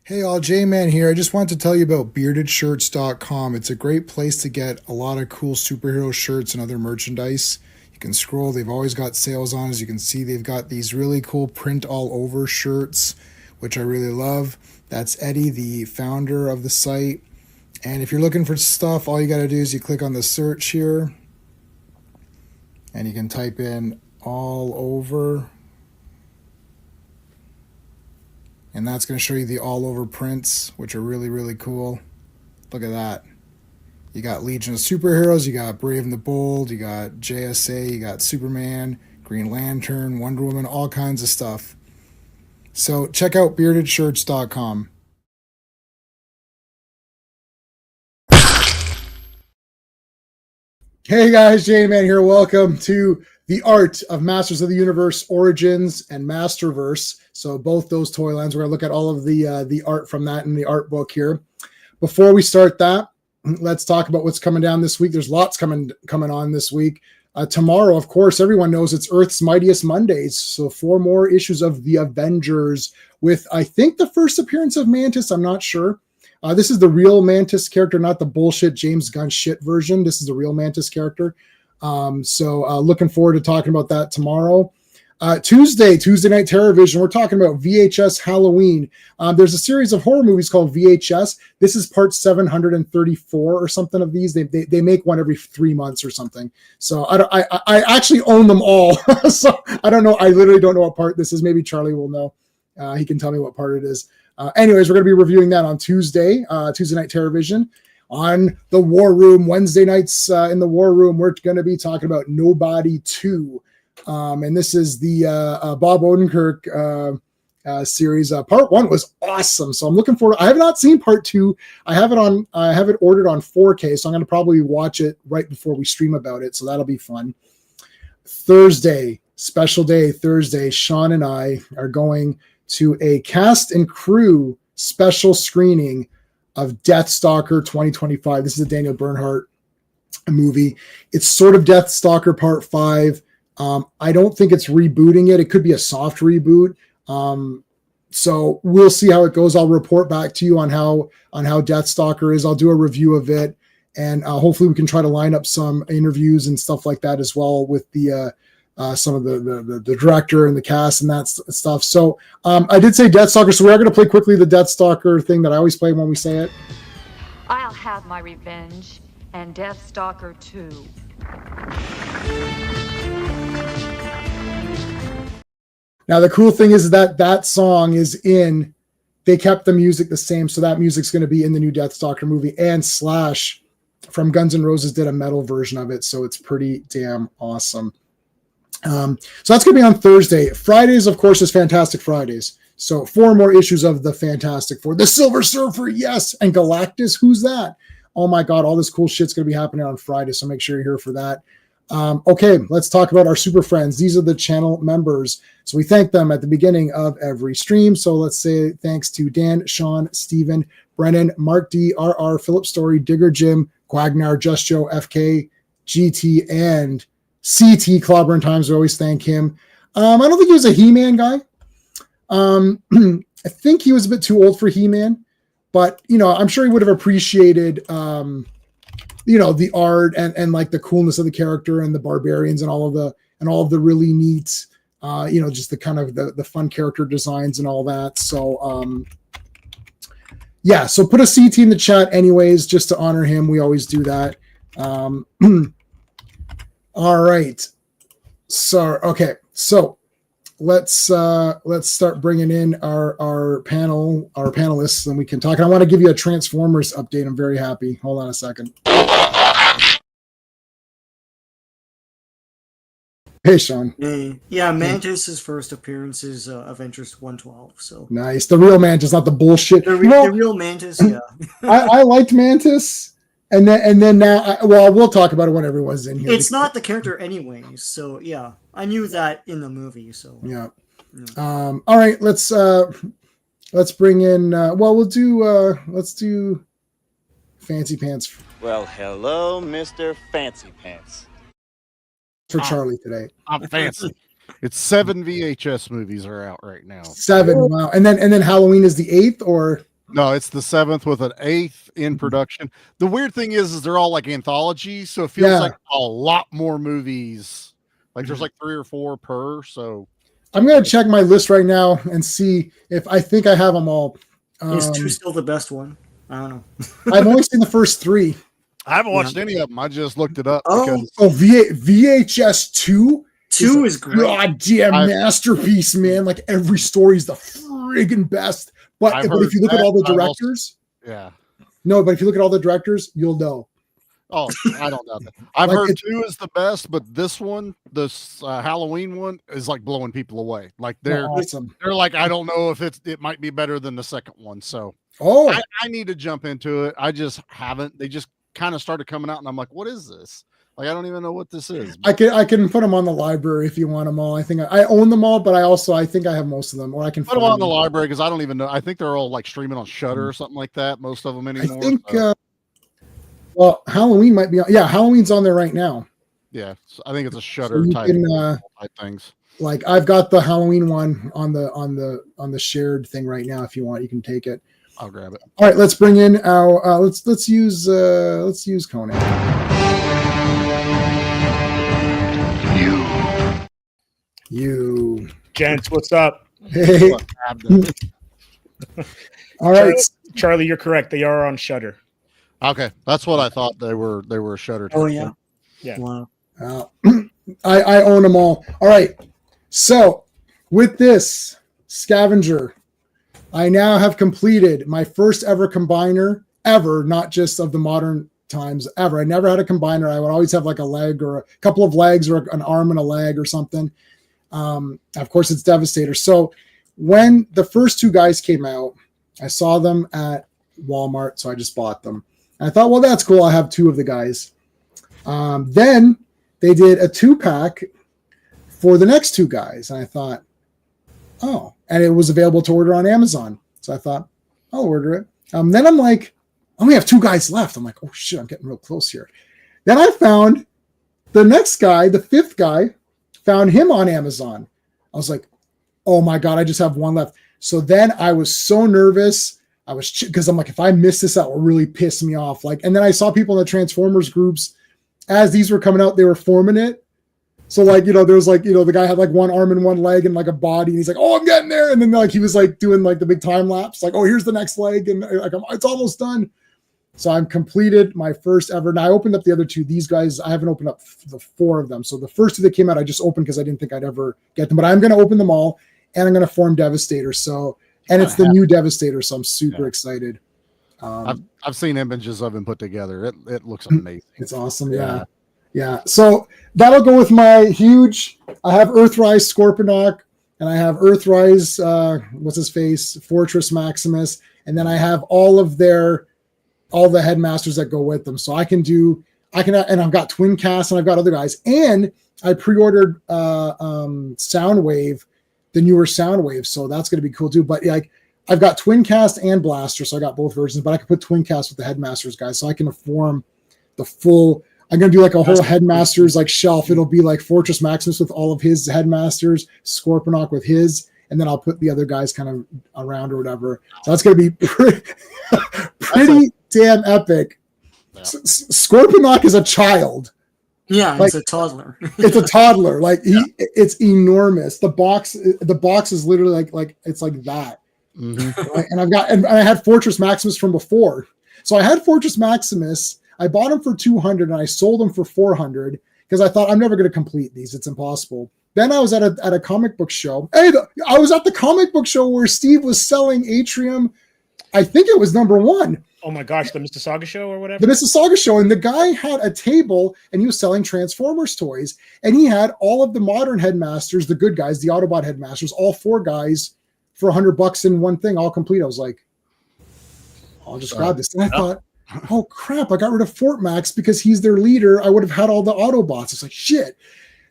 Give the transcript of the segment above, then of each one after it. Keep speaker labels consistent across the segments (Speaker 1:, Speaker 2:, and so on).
Speaker 1: Hey all, J-Man here. I just wanted to tell you about beardedshirts.com. It's a great place to get a lot of cool superhero shirts and other merchandise. You can scroll, they've always got sales on. As you can see, they've got these really cool print all over shirts, which I really love. That's Eddie, the founder of the site. And if you're looking for stuff, all you got to do is you click on the search here and you can type in all over. And that's going to show you the all over prints, which are really, really cool. Look at that. You got Legion of Superheroes, you got Brave and the Bold, you got JSA, you got Superman, Green Lantern, Wonder Woman, all kinds of stuff. So check out beardedshirts.com. Hey guys, J-Man here. Welcome to the Art of Masters of the Universe Origins and Masterverse. So both those toy lines, we're going to look at all of the art from that in the art book here. Before we start that, let's talk about what's coming down this week. There's lots coming on this week. Tomorrow, of course, everyone knows it's Earth's Mightiest Mondays. So 4 more issues of The Avengers with, I think, the first appearance of Mantis. I'm not sure. This is the real Mantis character, not the bullshit James Gunn shit version. This is the real Mantis character. So looking forward to talking about that tomorrow. Tuesday Night Terror Vision, we're talking about VHS Halloween. There's a series of horror movies called VHS. This is part 734 or something of these. They make one every 3 months or something. So I actually own them all. So I don't know. I literally don't know what part this is. Maybe Charlie will know. He can tell me what part it is. Anyways, we're going to be reviewing that on Tuesday Night Terror Vision. On the War Room, Wednesday nights in the War Room, we're going to be talking about Nobody 2. And this is the Bob Odenkirk series. Part 1 was awesome. So I'm looking forward. I have not seen part 2. I have it ordered on 4K. So I'm going to probably watch it right before we stream about it. So that'll be fun. Thursday, special day Thursday, Sean and I are going to a cast and crew special screening of Deathstalker 2025. This is a Daniel Bernhardt movie. It's sort of Deathstalker Part 5. I don't think it's rebooting it. It could be a soft reboot. So we'll see how it goes. I'll report back to you on how Deathstalker is. I'll do a review of it, and hopefully we can try to line up some interviews and stuff like that as well with the some of the director and the cast and that stuff. So I did say Deathstalker, so we are going to play quickly the Deathstalker thing that I always play when we say it.
Speaker 2: I'll have my revenge, and Deathstalker 2.
Speaker 1: Now the cool thing is that song is in. They kept the music the same, so that music's going to be in the new Deathstalker movie. And Slash from Guns N' Roses did a metal version of it, so it's pretty damn awesome. So that's going to be on Thursday. Fridays, of course, is Fantastic Fridays. So 4 more issues of the Fantastic Four. The Silver Surfer, yes. And Galactus, who's that? Oh my God, all this cool shit's going to be happening on Friday. So make sure you're here for that. Okay, let's talk about our super friends. These are the channel members. So we thank them at the beginning of every stream. So let's say thanks to Dan, Sean, Steven, Brennan, Mark D, RR, Philip Story, Digger Jim, Quagnar, Just Joe, FK, GT, and CT Clobber Times. We always thank him. I don't think he was a He-Man guy. I think he was a bit too old for He-Man, but I'm sure he would have appreciated the art and like the coolness of the character and the barbarians and all of the really neat just the kind of the fun character designs and all that. So so put a CT in the chat anyways, just to honor him. We always do that. All right. So let's start bringing in our panelists, and we can talk. And I want to give you a Transformers update. I'm very happy. Hold on a second. Hey, Sean.
Speaker 3: Yeah, Mantis's first appearance is Avengers 112. So
Speaker 1: nice. The real Mantis, not the bullshit.
Speaker 3: The real Mantis. Yeah.
Speaker 1: I liked Mantis. And then now, we'll talk about it when everyone's in here.
Speaker 3: It's not the character anyways, so yeah, I knew that in the movie. So
Speaker 1: yeah. All right, let's bring in. Let's do Fancy Pants.
Speaker 4: Well, hello, Mr. Fancy Pants.
Speaker 1: For Charlie today.
Speaker 5: I'm fancy. It's 7 VHS movies are out right now.
Speaker 1: 7, wow. And then Halloween is the 8th, or
Speaker 5: No, it's the 7th with an 8th in production. The weird thing is they're all like anthologies, so it feels like a lot more movies. Like there's like 3 or 4 per. So
Speaker 1: I'm gonna check my list right now and see if I think I have them all.
Speaker 3: Is 2 still the best one? I don't know.
Speaker 1: I've only seen the first 3.
Speaker 5: I haven't watched any of them. I just looked it up.
Speaker 1: VHS 2?
Speaker 3: 2 is great.
Speaker 1: Goddamn masterpiece, man. Like every story is the friggin' best. But if you look at all the directors, but if you look at all the directors, you'll know.
Speaker 5: Oh, I don't know that. I've heard 2 is the best, but this one, this Halloween one, is like blowing people away. Like they're
Speaker 1: awesome.
Speaker 5: They're like, I don't know if it might be better than the second one. So I need to jump into it. I just haven't. They just kind of started coming out, and I'm like, what is this? Like I don't even know what this is.
Speaker 1: But I can put them on the library if you want them all. I think I own them all, but I think I have most of them, or I can
Speaker 5: put them on the library because I don't even know. I think they're all like streaming on Shudder or something like that. Most of them anymore.
Speaker 1: I think. Well, Halloween might be on. Yeah, Halloween's on there right now.
Speaker 5: Yeah, so I think it's a Shudder type things.
Speaker 1: Like I've got the Halloween one on the shared thing right now. If you want, you can take it.
Speaker 5: I'll grab it.
Speaker 1: All right, let's bring in our let's use Conan. You
Speaker 6: gents, what's up?
Speaker 1: Hey. All right,
Speaker 6: Charlie, you're correct. They are on Shudder.
Speaker 5: Okay, that's what I thought they were. They were Shudder.
Speaker 3: Oh yeah,
Speaker 6: yeah.
Speaker 3: Wow.
Speaker 1: I own them all. All right, so with this scavenger, I now have completed my first ever combiner ever, not just of the modern times ever. I never had a combiner. I would always have like a leg or a couple of legs or an arm and a leg or something. Of course, it's Devastator. So when the first 2 guys came out, I saw them at Walmart, so I just bought them. And I thought, well, that's cool. I have 2 of the guys. Then they did a 2-pack for the next 2 guys. And I thought, oh, and it was available to order on Amazon. So I thought, I'll order it. Then I'm like, I only have 2 guys left. I'm like, oh shit, I'm getting real close here. Then I found the next guy, the 5th guy, found him on Amazon. I was like, oh my God, I just have 1 left. So then I was so nervous. Because I'm like, if I miss this out, it will really piss me off. Like, and then I saw people in the Transformers groups as these were coming out, they were forming it. So like, there was like, the guy had like 1 arm and 1 leg and like a body, and he's like, oh, I'm getting there. And then like he was like doing like the big time lapse, like, oh, here's the next leg, and like it's almost done. So I'm completed my first ever. Now I opened up the other 2. These guys, I haven't opened up the 4 of them. So the first 2 that came out, I just opened because I didn't think I'd ever get them. But I'm going to open them all, and I'm going to form Devastator. So, and it's the new Devastator, so I'm super excited.
Speaker 5: I've seen images of him put together. It looks amazing.
Speaker 1: It's awesome. Yeah. So that'll go with my huge. I have Earthrise Scorponok, and I have Earthrise. What's his face? Fortress Maximus, and then I have all the headmasters that go with them. So I can, and I've got Twin Cast, and I've got other guys, and I pre-ordered Soundwave, the newer Soundwave, so that's going to be cool too. But like, I've got Twin Cast and Blaster, so I got both versions. But I can put Twin Cast with the Headmasters guys, so I can form the full. I'm going to do like a whole Headmasters like shelf. It'll be like Fortress Maximus with all of his Headmasters, Scorponok with his, and then I'll put the other guys kind of around or whatever. So that's going to be pretty damn epic. Yeah. Scorponok is a child.
Speaker 3: Yeah,
Speaker 1: like,
Speaker 3: it's a toddler.
Speaker 1: It's a toddler. Like it's enormous. The box is literally like it's like that.
Speaker 5: Mm-hmm.
Speaker 1: Right? And I had Fortress Maximus from before. So I had Fortress Maximus. I bought him for 200 and I sold him for 400 because I thought I'm never going to complete these. It's impossible. Then I was at a comic book show. I was at the comic book show where Steve was selling Atrium. I think it was #1.
Speaker 6: Oh my gosh, the Mississauga show or whatever?
Speaker 1: The Mississauga show. And the guy had a table and he was selling Transformers toys. And he had all of the modern headmasters, the good guys, the Autobot headmasters, all 4 guys for $100 in one thing, all complete. I was like, I'll just grab this. And I thought, oh crap, I got rid of Fort Max because he's their leader. I would have had all the Autobots. It's like, shit.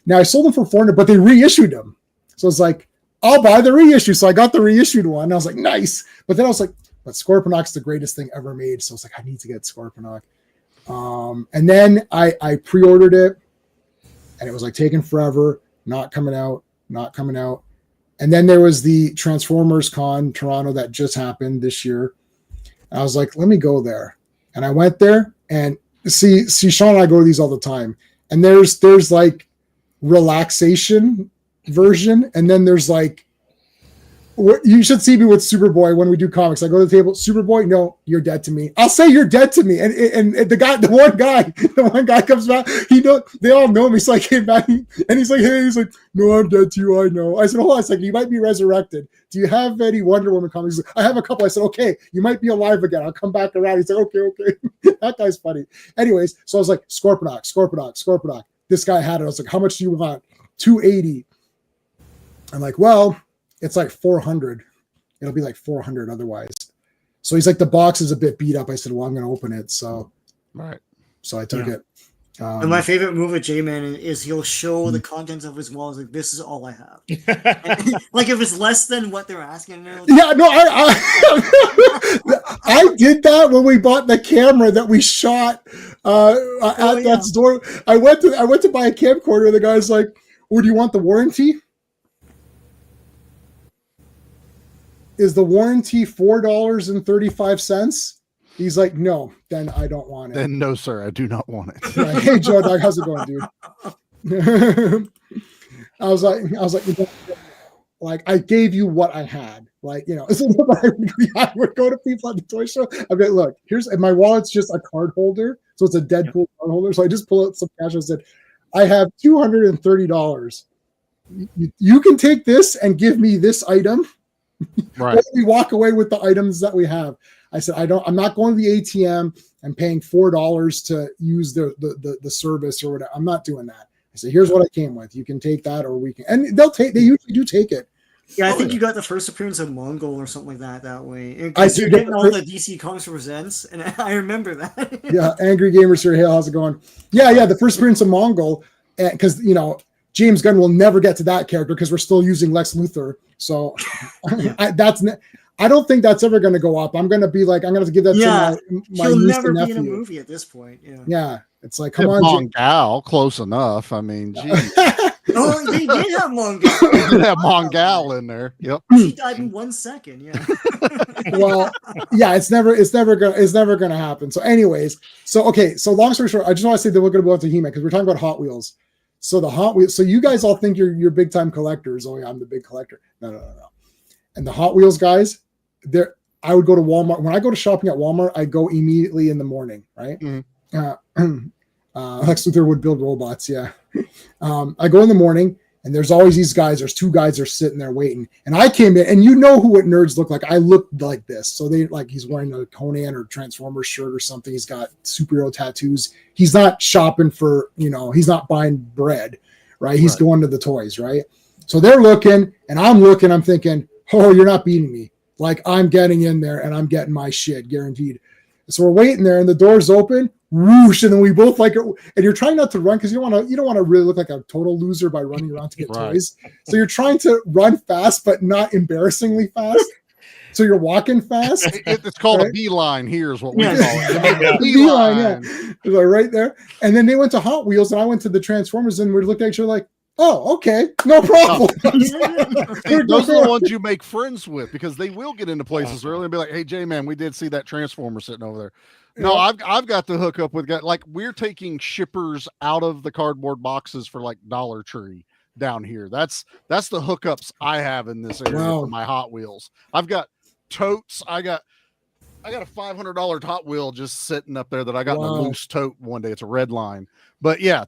Speaker 1: Now I sold them for 400, but they reissued them. So it's like, I'll buy the reissue. So I got the reissued one. I was like, nice. But then I was like, but Scorponok's the greatest thing ever made. So I was like, I need to get Scorponok. And then I pre-ordered it and it was like taking forever, not coming out. And then there was the Transformers Con Toronto that just happened this year. And I was like, let me go there. And I went there, and see, Sean and I go to these all the time. And there's like relaxation version, and then there's like, you should see me with Superboy when we do comics. I go to the table, Superboy, no, you're dead to me. I'll say you're dead to me. And the one guy comes back. They all know me. So I came back and he's like, hey, no, I'm dead to you. I know. I said, hold on a second. You might be resurrected. Do you have any Wonder Woman comics? Like, I have a couple. I said, okay, you might be alive again. I'll come back around. He's like, okay. That guy's funny. Anyways, so I was like, Scorponok. This guy had it. I was like, how much do you want? $280. I'm like, well, it's like 400. It'll be like 400 otherwise. So he's like, the box is a bit beat up. I said, well, I'm going to open it. So,
Speaker 5: right.
Speaker 1: So I took it.
Speaker 3: And my favorite move with J-Man is he'll show the contents of his walls. Like, this is all I have. Like, if it's less than what they're asking. Like,
Speaker 1: yeah, no, I did that when we bought the camera that we shot at that store. I went to buy a camcorder. The guy's like, well, do you want the warranty? Is the warranty $4.35? He's like, no, then I don't want it.
Speaker 5: Then no, sir, I do not want it.
Speaker 1: Like, hey, Joe Dog, how's it going, dude? I was like, I gave you what I had. Like, I would go to people at the toy show. I'd be like, look, my wallet's just a card holder. So it's a Deadpool card holder. So I just pull out some cash and said, I have $230. You can take this and give me this item.
Speaker 5: Right.
Speaker 1: We walk away with the items that we have. I said, I'm not going to the ATM and paying $4 to use the service or whatever. I'm not doing that. I said, here's what I came with. You can take that, or we can, and they usually do take it.
Speaker 3: Yeah, I think you got the first appearance of Mongol or something like that way. Because you're getting all the DC Comics Presents, and I remember that.
Speaker 1: Yeah, Angry Gamers here. Hey, how's it going? Yeah, the first appearance of Mongol, because James Gunn will never get to that character because we're still using Lex Luthor. So I don't think that's ever going to go up. I'm going to be like, I'm going to give that to my
Speaker 3: he'll
Speaker 1: niece
Speaker 3: never
Speaker 1: and
Speaker 3: be
Speaker 1: nephew.
Speaker 3: in a movie at this point.
Speaker 1: Yeah. It's like, come on,
Speaker 5: Mongal, close enough. I mean, geez.
Speaker 3: Oh, they did have Mongal.
Speaker 5: They did have Mongal in there. Yep.
Speaker 3: She died in 1 second. Yeah.
Speaker 1: Well, yeah, it's never gonna happen. So, anyways, so long story short, I just want to say that we're gonna go up to He-Man because we're talking about Hot Wheels. So the Hot Wheels. So you guys all think you're big time collectors. Oh yeah, I'm the big collector. No. And the Hot Wheels guys, I would go to Walmart. When I go to shopping at Walmart, I go immediately in the morning, right?
Speaker 5: Mm-hmm.
Speaker 1: Lex Luthor would build robots. Yeah. I go in the morning and there's always these guys. There's two guys that are sitting there waiting. And I came in and what nerds look like. I look like this. So he's wearing a Conan or Transformers shirt or something. He's got superhero tattoos. He's not shopping for, he's not buying bread, right? He's going to the toys, right? So they're looking and I'm looking, I'm thinking, oh, you're not beating me. Like I'm getting in there and I'm getting my shit guaranteed. So we're waiting there and the door's open, whoosh, and then we both and you're trying not to run because you don't want to really look like a total loser by running around to get toys. So you're trying to run fast, but not embarrassingly fast. So you're walking fast.
Speaker 5: It's called a beeline. Here's what we call it.
Speaker 1: Beeline, yeah. Like right there. And then they went to Hot Wheels and I went to the Transformers and we looked at each other like, oh, okay, no problem.
Speaker 5: Those are the ones you make friends with because they will get into places early and be like, hey, J-Man, we did see that Transformer sitting over there. No, I've got to hook up with guys. Like we're taking shippers out of the cardboard boxes for like Dollar Tree down here. That's the hookups I have in this area for my Hot Wheels. I've got totes. I got a $500 Hot Wheel just sitting up there that I got in a loose tote one day. It's a red line. But yeah,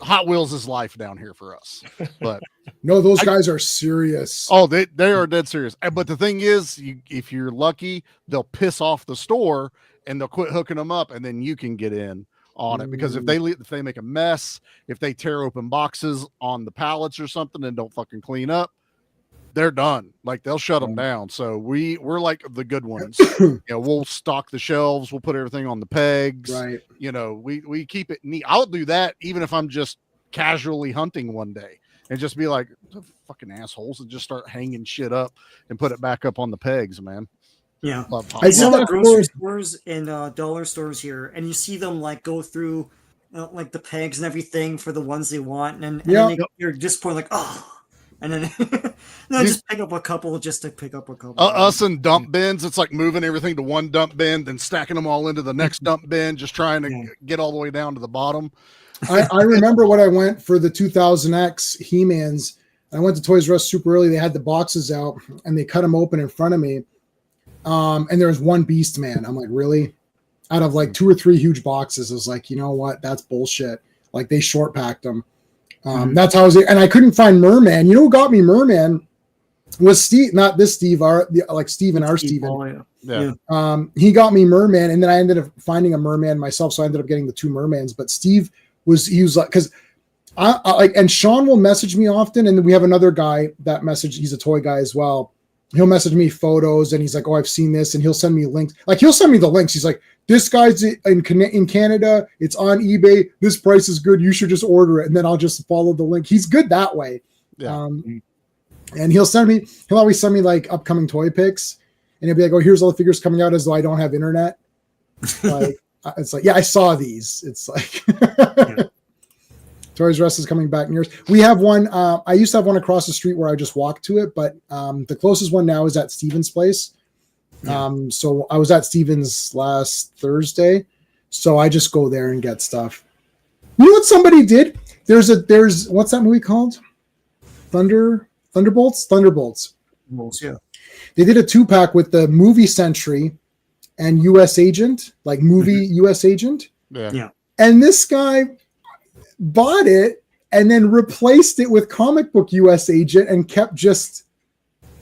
Speaker 5: Hot Wheels is life down here for us. But
Speaker 1: no, those guys are serious.
Speaker 5: Oh, they are dead serious. But the thing is, if you're lucky, they'll piss off the store and they'll quit hooking them up, and then you can get in on it. Because if they make a mess, if they tear open boxes on the pallets or something and don't fucking clean up, they're done. Like they'll shut them down. So we're like the good ones. We'll stock the shelves. We'll put everything on the pegs.
Speaker 1: Right.
Speaker 5: We keep it neat. I'll do that even if I'm just casually hunting one day and just be like, fucking assholes, and just start hanging shit up and put it back up on the pegs, man.
Speaker 3: Yeah.
Speaker 1: I
Speaker 3: saw the grocery stores and dollar stores here, and you see them like go through like the pegs and everything for the ones they want, and then you're just point like, oh. and then just pick up a couple just to pick up a couple.
Speaker 5: Us and dump bins, it's like moving everything to one dump bin, then stacking them all into the next dump bin, just trying to get all the way down to the bottom.
Speaker 1: I remember when I went for the 2000X He-Mans. I went to Toys R Us super early. They had the boxes out, and they cut them open in front of me. And there was one Beast Man. I'm like, really? Out of like 2 or 3 huge boxes, I was like, you know what? That's bullshit. Like they short packed them. That's how I was. And I couldn't find Merman. You know who got me Merman? Was Steve, not this Steve, like Steven, our Steven.
Speaker 5: Yeah.
Speaker 1: He got me Merman, and then I ended up finding a Merman myself, so I ended up getting the 2 Mermans. But Steve he was like, because I like, and Sean will message me often, and then we have another guy that he's a toy guy as well. He'll message me photos, and he's like, "Oh, I've seen this," and he'll send me links. Like he'll send me the links. He's like, "This guy's in Canada. It's on eBay. This price is good. You should just order it." And then I'll just follow the link. He's good that way.
Speaker 5: Yeah.
Speaker 1: And he'll always send me like upcoming toy pics, and he'll be like, "Oh, here's all the figures coming out," as though I don't have internet. Like it's like, yeah, I saw these. It's like Toys R Us is coming back near us. We have one. I used to have one across the street where I just walked to it, but the closest one now is at Steven's place. So I was at Steven's last Thursday, so I just go there and get stuff. You know what somebody did? There's what's that movie called? Thunderbolts.
Speaker 3: Yeah.
Speaker 1: They did a 2-pack with the movie Sentry and US Agent, like movie US Agent.
Speaker 5: Yeah.
Speaker 1: And this guy bought it and then replaced it with comic book US Agent and kept just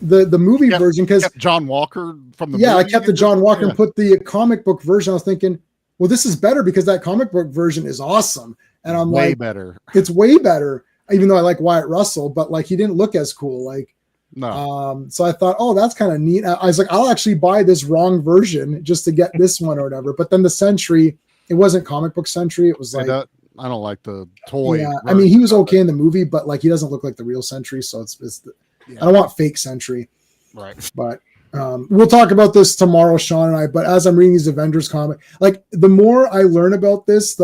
Speaker 1: the movie version, because
Speaker 5: John Walker from the
Speaker 1: movie. I kept the
Speaker 5: again?
Speaker 1: John Walker and put the comic book version. I was thinking, well, this is better because that comic book version is awesome. And I'm
Speaker 5: way
Speaker 1: like,
Speaker 5: better.
Speaker 1: It's way better, even though I like Wyatt Russell, but like he didn't look as cool. Like,
Speaker 5: no.
Speaker 1: So I thought, oh, that's kind of neat. I was like, I'll actually buy this wrong version just to get this one or whatever. But then the Sentry, it wasn't comic book Sentry. It was like,
Speaker 5: I don't like the toy.
Speaker 1: Yeah, I mean, he was okay in the movie, but like he doesn't look like the real Sentry. So I don't want fake Sentry.
Speaker 5: Right.
Speaker 1: But we'll talk about this tomorrow, Sean and I. But as I'm reading these Avengers comic, like the more I learn about this,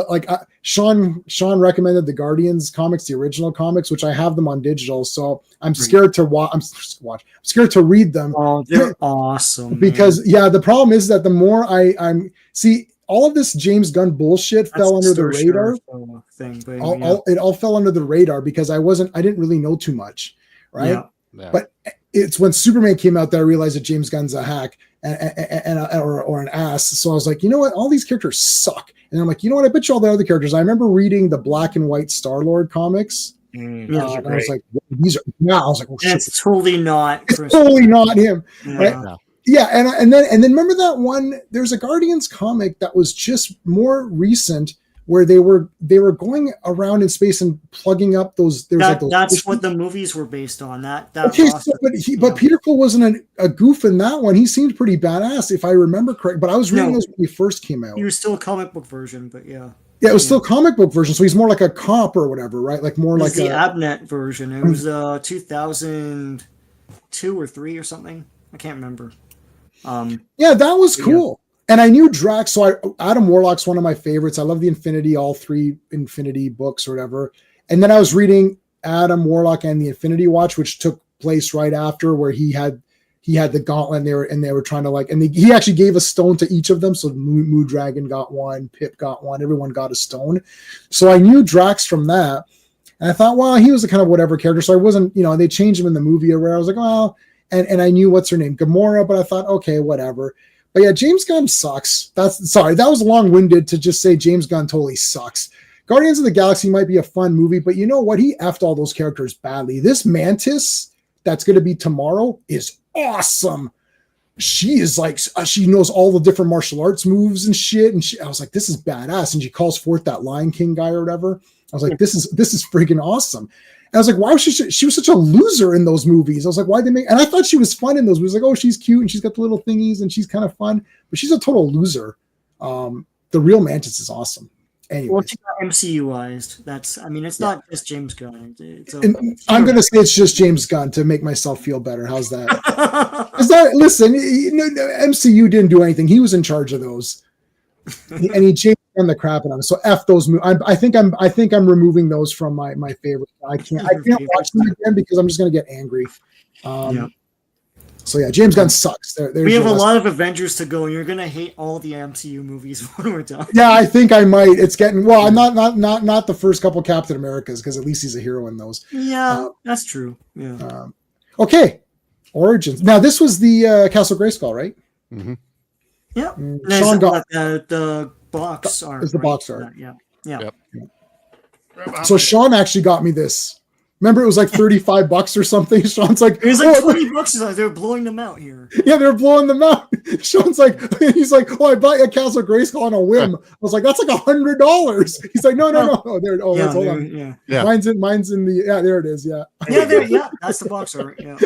Speaker 1: Sean recommended the Guardians comics, the original comics, which I have them on digital. So I'm scared to watch. I'm scared to read them.
Speaker 3: Oh, they're awesome.
Speaker 1: Because the problem is that the more I'm all of this James Gunn bullshit fell under the radar. It all fell under the radar because I didn't really know too much, right?
Speaker 5: Yeah.
Speaker 1: But it's when Superman came out that I realized that James Gunn's a hack or an ass. So I was like, you know what? All these characters suck. And I'm like, you know what? I bet you all the other characters. I remember reading the Black and White Star-Lord comics.
Speaker 3: Those are
Speaker 1: I
Speaker 3: great.
Speaker 1: was like, these are. Now I was like, oh, shit.
Speaker 3: It's totally not.
Speaker 1: It's totally not him.
Speaker 3: Yeah.
Speaker 1: Right?
Speaker 5: No.
Speaker 1: Yeah, and then remember that one? There's a Guardians comic that was just more recent where they were going around in space and plugging up those.
Speaker 3: That's what the movies were based on.
Speaker 1: Okay, but Peter Quill wasn't a goof in that one. He seemed pretty badass, if I remember correct. But I was reading those when he first came out.
Speaker 3: He was still a comic book version, but yeah.
Speaker 1: Yeah, it was still comic book version, so he's more like a cop or whatever, right? Like more like
Speaker 3: the Abnet version. It was 2002 or 3 or something. I can't remember.
Speaker 1: Yeah, that was cool. Yeah. And I knew Drax, so Adam Warlock's one of my favorites. I love all 3 Infinity books or whatever. And then I was reading Adam Warlock and the Infinity Watch, which took place right after, where he had the gauntlet and they were trying to he actually gave a stone to each of them. So Moon Dragon got one, Pip got one, everyone got a stone. So I knew Drax from that. And I thought, well, he was a kind of whatever character. So I wasn't, they changed him in the movie or where I was like, well, and I knew what's her name, Gamora, but I thought, okay, whatever. But yeah, James Gunn sucks. That was long-winded to just say James Gunn totally sucks. Guardians of the Galaxy might be a fun movie, but you know what? He effed all those characters badly. This Mantis that's going to be tomorrow is awesome. She is like, she knows all the different martial arts moves and shit. And I was like, this is badass. And she calls forth that Lion King guy or whatever. I was like, this is freaking awesome. And I was like, why was she was such a loser in those movies? I was like, why'd they make, and I thought she was fun in those movies. Like, oh, she's cute and she's got the little thingies and she's kind of fun, but she's a total loser. The real Mantis is awesome. Anyway,
Speaker 3: well, MCU-ized. It's not just James Gunn.
Speaker 1: I'm going to say it's just James Gunn to make myself feel better. How's that? Listen, MCU didn't do anything. He was in charge of those. And he changed and the crap out of them. So F those movies. I think I'm removing those from my favorite. I can't watch them again because I'm just gonna get angry. So yeah, James Gunn sucks.
Speaker 3: We have a lot of Avengers to go, and you're gonna hate all the MCU movies when we're done.
Speaker 1: Yeah, I think I might. It's getting I'm not the first couple Captain Americas because at least he's a hero in those.
Speaker 3: Yeah, that's true. Yeah.
Speaker 1: Okay, Origins. Now this was the Castle Grayskull, right?
Speaker 5: Mm-hmm.
Speaker 3: Yep.
Speaker 1: Sean got
Speaker 3: the box art.
Speaker 1: Is the box art?
Speaker 3: Yeah.
Speaker 5: Yep.
Speaker 1: So Sean actually got me this. Remember, it was like $35 or something. Sean's like,
Speaker 3: it was like $20. They're blowing them out here.
Speaker 1: Yeah, they're blowing them out. Sean's like, he's like, oh, I bought you a Castle Grayskull on a whim. I was like, that's like $100. He's like, no. There, hold on.
Speaker 5: Yeah.
Speaker 1: Mine's in the there it is. Yeah.
Speaker 3: That's the box art. Yeah.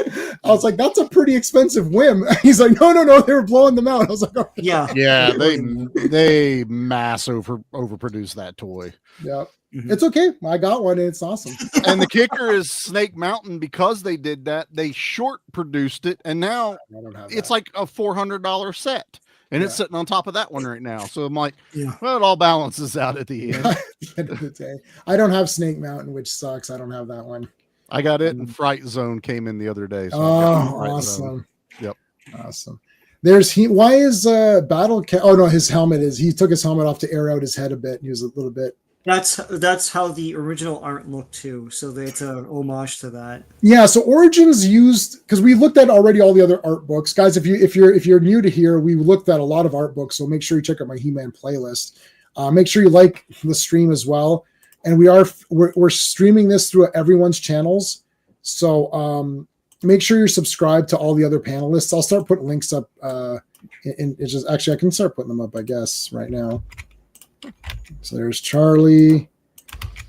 Speaker 1: I was like, that's a pretty expensive whim. He's like, no, they were blowing them out. I was like, oh.
Speaker 3: Yeah.
Speaker 5: They mass overproduced that toy.
Speaker 1: Yeah. It's okay. I got one and it's awesome.
Speaker 5: And the kicker is Snake Mountain, because they did that, they short produced it, and now it's like a $400 set. And it's sitting on top of that one right now. So I'm like, well, it all balances out at the end.
Speaker 1: At the end of the day. I don't have Snake Mountain, which sucks. I don't have that one.
Speaker 5: I got it, and Fright Zone came in the other day. So
Speaker 1: awesome.
Speaker 5: Zone. Yep.
Speaker 1: Awesome. Why is his helmet is, he took his helmet off to air out his head a bit. He was a little bit.
Speaker 3: That's how the original art looked too. So it's an homage to that.
Speaker 1: Yeah. So Origins used, because we looked at already all the otother art books, guys. If you're new to here, we looked at a lot of art books. So make sure you check out my He-Man playlist. Make sure you like the stream as well. And we're streaming this through everyone's channels. So make sure you're subscribed to all the other panelists. I'll start putting links up. It's just actually I can start putting them up, I guess, right now. So there's Charlie.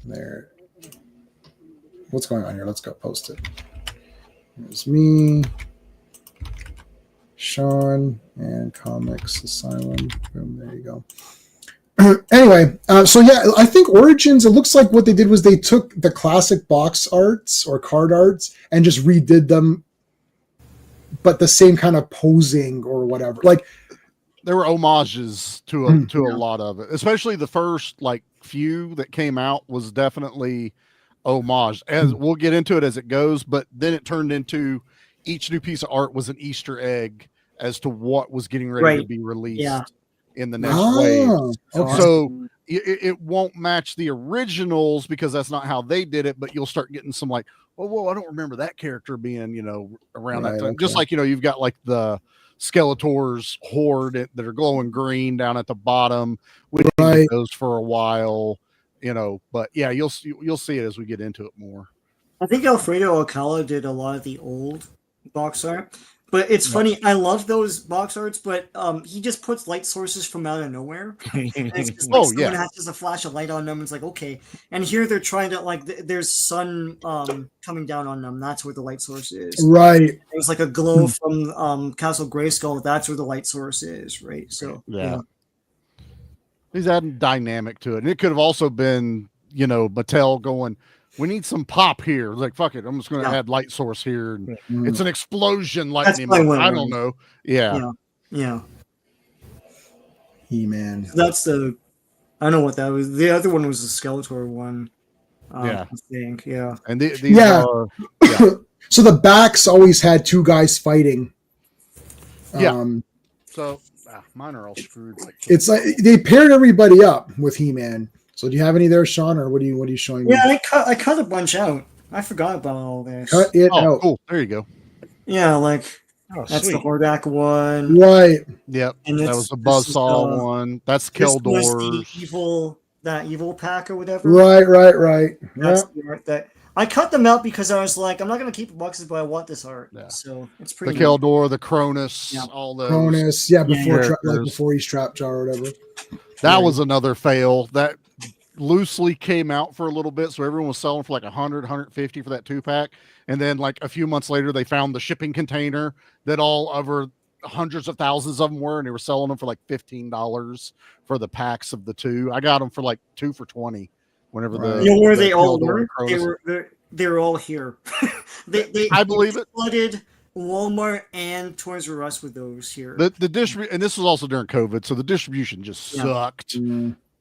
Speaker 1: There. What's going on here? Let's go post it. There's me, Sean, and Comix Asylum. Boom, there you go. Anyway, so yeah, I think Origins, it looks like what they did was they took the classic box arts or card arts and just redid them, but the same kind of posing or whatever. Like,
Speaker 5: there were homages to a lot of it, especially the first few that came out was definitely homage. As we'll get into it as it goes, but then it turned into each new piece of art was an Easter egg as to what was getting ready to be released in the next wave. Okay. So it won't match the originals because that's not how they did it, but you'll start getting some whoa, I don't remember that character being, around that time. Okay. Just you've got the Skeletor's horde that are glowing green down at the bottom. We did those for a while, but yeah, you'll see it as we get into it more.
Speaker 3: I think Alfredo Alcala did a lot of the old box art, but it's funny. I love those box arts, but he just puts light sources from out of nowhere. And it's just someone has just a flash of light on them. It's like, okay. And here they're trying to there's sun coming down on them. That's where the light source is.
Speaker 1: Right.
Speaker 3: There's a glow from Castle Grayskull. That's where the light source is. Right. So
Speaker 5: he's adding dynamic to it, and it could have also been Mattel going, we need some pop here. Like, fuck it, I'm just going to add light source here. And it's an explosion lightning. I don't know. Yeah.
Speaker 1: He-Man.
Speaker 3: That's I know what that was. The other one was the Skeletor one. I think. Yeah.
Speaker 5: And these are. Yeah.
Speaker 1: So the backs always had two guys fighting.
Speaker 5: So mine are all screwed.
Speaker 1: It's like they paired everybody up with He-Man. So do you have any there, Sean, or what are you showing me?
Speaker 3: Yeah, I cut a bunch out. I forgot about all this.
Speaker 1: Cut it out.
Speaker 5: Cool. There you go.
Speaker 3: Yeah, that's the Hordak one.
Speaker 1: Right.
Speaker 5: Yep. And that was the Buzzsaw one. That's Keldor's.
Speaker 3: That evil pack or whatever.
Speaker 1: Right.
Speaker 3: That's the art that I cut them out because I was like, I'm not going to keep the boxes, but I want this art. Yeah. So it's pretty.
Speaker 5: The Keldor, the Cronus, all those.
Speaker 1: Cronus, before he's Trap Jar or whatever.
Speaker 5: That was another fail. That loosely came out for a little bit, so everyone was selling for $100, $150 for that 2-pack, and then a few months later they found the shipping container that all over hundreds of thousands of them were, and they were selling them for $15 for the packs of the two. I got them for 2 for $20 whenever
Speaker 3: where they all were. They were all here.
Speaker 5: I believe it.
Speaker 3: Flooded Walmart and Toys R Us with those here.
Speaker 5: The distribute, and this was also during COVID, so the distribution just sucked.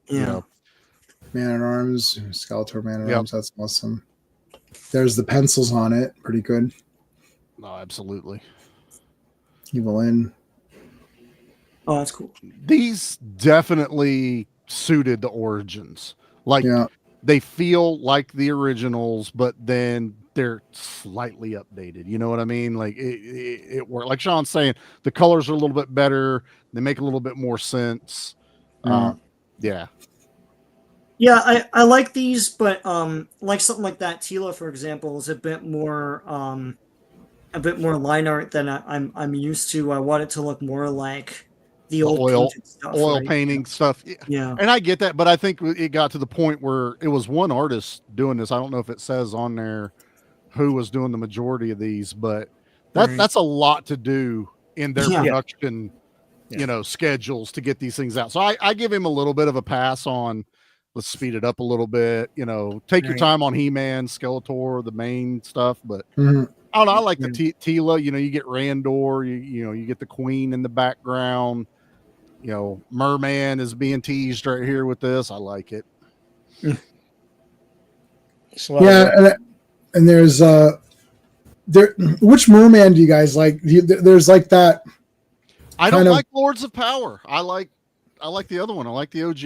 Speaker 3: Yeah.
Speaker 5: You know,
Speaker 1: Man at Arms, Skeletor Man at
Speaker 5: Yep.
Speaker 1: Arms. That's awesome. There's the pencils on it. Pretty good.
Speaker 5: no, absolutely.
Speaker 1: Evil In.
Speaker 3: Oh, that's cool.
Speaker 5: These definitely suited the Origins. Like
Speaker 1: Yeah.
Speaker 5: they feel like the originals, but then they're slightly updated. You know what I mean? Like it worked. Like Sean's saying, the colors are a little bit better. They make a little bit more sense. Yeah.
Speaker 3: Yeah, I like these, but like something like that, Tila, for example, is a bit more line art than I'm used to. I want it to look more like the old painted stuff,
Speaker 5: oil
Speaker 3: right?
Speaker 5: painting stuff.
Speaker 3: Yeah.
Speaker 5: And I get that, but I think it got to the point where it was one artist doing this. I don't know if it says on there who was doing the majority of these, but that's a lot to do in their production, schedules to get these things out. So I give him a little bit of a pass on, let's speed it up a little bit, take your time on He-Man, Skeletor, the main stuff, but I don't know. I like the Tila, you get Randor, you get the Queen in the background, Merman is being teased right here with this. I like it.
Speaker 1: And there's which Merman do you guys like? There's like that.
Speaker 5: I don't like Lords of Power. I like the other one. I like the OG.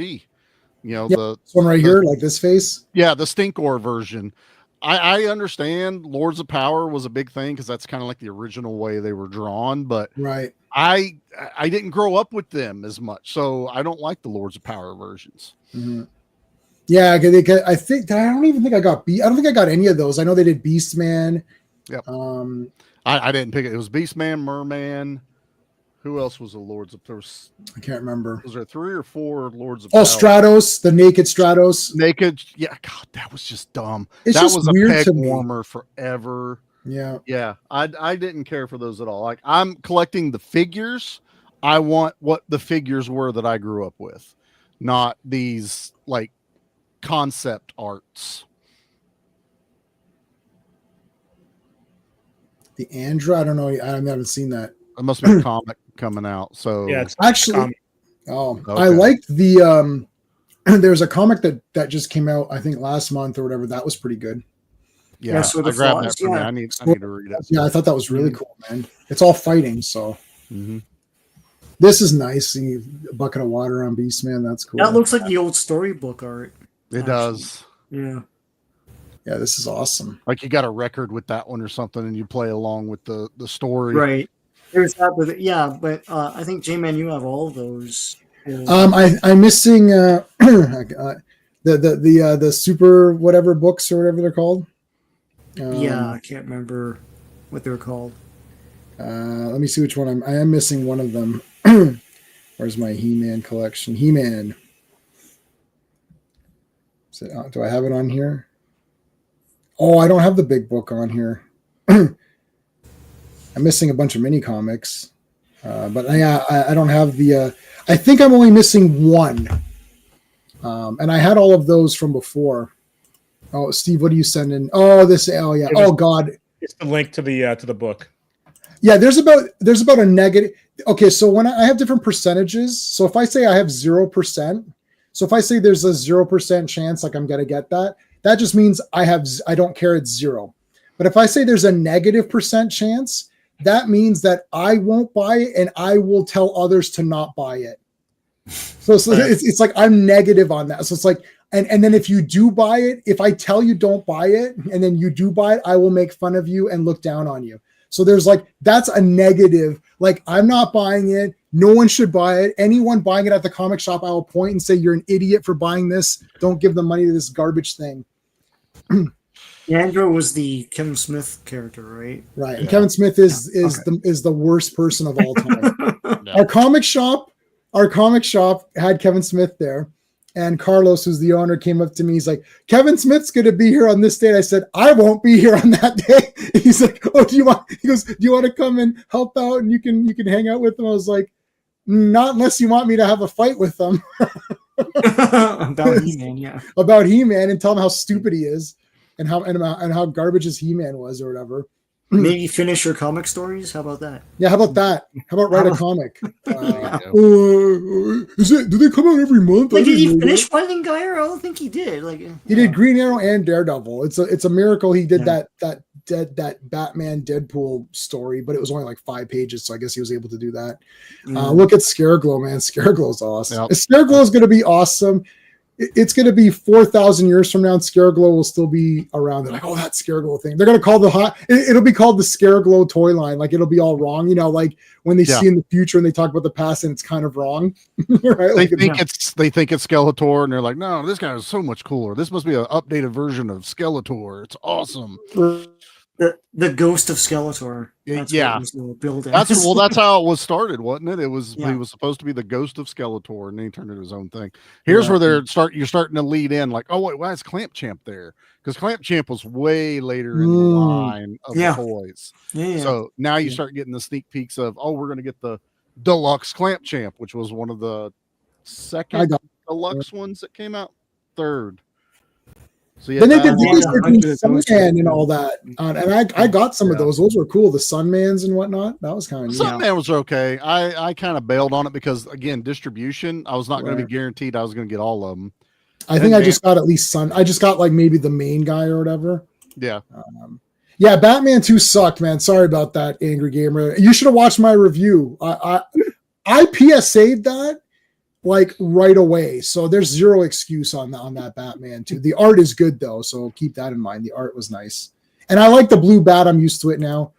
Speaker 5: The
Speaker 1: one right here, like this face.
Speaker 5: Yeah, the Stinkor version. I understand Lords of Power was a big thing because that's kind of like the original way they were drawn, but
Speaker 1: right.
Speaker 5: I didn't grow up with them as much, so I don't like the Lords of Power versions.
Speaker 1: Mm-hmm. Yeah, I don't even think I got I don't think I got any of those. I know they did Beastman.
Speaker 5: Yep. I didn't pick it. It was Beastman, Merman. Who else was the Lords of Power?
Speaker 1: I can't remember.
Speaker 5: Was there 3 or 4 Lords of Power?
Speaker 1: Stratos, the naked Stratos.
Speaker 5: Naked. Yeah, God, that was just dumb.
Speaker 1: That
Speaker 5: was a
Speaker 1: weird
Speaker 5: peg
Speaker 1: to me.
Speaker 5: warmer forever.
Speaker 1: Yeah.
Speaker 5: Yeah. I didn't care for those at all. Like, I'm collecting the figures. I want what the figures were that I grew up with, not these like concept arts.
Speaker 1: The Andra, I don't know. I haven't seen that.
Speaker 5: It must be a comic coming out. So
Speaker 6: yeah, it's
Speaker 1: actually,
Speaker 5: okay.
Speaker 1: I liked the there's a comic that just came out, I think last month or whatever. That was pretty good.
Speaker 5: Yeah, so I grabbed that from me. I need to read it.
Speaker 1: Yeah, I thought that was really cool, man. It's all fighting, so this is nice. See a bucket of water on Beastman. That's cool.
Speaker 3: That looks like the old storybook art.
Speaker 5: It does.
Speaker 3: Yeah.
Speaker 1: Yeah, this is awesome.
Speaker 5: Like you got a record with that one or something, and you play along with the story.
Speaker 3: Right. There's that, but I think J-Man, you have all of those.
Speaker 1: I'm missing the super whatever books or whatever they're called.
Speaker 3: I can't remember what they're called.
Speaker 1: Let me see which one I am missing one of them. Where's my He-Man collection? He-Man. Do I have it on here? Oh, I don't have the big book on here. I'm missing a bunch of mini comics, but I don't have the. I think I'm only missing one, and I had all of those from before. Oh, Steve, what are you sending? Oh, this. Oh, yeah. Oh, God.
Speaker 6: It's the link to the book.
Speaker 1: Yeah, there's about a negative. Okay, so when I have different percentages, so if I say I have 0%, so if I say there's a 0% chance like I'm gonna get that just means I don't care, it's 0. But if I say there's a negative % chance, that means that I won't buy it and I will tell others to not buy it. So it's like I'm negative on that. So it's like, and then if you do buy it, if I tell you don't buy it and then you do buy it, I will make fun of you and look down on you. So there's like, that's a negative. Like, I'm not buying it. No one should buy it. Anyone buying it at the comic shop, I will point and say, you're an idiot for buying this. Don't give the money to this garbage thing.
Speaker 3: Andrew was the Kevin Smith character, right?
Speaker 1: Right. And Kevin Smith is the worst person of all time.
Speaker 5: Yeah.
Speaker 1: Our comic shop had Kevin Smith there. And Carlos, who's the owner, came up to me. He's like, Kevin Smith's going to be here on this date. I said, I won't be here on that day. He's like, oh, he goes, do you want to come and help out? And you can hang out with them. I was like, not unless you want me to have a fight with them.
Speaker 3: About He-Man, yeah.
Speaker 1: About He-Man and tell him how stupid he is and how garbage his He-Man was or whatever.
Speaker 3: Maybe finish your comic stories. How about that?
Speaker 1: Yeah, how about that? How about write a comic?
Speaker 5: go.
Speaker 1: Do they come out every month?
Speaker 3: Like, did he finish Fighting Gyre? I don't think he did. Like,
Speaker 1: He did Green Arrow and Daredevil. It's a miracle he did that Batman Deadpool story, but it was only like 5 pages, so I guess he was able to do that. Look at Scareglow, man. Scareglow's awesome.
Speaker 5: Yep.
Speaker 1: Scareglow is going to be awesome. It's going to be 4,000 years from now, and Scareglow will still be around. They're like, oh, that Scareglow thing. They're going to call it'll be called the Scareglow toy line. Like, it'll be all wrong, like when they see in the future and they talk about the past and it's kind of wrong. Right?
Speaker 5: They think it's Skeletor, and they're like, no, this guy is so much cooler. This must be an updated version of Skeletor. It's awesome.
Speaker 3: The ghost of Skeletor. That's building.
Speaker 5: That's how it was started, wasn't it? It was he was supposed to be the ghost of Skeletor, and then he turned into his own thing. Here's where you're starting to lead in, like, oh wait, why is Clamp Champ there? Because Clamp Champ was way later in the line of the toys. So now you start getting the sneak peeks of, oh, we're gonna get the deluxe Clamp Champ, which was one of the second deluxe ones that came out, third. So
Speaker 1: then they did Sunman and all that, and I got some of those. Those were cool. The Sunmans and whatnot. That was kind of
Speaker 5: Sunman was okay. I kind of bailed on it because, again, distribution. I was not going to be guaranteed I was going to get all of them.
Speaker 1: I think I just got at least I just got like maybe the main guy or whatever.
Speaker 5: Yeah.
Speaker 1: Batman 2 sucked, man. Sorry about that, Angry Gamer. You should have watched my review. I PSA'd that like right away, so there's zero excuse on that Batman 2. The art is good though, so keep that in mind. The art was nice, and I like the blue bat. I'm used to it now.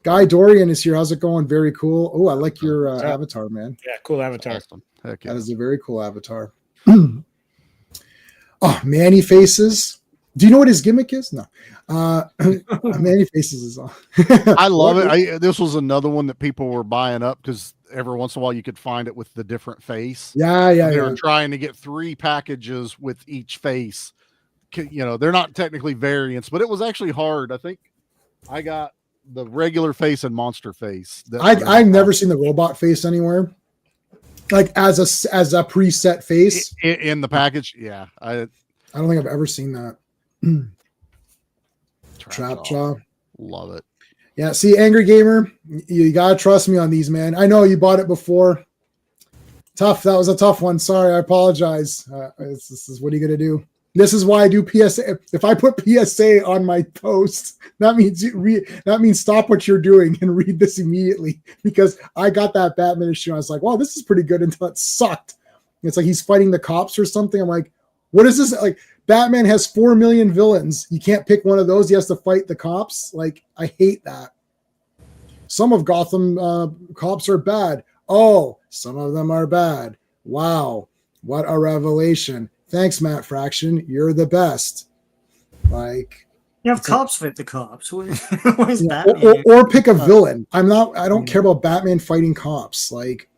Speaker 1: Guy Dorian is here. How's it going? Very cool. Oh, I like your avatar, man.
Speaker 6: Yeah, cool avatar.
Speaker 5: Awesome. Heck yeah.
Speaker 1: That is a very cool avatar. Oh, Manny Faces. Do you know what his gimmick is? No. Manny Faces is on.
Speaker 5: I love it. This was another one that people were buying up because every once in a while you could find it with the different face. They were trying to get 3 packages with each face. They're not technically variants, but it was actually hard. I think I got the regular face and monster face.
Speaker 1: I've never seen the robot face anywhere, like as a preset face
Speaker 5: in the package. Yeah,
Speaker 1: I don't think I've ever seen that. Trap Jaw.
Speaker 5: Love it.
Speaker 1: Yeah, see, Angry Gamer, you gotta trust me on these, man. I know you bought it before. Tough. That was a tough one. Sorry, I apologize. This is what are you gonna do? This is why I do PSA. If I put PSA on my post, that means stop what you're doing and read this immediately, because I got that Batman issue. I was like, wow, this is pretty good, until it sucked. It's like he's fighting the cops or something. I'm like, what is this? Like, Batman has 4 million villains. You can't pick one of those. He has to fight the cops. Like, I hate that. Some of Gotham cops are bad. Oh, some of them are bad. Wow. What a revelation. Thanks, Matt Fraction. You're the best. Like,
Speaker 3: you have cops fight the cops. What is Batman?
Speaker 1: Or pick a villain. I don't care about Batman fighting cops. Like,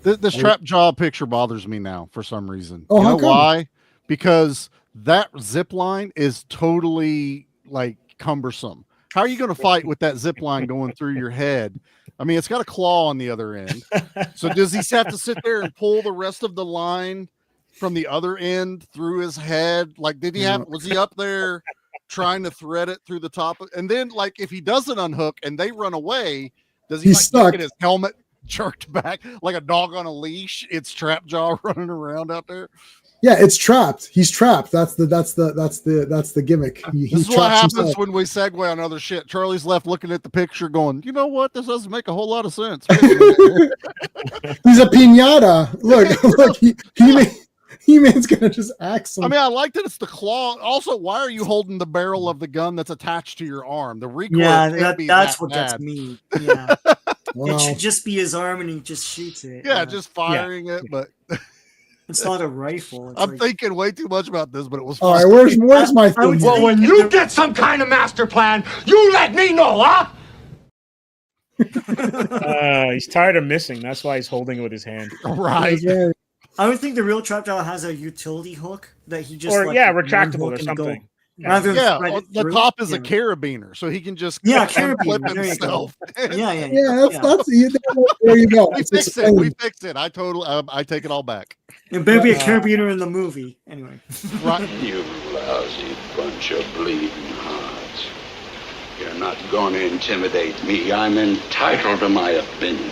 Speaker 5: this Trap Jaw picture bothers me now for some reason.
Speaker 1: Oh,
Speaker 5: you know why? Because that zip line is totally like cumbersome. How are you going to fight with that zip line going through your head? I mean, it's got a claw on the other end. So does he have to sit there and pull the rest of the line from the other end through his head? Like, was he up there trying to thread it through the top? And then, like, if he doesn't unhook and they run away, does he
Speaker 1: stuck?
Speaker 5: Get his helmet jerked back like a dog on a leash? It's Trap Jaw running around out there.
Speaker 1: Yeah, it's trapped. He's trapped. That's the gimmick.
Speaker 5: This is what happens when we segue on other shit. Charlie's left looking at the picture going, you know what? This doesn't make a whole lot of sense.
Speaker 1: He's a piñata. Look, He-Man's gonna just axe him.
Speaker 5: I mean, I like that it's the claw. Also, why are you holding the barrel of the gun that's attached to your arm? The recoil.
Speaker 3: Yeah, that's what
Speaker 5: bad.
Speaker 3: Gets me. Yeah. It should just be his arm and he just shoots it.
Speaker 5: Yeah, just firing it, but
Speaker 3: it's not a rifle.
Speaker 5: I'm thinking way too much about this, but it was
Speaker 1: all right. Where's my thing?
Speaker 7: Well, when you get some kind of master plan, you let me know, huh?
Speaker 6: He's tired of missing. That's why he's holding it with his hand.
Speaker 5: Right.
Speaker 3: I would think the real Trap Jaw has a utility hook that he just
Speaker 6: retractable or something.
Speaker 5: The top is a carabiner, so he can just
Speaker 3: carabiner
Speaker 5: himself.
Speaker 1: That's there you go.
Speaker 5: We fixed it. I take it all back.
Speaker 3: It better be a carabiner in the movie. Anyway.
Speaker 8: Right. You lousy bunch of bleeding hearts. You're not going to intimidate me. I'm entitled to my opinion.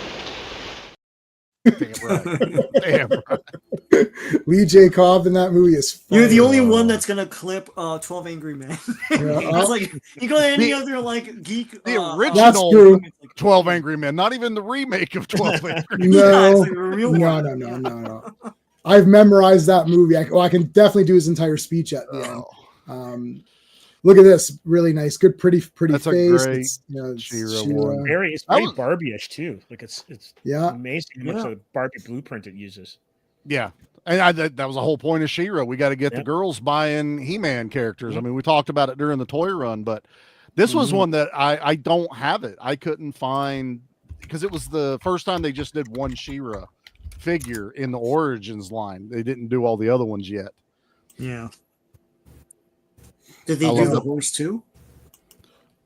Speaker 5: Damn right. Damn right.
Speaker 1: Lee J. Cobb in that movie is fun.
Speaker 3: You're the only one that's gonna clip 12 Angry Men. It's like you go to any other like geek.
Speaker 5: The original
Speaker 1: true.
Speaker 5: 12 Angry Men, not even the remake of 12 Angry Men.
Speaker 1: No,
Speaker 3: it's like a real one.
Speaker 1: no. I've memorized that movie. I can definitely do his entire speech at the end. Look at this, really nice, good, pretty
Speaker 5: That's
Speaker 1: face.
Speaker 5: a great
Speaker 1: It's,
Speaker 5: She-Ra
Speaker 1: She-Ra.
Speaker 5: one.
Speaker 6: It's very Barbie-ish too. Like it's amazing how much of the Barbie blueprint it uses.
Speaker 5: Yeah. And that was the whole point of She-Ra. We got to get the girls buying He-Man characters. I mean, we talked about it during the toy run, but this was one that I don't have it. I couldn't find, because it was the first time they just did one She-Ra figure in the Origins line. They didn't do all the other ones yet.
Speaker 3: Yeah. Did they do the horse too?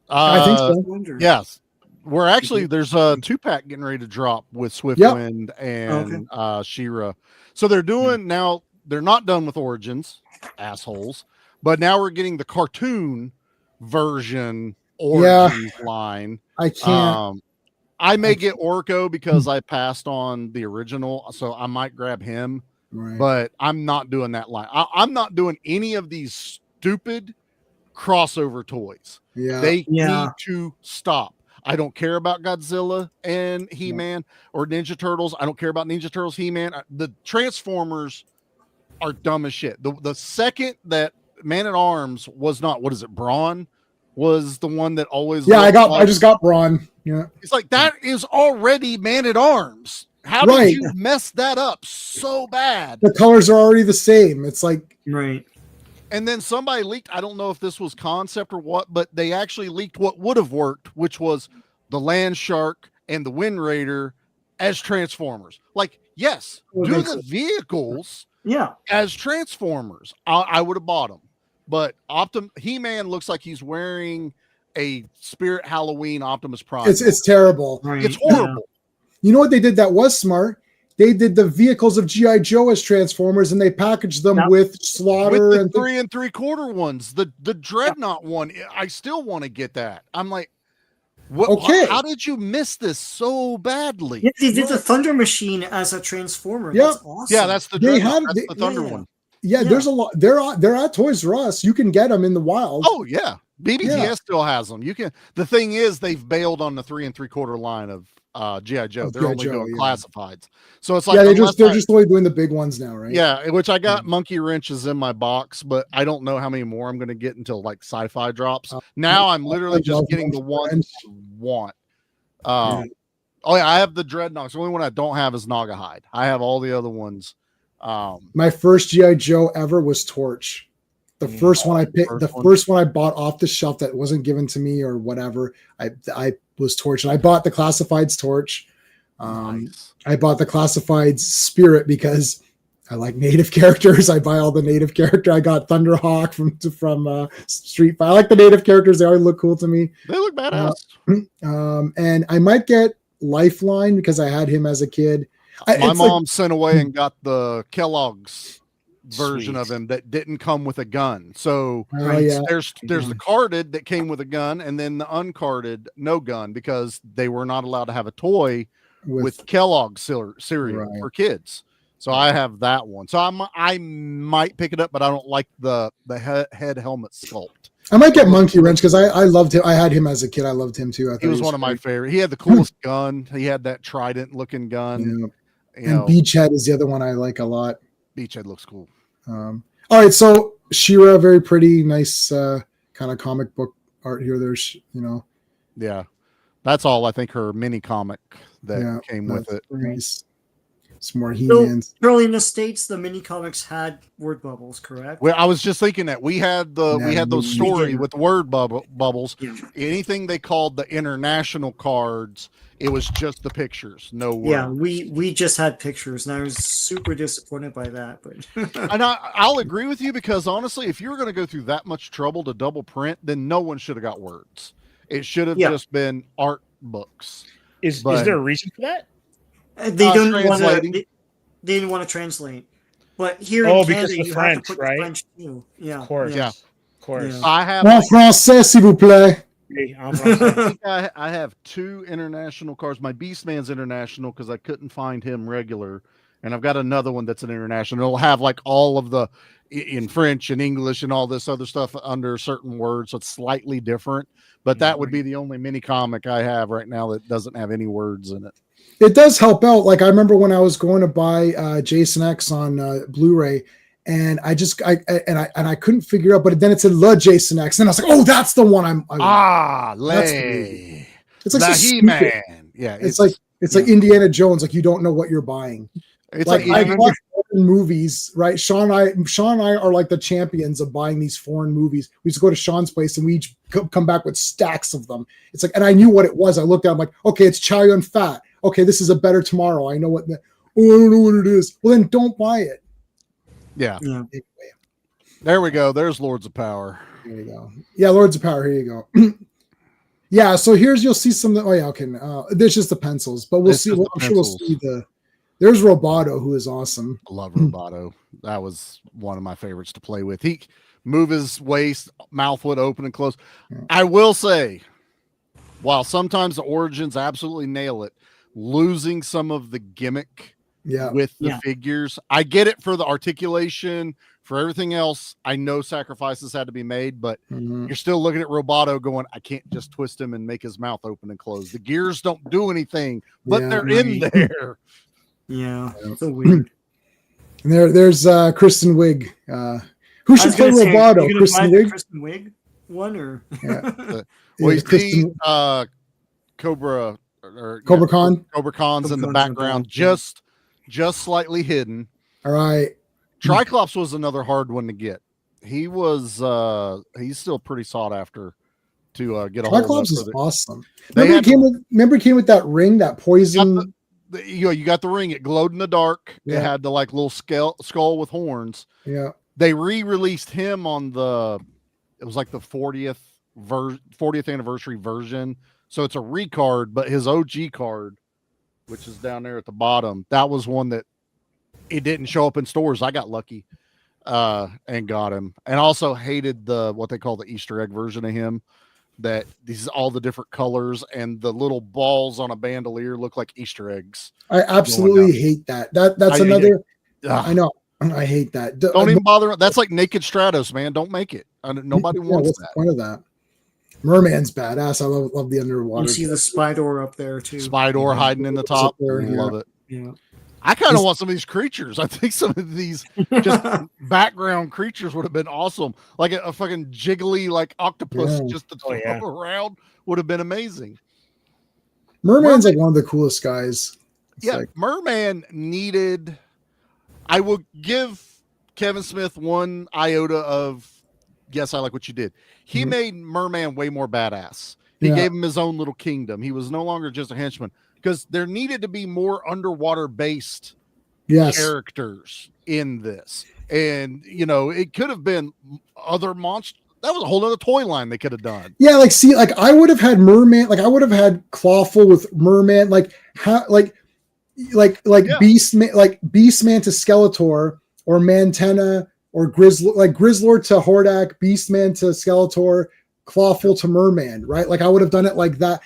Speaker 1: I think so.
Speaker 5: Yes. We're actually, there's a 2-pack getting ready to drop with Swiftwind and She-Ra. So they're doing now, they're not done with Origins, assholes, but now we're getting the cartoon version Origins line.
Speaker 1: I can't.
Speaker 5: I may get Orko because I passed on the original, so I might grab him, but I'm not doing that line. I'm not doing any of these stupid crossover toys. They need to stop. I don't care about Godzilla and He-Man or Ninja Turtles. I don't care about Ninja Turtles, He-Man. The Transformers are dumb as shit. The second that Man-at-Arms was not, what is it, Brawn was the one that always
Speaker 1: I just got Brawn. Yeah.
Speaker 5: It's like that is already Man-at-Arms. How did you mess that up so bad?
Speaker 1: The colors are already the same. It's like
Speaker 5: And then somebody leaked, I don't know if this was concept or what, but they actually leaked what would have worked, which was the Land Shark and the Wind Raider as Transformers. Like, yes, do the vehicles as Transformers. I would have bought them. But He-Man looks like he's wearing a Spirit Halloween Optimus Prime.
Speaker 1: It's terrible.
Speaker 5: It's horrible.
Speaker 1: You know what they did that was smart? They did the vehicles of G.I. Joe as Transformers, and they packaged them with Slaughter
Speaker 5: with the
Speaker 1: and
Speaker 5: 3 3/4 ones. The Dreadnought one, I still want to get that. I'm like, how did you miss this so badly?
Speaker 3: Yeah, they did the Thunder Machine as a Transformer.
Speaker 1: Yeah.
Speaker 3: That's awesome.
Speaker 5: Yeah, that's the Dreadnought. That's the Thunder one.
Speaker 1: Yeah, there's a lot. They're at Toys R Us. You can get them in the wild.
Speaker 5: Oh yeah, BBTS still has them. You can. The thing is, they've bailed on the 3 3/4 line of G.I. Joe. They're only doing classifieds. So it's like
Speaker 1: they're just only doing the big ones now, right?
Speaker 5: Yeah, which I got Monkey Wrenches in my box, but I don't know how many more I'm going to get until like Sci-Fi drops. Now I'm literally just getting the ones I want. Oh yeah, I have the Dreadnoughts. The only one I don't have is Naugahyde. I have all the other ones.
Speaker 1: My first G.I. Joe ever was Torch. The first one I picked, first one I bought off the shelf that wasn't given to me or whatever. I was Torch, and I bought the Classifieds Torch. I bought the Classifieds Spirit because I like native characters. I buy all the native character. I got Thunderhawk from Street Fighter. I like the native characters. They always look cool to me.
Speaker 5: They look badass.
Speaker 1: And I might get Lifeline because I had him as a kid.
Speaker 5: My mom sent away and got the Kellogg's version of him that didn't come with a gun. So there's the carded that came with a gun, and then the uncarded no gun, because they were not allowed to have a toy with Kellogg's cereal for kids. So I have that one. So I might pick it up, but I don't like the head helmet sculpt.
Speaker 1: I might get Monkey Wrench because I loved him. I had him as a kid. I loved him too. I thought
Speaker 5: he was one of my favorite. He had the coolest gun. He had that trident looking gun.
Speaker 1: And Beachhead is the other one I like a lot.
Speaker 5: Beachhead looks cool.
Speaker 1: All right, so She-Ra, very pretty, nice kind of comic book art here. There's,
Speaker 5: yeah, that's all. I think her mini comic that came with it.
Speaker 1: Nice. Some more He-Mans.
Speaker 3: So, early in the States, the mini comics had word bubbles, correct?
Speaker 5: Well, I was just thinking that we had those story with word bubbles. Yeah. Anything they called the international cards, it was just the pictures, no words.
Speaker 3: Yeah, we just had pictures, and I was super disappointed by that. But
Speaker 5: and I'll agree with you, because honestly, if you were going to go through that much trouble to double print, then no one should have got words. It should have just been art books.
Speaker 6: Is there a reason for that?
Speaker 3: They didn't want to translate. But here in Canada, you
Speaker 6: French,
Speaker 3: have to put
Speaker 6: right?
Speaker 3: the French too. Yeah,
Speaker 6: of course.
Speaker 5: Yeah.
Speaker 6: Of course.
Speaker 5: I have
Speaker 1: français, s'il vous plaît.
Speaker 5: I have 2 international cards. My Beastman's international because I couldn't find him regular, and I've got another one that's an international. It'll have like all of the in French and English and all this other stuff under certain words, so it's slightly different. But that would be the only mini comic I have right now that doesn't have any words in it.
Speaker 1: It does help out. Like I remember when I was going to buy Jason X on Blu-ray, and I couldn't figure out, but then it said Le Jason X, and I was like, oh, that's the one it's like
Speaker 5: He-Man. Yeah,
Speaker 1: it's like Indiana Jones. Like you don't know what you're buying.
Speaker 5: It's
Speaker 1: like I love foreign movies, right? Sean and I are like the champions of buying these foreign movies. We used to go to Sean's place and we each come back with stacks of them. It's like, and I knew what it was. I looked at it, I'm like, okay, it's Chow Yun Fat. Okay, this is a Better Tomorrow. I know what. I don't know what it is. Well, then don't buy it.
Speaker 5: Yeah. Anyway. There we go. There's Lords of Power.
Speaker 1: There you go. Yeah, Lords of Power. Here you go. Yeah. So you'll see some. Oh yeah. Okay. There's just the pencils, but we'll see. I'm sure we'll see There's Roboto, who is awesome.
Speaker 5: I love Roboto. That was one of my favorites to play with. He move his waist, mouth would open and close. Yeah. I will say, while sometimes the origins absolutely nail it, losing some of the gimmick with the figures. I get it for the articulation, for everything else. I know sacrifices had to be made, but you're still looking at Roboto going, I can't just twist him and make his mouth open and close. The gears don't do anything, but they're in there.
Speaker 3: Yeah, so weird.
Speaker 1: And there's Kristen Wiig. Who should play Roboto? Kristen Wiig?
Speaker 3: Kristen Wiig one or
Speaker 5: Cobra
Speaker 1: Khan.
Speaker 5: Cobra Khan's in the background, just slightly hidden.
Speaker 1: All right.
Speaker 5: Triclops was another hard one to get. He was he's still pretty sought after to get a hold of.
Speaker 1: Triclops is awesome. Remember he came with that ring, that poison.
Speaker 5: You got the ring. It glowed in the dark. It had the like little skull with horns.
Speaker 1: Yeah.
Speaker 5: They re-released him on it was like the 40th anniversary version. So it's a recard, but his OG card, which is down there at the bottom, that was one that it didn't show up in stores. I got lucky and got him. And also hated what they call the Easter egg version of him. That these all the different colors and the little balls on a bandolier look like Easter eggs.
Speaker 1: I absolutely hate that. That's another. I know. I hate that.
Speaker 5: Don't even bother. That's like Naked Stratos, man. Don't make it. Nobody wants
Speaker 1: what's
Speaker 5: that.
Speaker 1: The point of that? Merman's badass. I love the underwater.
Speaker 3: You see the Spydor up there too.
Speaker 5: Spydor hiding in the top. Love it.
Speaker 3: Yeah.
Speaker 5: I kind of want some of these creatures. I think some of these just background creatures would have been awesome. Like a fucking jiggly like octopus just to throw around would have been amazing.
Speaker 1: Merman's like one of the coolest guys.
Speaker 5: Merman needed. I will give Kevin Smith one iota of yes, I like what you did. He made Merman way more badass. He gave him his own little kingdom. He was no longer just a henchman. Because there needed to be more underwater based characters in this. And, it could have been other monsters. That was a whole other toy line they could have done.
Speaker 1: Yeah, I would have had Merman, I would have had Clawful with Merman, Beastman, Beastman to Skeletor, or Mantena, or Grizzlord to Hordak, Beastman to Skeletor, Clawful to Merman, right? I would have done it like that.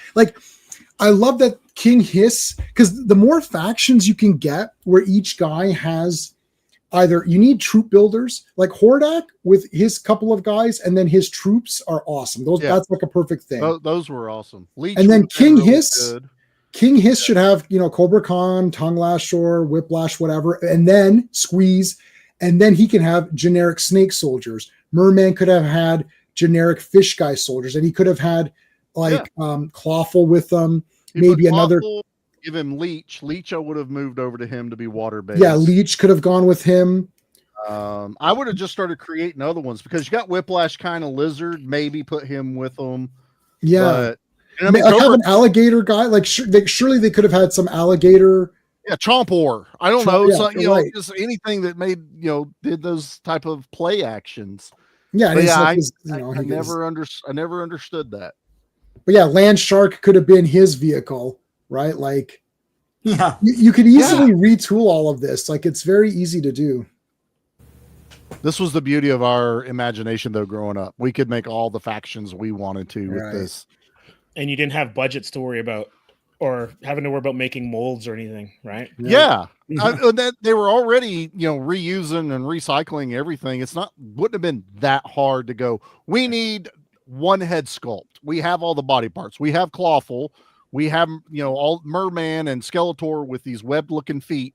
Speaker 1: I love that King Hiss, because the more factions you can get where each guy has either you need troop builders like Hordak with his couple of guys, and then his troops are awesome. That's like a perfect thing.
Speaker 5: Those were awesome.
Speaker 1: Leech and then King Hiss, should have Cobra Khan, Tongue Lashor, Whiplash, whatever, and then Squeeze, and then he can have generic Snake soldiers. Merman could have had generic Fish Guy soldiers, and he could have had Clawful with them. Maybe another.
Speaker 5: Give him Leech. Leech, I would have moved over to him to be water based.
Speaker 1: Yeah, Leech could have gone with him.
Speaker 5: I would have just started creating other ones because you got Whiplash, kind of lizard. Maybe put him with them.
Speaker 1: Yeah, have an alligator guy. Surely they could have had some alligator.
Speaker 5: Yeah, Chompor. I don't know. Just anything that made did those type of play actions.
Speaker 1: Yeah,
Speaker 5: I never understood that.
Speaker 1: But yeah, Land Shark could have been his vehicle, right? You could easily retool all of this. It's very easy to do.
Speaker 5: This was the beauty of our imagination, though. Growing up, we could make all the factions we wanted to with this,
Speaker 6: and you didn't have budgets to worry about, or having to worry about making molds or anything, right?
Speaker 5: Yeah, they were already, reusing and recycling everything. Wouldn't have been that hard to go. We need one head sculpt. We have all the body parts. We have Clawful. We have, all Merman and Skeletor with these webbed-looking feet.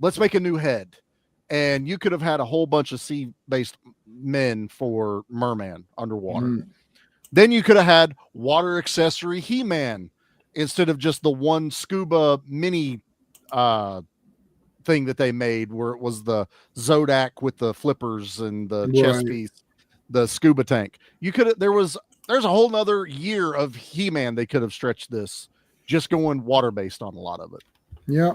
Speaker 5: Let's make a new head. And you could have had a whole bunch of sea-based men for Merman underwater. Then you could have had water accessory He-Man instead of just the one scuba mini thing that they made, where it was the Zodak with the flippers and the chest piece, the scuba tank. There's a whole nother year of He-Man they could have stretched this, just going water-based on a lot of it.
Speaker 1: Yeah.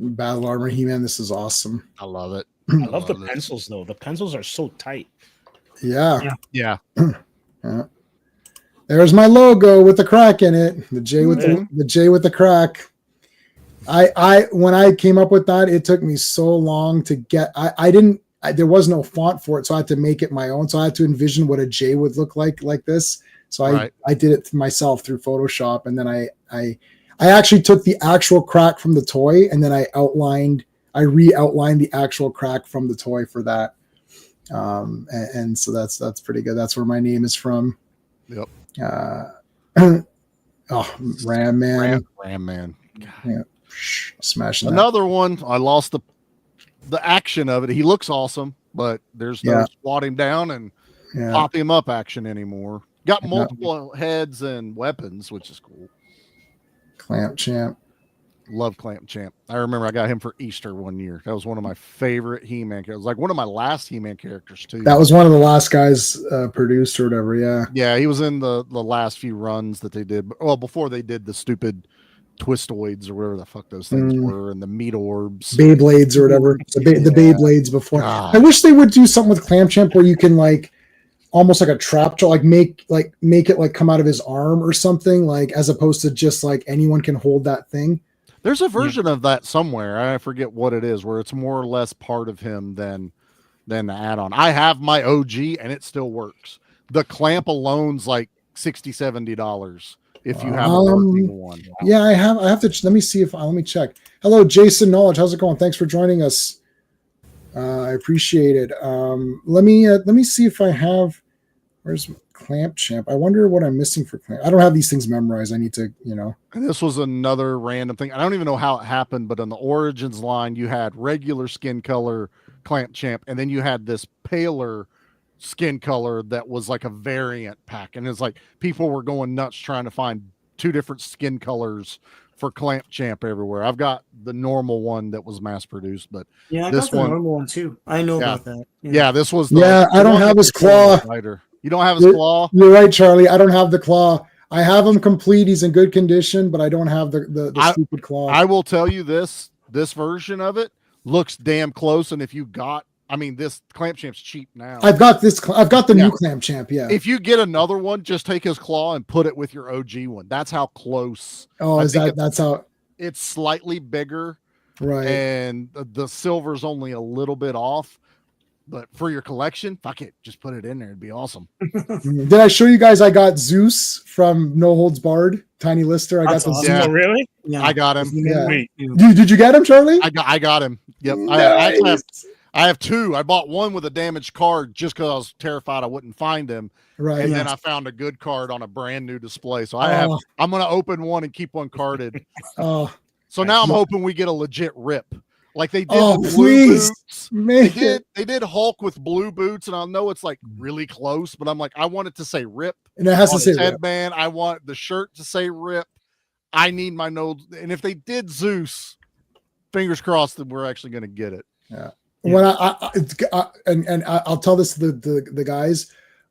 Speaker 1: Battle armor He-Man, this is awesome.
Speaker 5: I love it.
Speaker 6: I love the pencils though. The pencils are so tight.
Speaker 1: Yeah. There's my logo with the crack in it. The J with the J with the crack. When I came up with that, it took me so long to get. There was no font for it, so I had to make it my own. So I had to envision what a J would look like this. So I did it myself through Photoshop, and then I actually took the actual crack from the toy, and then I re-outlined the actual crack from the toy for that. And so that's pretty good. That's where my name is from.
Speaker 5: Yep.
Speaker 1: Ram Man.
Speaker 5: Ram Man.
Speaker 1: Yeah. Smashing
Speaker 5: another one. I lost the action of it. He looks awesome, but there's no squat him down and pop him up action anymore. Got multiple heads and weapons, which is cool.
Speaker 1: Clamp Champ.
Speaker 5: Love Clamp Champ. I remember I got him for Easter one year. That was one of my favorite He-Man characters. Like one of my last He-Man characters too.
Speaker 1: That was one of the last guys produced or whatever. Yeah.
Speaker 5: Yeah, he was in the last few runs that they did. Well, before they did the stupid Twistoids or whatever the fuck those things were, and the meat orbs,
Speaker 1: Beyblades or whatever. The Beyblades before. God. I wish they would do something with Clamp Champ where you can like almost like a trap jaw, like make it like come out of his arm or something, like as opposed to just like anyone can hold that thing.
Speaker 5: There's a version of that somewhere. I forget what it is, where it's more or less part of him than the add-on. I have my OG and it still works. The clamp alone's like $60-$70 if you have a working one. Wow.
Speaker 1: Yeah, I have to let me see if let me check. Hello, Jason Knowledge. How's it going? Thanks for joining us. I appreciate it. Let me see if I have. Where's Clamp Champ? I wonder what I'm missing for Clamp. I don't have these things memorized. I need to,
Speaker 5: And this was another random thing. I don't even know how it happened, but on the Origins line, you had regular skin color Clamp Champ, and then you had this paler skin color that was like a variant pack. And it's like people were going nuts trying to find two different skin colors for Clamp Champ everywhere. I've got the normal one that was mass produced, but
Speaker 3: I got the normal one too. I know about that.
Speaker 5: Yeah, this was
Speaker 1: I don't have his claw.
Speaker 5: You don't have his claw?
Speaker 1: You're right, Charlie. I don't have the claw. I have him complete. He's in good condition, but I don't have the stupid claw.
Speaker 5: I will tell you this version of it looks damn close. And if you got, this Clamp Champ's cheap now.
Speaker 1: I've got the new Clamp Champ. Yeah.
Speaker 5: If you get another one, just take his claw and put it with your OG one. That's how close.
Speaker 1: Oh, that's how
Speaker 5: it's slightly bigger.
Speaker 1: Right.
Speaker 5: And the silver's only a little bit off. But for your collection, fuck it. Just put it in there. It'd be awesome.
Speaker 1: Did I show you guys I got Zeus from No Holds Barred? Tiny Lister. I got the Zeus.
Speaker 5: Yeah.
Speaker 6: Oh, really?
Speaker 5: Yeah. I got him.
Speaker 1: Yeah. Did you get him, Charlie?
Speaker 5: I got him. Yep.
Speaker 1: Nice.
Speaker 5: I have two. I bought one with a damaged card just because I was terrified I wouldn't find him.
Speaker 1: Right.
Speaker 5: And then I found a good card on a brand new display. So I'm going to open one and keep one carded. So now I'm hoping we get a legit rip. Like they did the blue boots. They did Hulk with blue boots, and I know it's like really close, but I'm like, I want it to say rip.
Speaker 1: And it has to say
Speaker 5: headband. I want the shirt to say rip. I need my nose. And if they did Zeus, fingers crossed that we're actually going to get it.
Speaker 1: Yeah. When I'll tell this to the guys,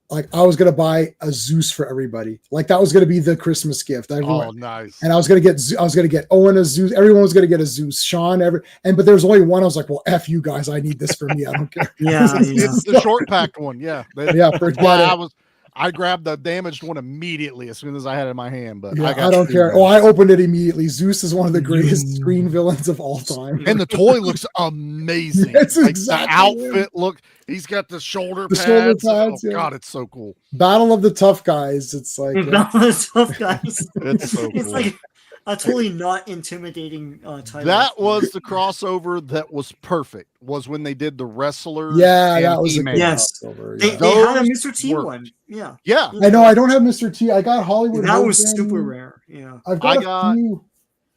Speaker 1: like I was gonna buy a Zeus for everybody. Like that was gonna be the Christmas gift.
Speaker 5: Oh, nice.
Speaker 1: And I was gonna get Owen a Zeus. Everyone was gonna get a Zeus. Sean, but there was only one. I was like, well, F you guys. I need this for me. I don't care.
Speaker 3: Yeah.
Speaker 5: It's the short packed one. Yeah.
Speaker 1: Forget it.
Speaker 5: I grabbed the damaged one immediately as soon as I had it in my hand. But
Speaker 1: Yeah,
Speaker 5: I
Speaker 1: I don't care. Oh, I opened it immediately. Zeus is one of the greatest screen villains of all time.
Speaker 5: And the toy looks amazing.
Speaker 1: That's
Speaker 5: like
Speaker 1: exactly
Speaker 5: the outfit look. He's got the shoulder pads.
Speaker 1: shoulder pads,
Speaker 5: Oh
Speaker 1: yeah.
Speaker 5: God, it's so cool.
Speaker 1: Battle of the Tough Guys. It's like
Speaker 3: Battle of the Tough Guys.
Speaker 5: It's so
Speaker 3: It's
Speaker 5: cool.
Speaker 3: like a totally not intimidating title.
Speaker 5: That was the crossover that was perfect. Was when they did the wrestler.
Speaker 1: Yeah, that was a good
Speaker 3: Yes.
Speaker 1: crossover.
Speaker 3: They,
Speaker 1: Yeah.
Speaker 3: they had a
Speaker 5: Those
Speaker 3: Mr. T
Speaker 5: worked.
Speaker 3: one. Yeah.
Speaker 5: Yeah.
Speaker 1: I know. I don't have Mr. T. I got Hollywood.
Speaker 3: That was
Speaker 1: Hogan.
Speaker 3: super rare. Yeah.
Speaker 1: I've got
Speaker 5: I got-
Speaker 1: a few.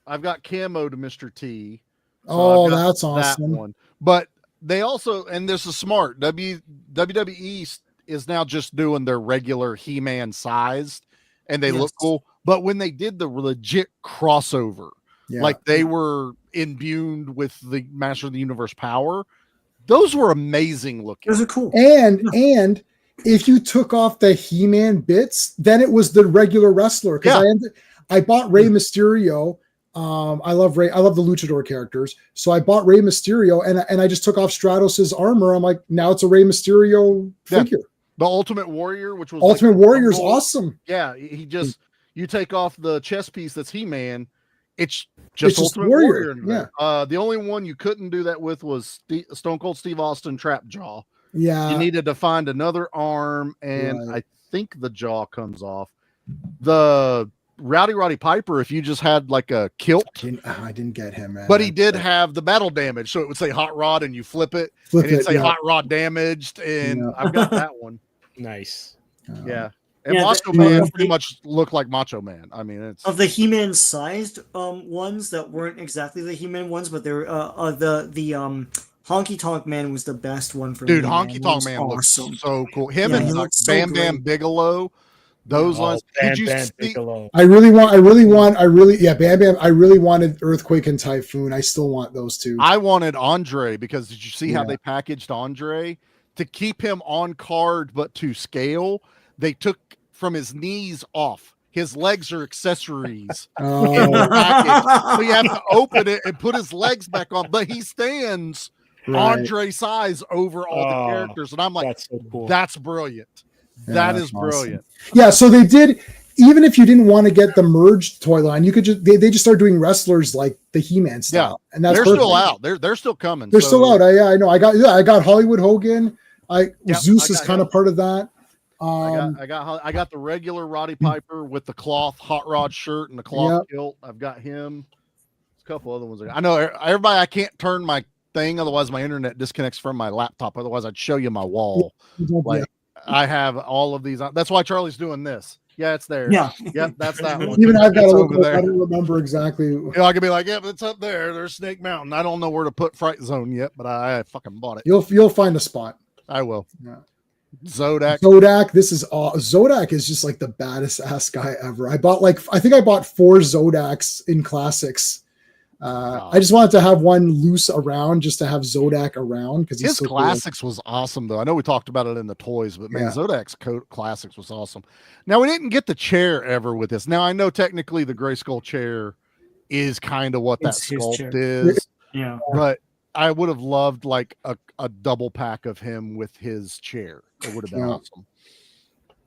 Speaker 5: I've got camo to Mr. T. so
Speaker 1: Oh,
Speaker 5: I've got
Speaker 1: that's
Speaker 5: that
Speaker 1: awesome.
Speaker 5: one. But they also, and this is smart. WWE is now just doing their regular He-Man sized, and they look
Speaker 3: Yes.
Speaker 5: cool. But when they did the legit crossover,
Speaker 1: Yeah.
Speaker 5: like they were imbued with the Master of the Universe power, those were amazing looking.
Speaker 3: Those are cool.
Speaker 1: and if you took off the He-Man bits, then it was the regular wrestler. Because I bought Rey Mysterio. I love Rey. I love the luchador characters. So I bought Rey Mysterio, and I just took off Stratos's armor. I'm like, now it's a Rey Mysterio figure.
Speaker 5: The Ultimate Warrior, which was
Speaker 1: Ultimate
Speaker 5: like,
Speaker 1: Warrior is awesome.
Speaker 5: Yeah, he just you take off the chest piece that's He-Man, it's just
Speaker 1: It's just
Speaker 5: Ultimate
Speaker 1: Warrior,
Speaker 5: Warrior. The only one you couldn't do that with was Stone Cold Steve Austin Trap Jaw.
Speaker 1: Yeah.
Speaker 5: You needed to find another arm, and
Speaker 1: Right.
Speaker 5: I think the jaw comes off. The Roddy Piper, if you just had like a kilt,
Speaker 1: I didn't get him, man.
Speaker 5: but he did have the battle damage, so it would say Hot Rod, and you flip it, and it'd say Hot Rod damaged, and I've got that one.
Speaker 6: Nice.
Speaker 5: Yeah. And
Speaker 3: Yeah,
Speaker 5: Macho
Speaker 3: the-
Speaker 5: Man
Speaker 3: the-
Speaker 5: pretty much looked like Macho Man. I mean, it's
Speaker 3: Of the He-Man sized ones that weren't exactly the He-Man ones, but they're the Honky Tonk Man was the best one for
Speaker 5: dude.
Speaker 3: me.
Speaker 5: Honky Tonk Man looks so cool. Him and
Speaker 3: he
Speaker 5: like
Speaker 3: looks so
Speaker 5: Bam Bam
Speaker 3: great.
Speaker 5: Bigelow. Those ones. Did you see?
Speaker 6: Bigelow.
Speaker 1: I really Bam Bam. I really wanted Earthquake and Typhoon. I still want those two.
Speaker 5: I wanted Andre because did you see how
Speaker 1: Yeah.
Speaker 5: they packaged Andre to keep him on card but to scale? They took from his knees off. His legs are accessories in the package. So you have to open it and put his legs back on, but he stands
Speaker 1: Right.
Speaker 5: Andre size over all the characters. And I'm like,
Speaker 6: That's so cool.
Speaker 5: that's brilliant.
Speaker 1: Yeah,
Speaker 5: That
Speaker 1: that's
Speaker 5: is brilliant.
Speaker 1: Yeah, so they did. Even if you didn't want to get the merged toy line, you could just they just started doing wrestlers like the He-Man style, and that's
Speaker 5: They're
Speaker 1: perfect.
Speaker 5: still out. They're still coming.
Speaker 1: They're
Speaker 5: so-
Speaker 1: still out. I know. I got Hollywood Hogan. Zeus
Speaker 5: I
Speaker 1: is
Speaker 5: got
Speaker 1: kind
Speaker 5: him.
Speaker 1: of part of that.
Speaker 5: I got the regular Roddy Piper with the cloth hot rod shirt and the cloth kilt. I've got him. There's a couple other ones. I know everybody. I can't turn my thing, otherwise my internet disconnects from my laptop. Otherwise, I'd show you my wall. Like I have all of these. That's why Charlie's doing this. Yeah, it's there.
Speaker 3: Yeah.
Speaker 5: Yep, that's that one.
Speaker 1: Even I've got
Speaker 5: It's
Speaker 1: to
Speaker 5: over
Speaker 1: look.
Speaker 5: there.
Speaker 1: I don't remember exactly.
Speaker 5: You know, I could be like, yeah, but it's up there. There's Snake Mountain. I don't know where to put Fright Zone yet, but I fucking bought it.
Speaker 1: You'll find a spot.
Speaker 5: I will.
Speaker 1: Yeah.
Speaker 5: Zodak.
Speaker 1: This is Zodak is just like the baddest ass guy ever. I think I bought 4 Zodaks in classics. I just wanted to have one loose around just to have Zodak around because
Speaker 5: His classics was awesome though. I know we talked about it in the toys, but man, Zodak's classics was awesome. Now we didn't get the chair ever with this. Now I know technically the Gray Skull chair is kind of what that sculpt is.
Speaker 3: Yeah.
Speaker 5: But I would have loved like a double pack of him with his chair. It would have been awesome.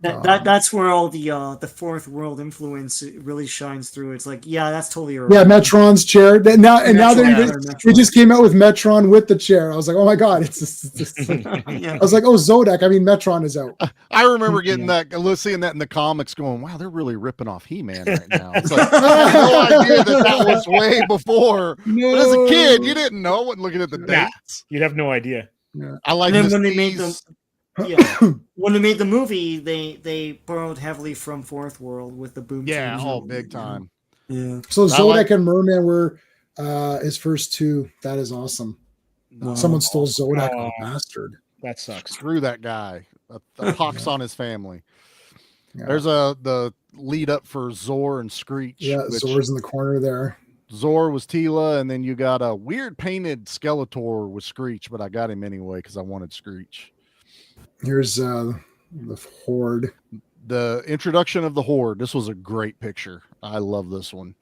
Speaker 3: That's where all the fourth world influence really shines through. It's like, yeah, that's totally
Speaker 1: Metron's chair. Now
Speaker 3: Metron.
Speaker 1: they just came out with Metron with the chair. I was like, oh my god, it's just I was like, oh Zodak. I mean, Metron is out.
Speaker 5: I remember getting seeing that in the comics, going, wow, they're really ripping off He-Man right now. It's like I had no idea that was way before. But as a kid, you didn't know. I wasn't looking at the dates.
Speaker 6: You'd have no idea.
Speaker 1: Yeah.
Speaker 5: I like
Speaker 3: when they made when they made the movie, they borrowed heavily from Fourth World with the boom.
Speaker 5: Yeah,
Speaker 3: team.
Speaker 5: all big time.
Speaker 3: Yeah.
Speaker 1: So Zodak and Merman were his first 2. That is awesome. Someone stole Zodak, oh, bastard.
Speaker 6: That sucks.
Speaker 5: Screw that guy. A pox on his family. Yeah. There's the lead up for Zor and Screech.
Speaker 1: Yeah, Zor's in the corner there.
Speaker 5: Zor was Tila, and then you got a weird painted Skeletor with Screech, but I got him anyway because I wanted Screech.
Speaker 1: Here's the Horde.
Speaker 5: The introduction of the Horde. This was a great picture. I love this one.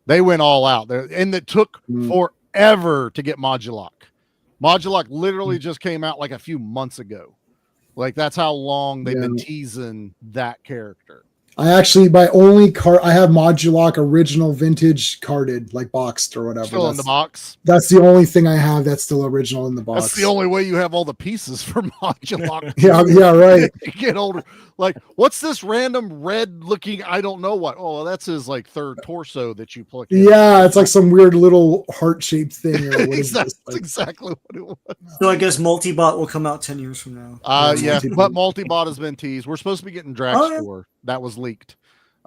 Speaker 5: They went all out there, and it took forever to get Modulok. Modulok literally just came out like a few months ago. Like that's how long they've been teasing that character.
Speaker 1: I actually, my only card, I have Moduloc original vintage carded, like boxed or whatever.
Speaker 5: Still in the box.
Speaker 1: That's the only thing I have that's still original in the box.
Speaker 5: That's the only way you have all the pieces for Moduloc.
Speaker 1: yeah, right.
Speaker 5: You get older. Like, what's this random red looking? I don't know what. Oh, that's his like third torso that you pluck.
Speaker 1: Yeah, it's like some weird little heart shaped thing. Or what is
Speaker 5: That's
Speaker 1: this? Like,
Speaker 5: exactly what it was.
Speaker 3: So I guess Multibot will come out 10 years from now.
Speaker 5: Yeah, but Multibot has been teased. We're supposed to be getting Dragstore. That was leaked.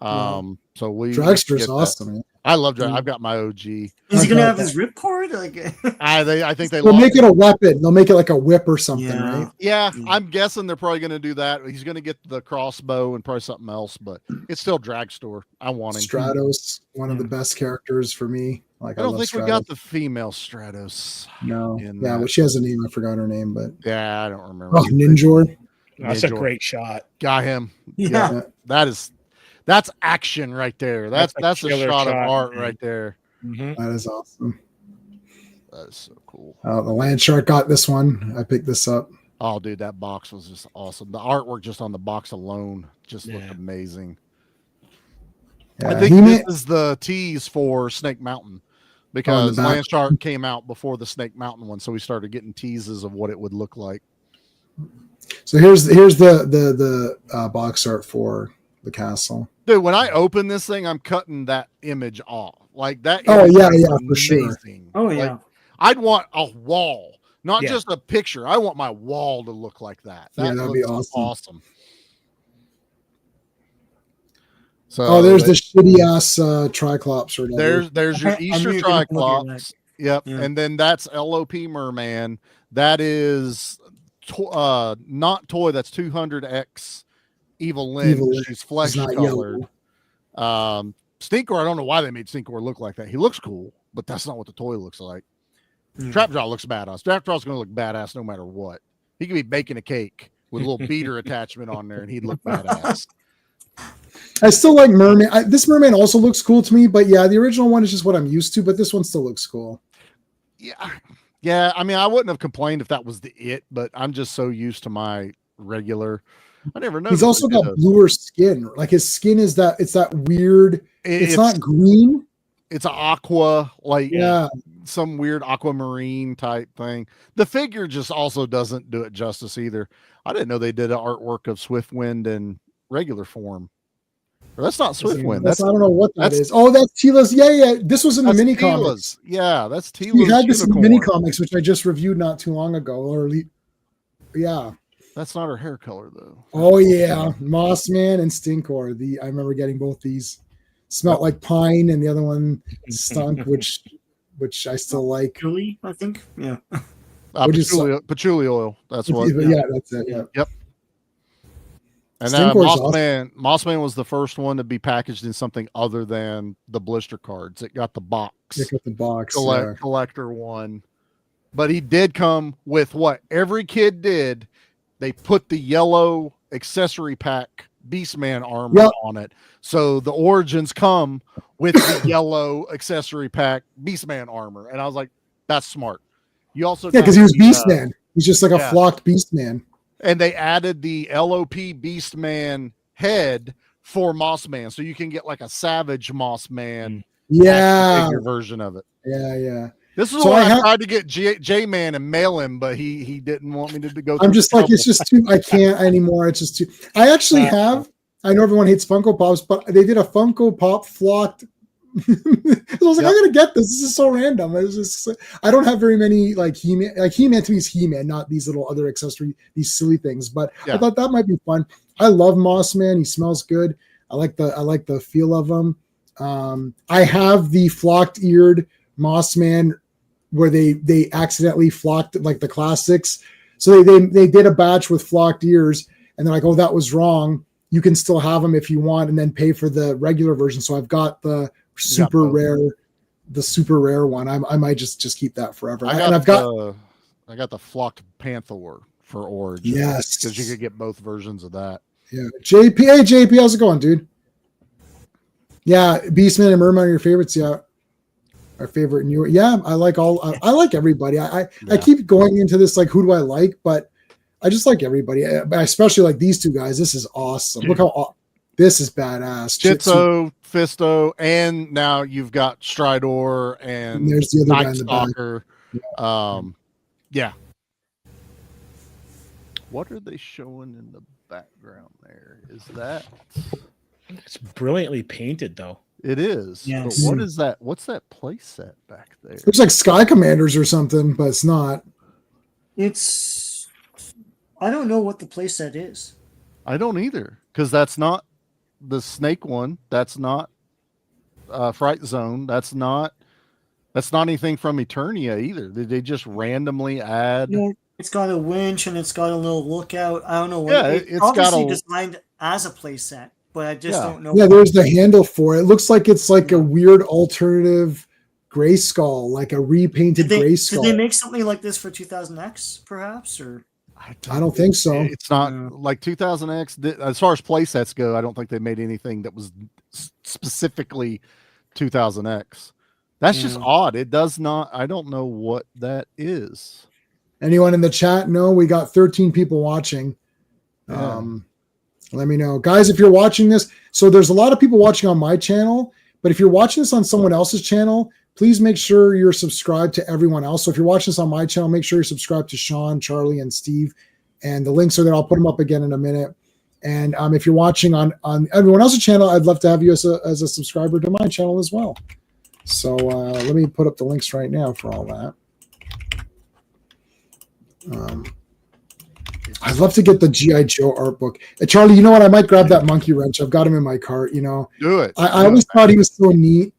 Speaker 5: So we
Speaker 1: Dragster's awesome. Man.
Speaker 5: I love Drag. I've got my OG.
Speaker 3: Is he gonna have his ripcord? Like,
Speaker 5: I think
Speaker 1: they'll make it a weapon. They'll make it like a whip or something, right?
Speaker 5: Yeah, I'm guessing they're probably going to do that. He's going to get the crossbow and probably something else, but it's still Dragstore. I want him.
Speaker 1: Stratos, one of the best characters for me. Like
Speaker 5: I don't think
Speaker 1: Stratos.
Speaker 5: we got the female Stratos.
Speaker 1: No, well, she has a name. I forgot her name, but
Speaker 5: yeah, I don't remember.
Speaker 1: Oh, Ninjor.
Speaker 6: That's a great shot.
Speaker 5: Got him.
Speaker 3: Yeah.
Speaker 5: That's action right there. That's a shot of art
Speaker 6: man.
Speaker 5: right there.
Speaker 6: Mm-hmm.
Speaker 1: That is awesome.
Speaker 5: That is so cool.
Speaker 1: The Land Shark got this one. I picked this up.
Speaker 5: Oh, dude, that box was just awesome. The artwork just on the box alone just looked amazing.
Speaker 1: Yeah,
Speaker 5: I think this is the tease for Snake Mountain because Land Shark came out before the Snake Mountain one, so we started getting teases of what it would look like.
Speaker 1: So here's the box art for the castle.
Speaker 5: Dude, when I open this thing, I'm cutting that image off. Like that.
Speaker 1: Oh yeah,
Speaker 5: amazing.
Speaker 1: for sure.
Speaker 3: Oh yeah.
Speaker 5: Like, I'd want a wall, not just a picture. I want my wall to look like that.
Speaker 1: That'd be awesome.
Speaker 5: So
Speaker 1: there's the shitty ass Triclops or whatever.
Speaker 5: There's your Easter Triclops. Yep. Yeah. And then that's LOP Merman. That is not toy. That's 200X Evil Lynn. She's flesh colored. Stinkor, I don't know why they made Stinkor look like that. He looks cool, but that's not what the toy looks like. Trapjaw looks badass. Trapjaw's going to look badass no matter what. He could be baking a cake with a little beater attachment on there, and he'd look badass.
Speaker 1: I still like Merman. This Merman also looks cool to me, but yeah, the original one is just what I'm used to, but this one still looks cool.
Speaker 5: Yeah. I mean, I wouldn't have complained if that was it, but I'm just so used to my regular. I never know.
Speaker 1: He's also got bluer skin. Like his skin is it's that weird. It's not green.
Speaker 5: It's an aqua, like some weird aquamarine type thing. The figure just also doesn't do it justice either. I didn't know they did an artwork of Swiftwind in regular form. Or that's not Swiftwind.
Speaker 1: I don't know what that is. Oh, that's Tila's. Yeah. This was in the mini comics.
Speaker 5: Yeah, that's Tila's.
Speaker 1: You had this in the mini comics, which I just reviewed not too long ago.
Speaker 5: That's not her hair color though.
Speaker 1: Oh yeah, Mossman and Stinkor. I remember getting both these. Smelled like pine, and the other one stunk, which I still like.
Speaker 3: Patchouli, I think. Yeah.
Speaker 5: Patchouli oil. That's what.
Speaker 1: Yeah, that's it. Yeah.
Speaker 5: Yep. And then Mossman was the first one to be packaged in something other than the blister cards. It got the box.
Speaker 1: It got the box.
Speaker 5: Collector one. But he did come with what every kid did. They put the yellow accessory pack Beastman armor on it. So the origins come with the yellow accessory pack Beastman armor. And I was like, that's smart. You also
Speaker 1: because he was Beastman. He's just like a flocked Beastman.
Speaker 5: And they added the LOP Beastman head for Mossman. So you can get like a Savage Mossman version of it.
Speaker 1: Yeah.
Speaker 5: This is why I tried to get J-Man and mail him, but he didn't want me to go.
Speaker 1: I'm just like, it's just too, I can't anymore. It's just too, I actually have, I know everyone hates Funko Pops, but they did a Funko Pop flocked. I was like, I'm going to get this. This is so random. It was just, I don't have very many like He-Man. Like He-Man to me is He-Man, not these little other accessory, these silly things. But I thought that might be fun. I love Mossman. He smells good. I like the feel of him. I have the flocked eared Mossman where they accidentally flocked like the classics. So they did a batch with flocked ears and they're like, oh, that was wrong. You can still have them if you want and then pay for the regular version. So I've got the super rare one. I might just keep that forever. I
Speaker 5: got the flocked Panther for Origin.
Speaker 1: Yes.
Speaker 5: Because you could get both versions of that.
Speaker 1: Yeah. JP, how's it going, dude? Yeah, Beastman and Merman are your favorites. Yeah. Our favorite new. Yeah, I like I like everybody. I keep going into this like who do I like, but I just like everybody, but I especially like these two guys. This is awesome. Look how this is badass.
Speaker 5: Jitso, Fisto, and now you've got Stridor and
Speaker 1: there's the other guy
Speaker 5: Night
Speaker 1: in the
Speaker 5: Stalker.
Speaker 1: back.
Speaker 5: Yeah. What are they showing in the background there? Is that?
Speaker 6: It's brilliantly painted, though.
Speaker 5: It is.
Speaker 3: Yes.
Speaker 5: But what is that? What's that play set back there?
Speaker 1: Looks like Sky Commanders or something, but it's not.
Speaker 3: It's. I don't know what the playset is.
Speaker 5: I don't either, because that's not the Snake one. That's not Fright Zone. That's not anything from Eternia either. Did they just randomly add?
Speaker 3: It's got a winch and it's got a little lookout. I don't know what.
Speaker 5: Yeah,
Speaker 3: it's obviously designed as a playset, but I just don't know.
Speaker 1: Yeah, there's the handle for it. It looks like it's like a weird alternative Grayskull, like a repainted Grayskull.
Speaker 3: Did they make something like this for 2000X, perhaps, or?
Speaker 1: I don't think so.
Speaker 5: It's not like 2000X. As far as play sets go, I don't think they made anything that was specifically 2000X. That's just odd. It does not. I don't know what that is.
Speaker 1: Anyone in the chat? No, we got 13 people watching. Let me know, guys, if you're watching this. So there's a lot of people watching on my channel, but if you're watching this on someone else's channel, please make sure you're subscribed to everyone else. So if you're watching this on my channel, make sure you're subscribed to Sean, Charlie, and Steve. And the links are there. I'll put them up again in a minute. And if you're watching on everyone else's channel, I'd love to have you as a subscriber to my channel as well. So let me put up the links right now for all that. I'd love to get the G.I. Joe art book. Charlie, you know what? I might grab that monkey wrench. I've got him in my cart,
Speaker 5: Do it.
Speaker 1: I always thought he was so neat.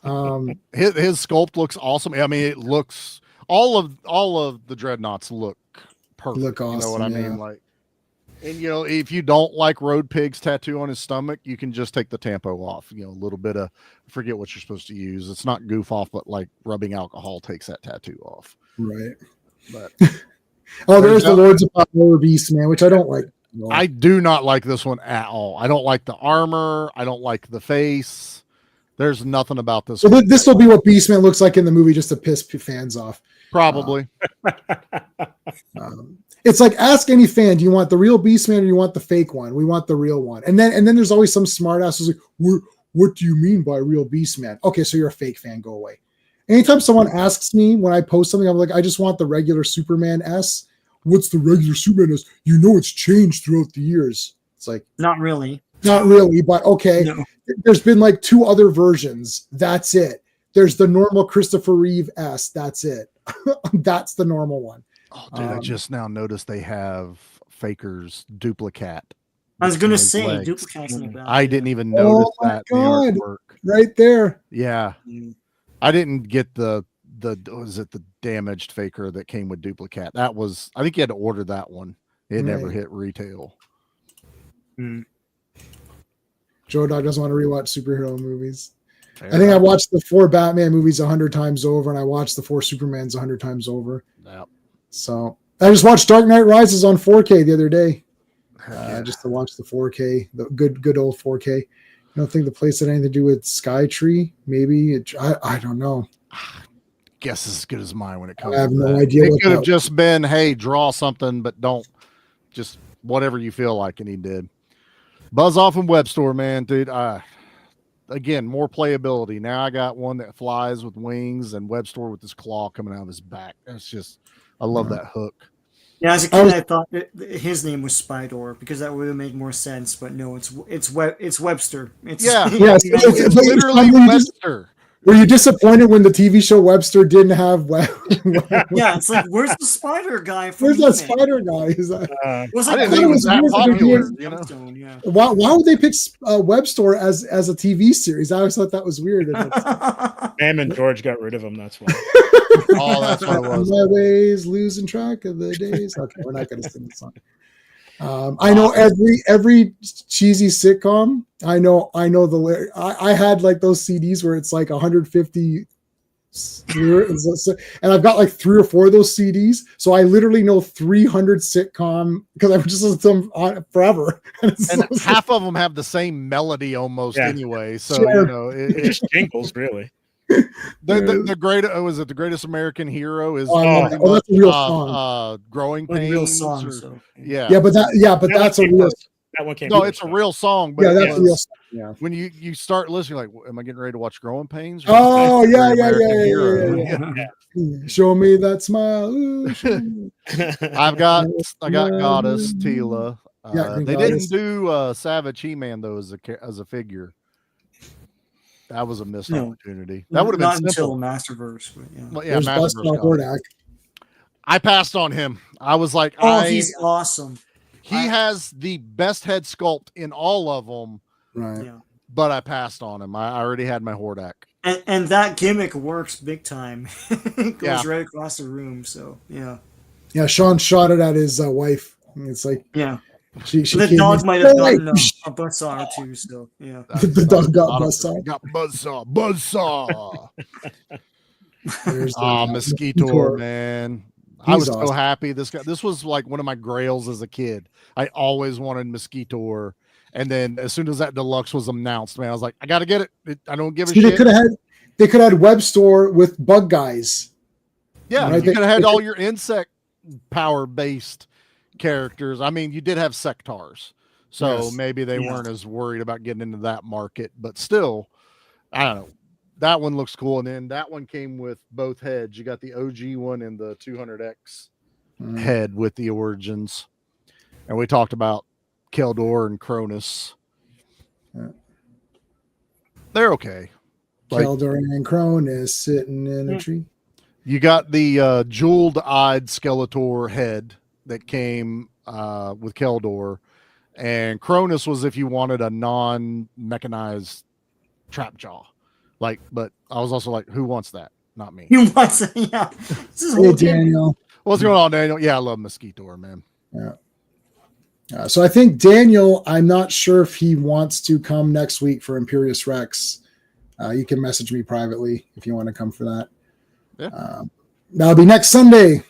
Speaker 5: His sculpt looks awesome. I mean, it looks all of the dreadnoughts look perfect.
Speaker 1: Look awesome,
Speaker 5: you know what I mean? Like, and if you don't like Road Pig's tattoo on his stomach, you can just take the tampo off. A little bit of, I forget what you're supposed to use. It's not goof off, but like rubbing alcohol takes that tattoo off.
Speaker 1: Right.
Speaker 5: But
Speaker 1: there's the Lords of Power Beast, man, which I don't like.
Speaker 5: I do not like this one at all. I don't like the armor. I don't like the face. There's nothing about this.
Speaker 1: So this will be what Beastman looks like in the movie, just to piss fans off.
Speaker 5: Probably.
Speaker 1: It's like, ask any fan, do you want the real Beastman or do you want the fake one? We want the real one. And then there's always some smart ass who's like, what do you mean by real Beastman? Okay, so you're a fake fan. Go away. Anytime someone asks me when I post something, I'm like, I just want the regular Superman S. What's the regular Superman S? It's changed throughout the years. It's like,
Speaker 3: not really,
Speaker 1: but okay. No. There's been like 2 other versions. That's it. There's the normal Christopher Reeve S. That's it. That's the normal one.
Speaker 5: Oh, dude, I just now noticed they have Faker's duplicate.
Speaker 3: I was going to say duplicate's in the back.
Speaker 5: I didn't even notice that in the artwork.
Speaker 1: Right there.
Speaker 5: Yeah. I didn't get the damaged Faker that came with duplicate. That was, I think you had to order that one. It never hit retail.
Speaker 1: Joe Dog doesn't want to rewatch superhero movies. I think I watched the 4 Batman movies 100 times over, and I watched the 4 Supermans 100 times over.
Speaker 5: Yep.
Speaker 1: So I just watched Dark Knight Rises on 4K the other day, just to watch the 4K, the good old 4K. I don't think the place had anything to do with Skytree. Maybe I don't know.
Speaker 5: Guess as good as mine when it comes.
Speaker 1: I have no idea.
Speaker 5: It could have just been, hey, draw something, but don't just whatever you feel like, and he did. Buzz off in Web Store, man, dude. Again, more playability. Now I got one that flies with wings, and Web Store with this claw coming out of his back. It's just, I love that hook.
Speaker 3: Yeah, as a kid, I thought his name was Spydor because that would have made more sense. But no, it's Webster.
Speaker 5: It's literally Webster.
Speaker 1: Were you disappointed when the TV show Webster didn't have
Speaker 3: Yeah, it's like, where's the spider guy?
Speaker 1: Where's that spider guy? Is that?
Speaker 5: I didn't think it was that popular.
Speaker 1: Why would they pick Webster as a TV series? I always thought that was weird.
Speaker 6: Sam and George got rid of him. That's why.
Speaker 5: Oh, that's what it was.
Speaker 1: My ways, losing track of the days. Okay, we're not going to sing the song. I know every cheesy sitcom. I know the lyric. I had like those CDs where it's like 150 lyrics, and I've got like 3 or 4 of those CDs. So I literally know 300 sitcom because I've just listened to them on forever.
Speaker 5: And half of them have the same melody almost anyway. So
Speaker 6: it just jingles really.
Speaker 5: The great was it the greatest American hero is
Speaker 1: that's a real song.
Speaker 5: Growing
Speaker 3: Like
Speaker 5: Pains.
Speaker 3: real song.
Speaker 5: Or,
Speaker 3: So.
Speaker 5: yeah,
Speaker 1: but that's a real.
Speaker 6: That one came.
Speaker 5: No,
Speaker 6: first,
Speaker 5: it's a
Speaker 6: though.
Speaker 5: real song. But
Speaker 1: Yeah, that's a real song. Yeah.
Speaker 5: when you start listening, like, am I getting ready to watch Growing Pains?
Speaker 1: Oh yeah,
Speaker 5: American
Speaker 1: yeah. Show me that smile. Ooh,
Speaker 5: I got Goddess Tila. They
Speaker 1: Goddess.
Speaker 5: didn't do Savage He-Man though as a figure. That was a missed opportunity. That would have been
Speaker 3: not
Speaker 5: simple.
Speaker 3: until Masterverse. But yeah.
Speaker 5: Well, yeah,
Speaker 1: There's
Speaker 5: Masterverse.
Speaker 1: Hordak.
Speaker 5: I passed on him. I was like,
Speaker 3: he's awesome.
Speaker 5: He has the best head sculpt in all of them.
Speaker 1: Right.
Speaker 3: Yeah.
Speaker 5: But I passed on him. I already had my Hordak.
Speaker 3: And that gimmick works big time. It goes
Speaker 5: Yeah.
Speaker 3: right across the room. So yeah.
Speaker 1: Yeah, Sean shot it at his wife. It's like
Speaker 3: Yeah.
Speaker 1: she
Speaker 3: The dog might have gotten a buzzsaw or two. So yeah.
Speaker 1: The dog got buzzsaw.
Speaker 5: Got buzzsaw.
Speaker 1: There's
Speaker 5: Mosquito, man. I was
Speaker 1: awesome.
Speaker 5: so happy. This was like one of my grails as a kid. I always wanted Mosquito. And then as soon as that deluxe was announced, man, I was like, I gotta get it. I don't give a shit.
Speaker 1: They could have had Web Store with Bug Guys.
Speaker 5: Yeah,
Speaker 1: right?
Speaker 5: you could have had all your insect power based characters. I mean, you did have sectars, so maybe they weren't as worried about getting into that market, but still, I don't know. That one looks cool. And then that one came with both heads. You got the OG one and the 200X head with the origins. And we talked about Keldor and Cronus. They're okay.
Speaker 1: Keldor and Cronus sitting in a tree.
Speaker 5: You got the jeweled-eyed Skeletor head that came with Keldor. And Cronus was if you wanted a non-mechanized trap jaw. But I was also like, who wants that? Not me.
Speaker 3: You want to, yeah. This is
Speaker 1: Hey, Daniel.
Speaker 5: What's going on, Daniel? Yeah, I love Mosquito, man.
Speaker 1: Yeah. So I think Daniel, I'm not sure if he wants to come next week for Imperious Rex. You can message me privately if you want to come for that.
Speaker 5: Yeah.
Speaker 1: That'll be next Sunday.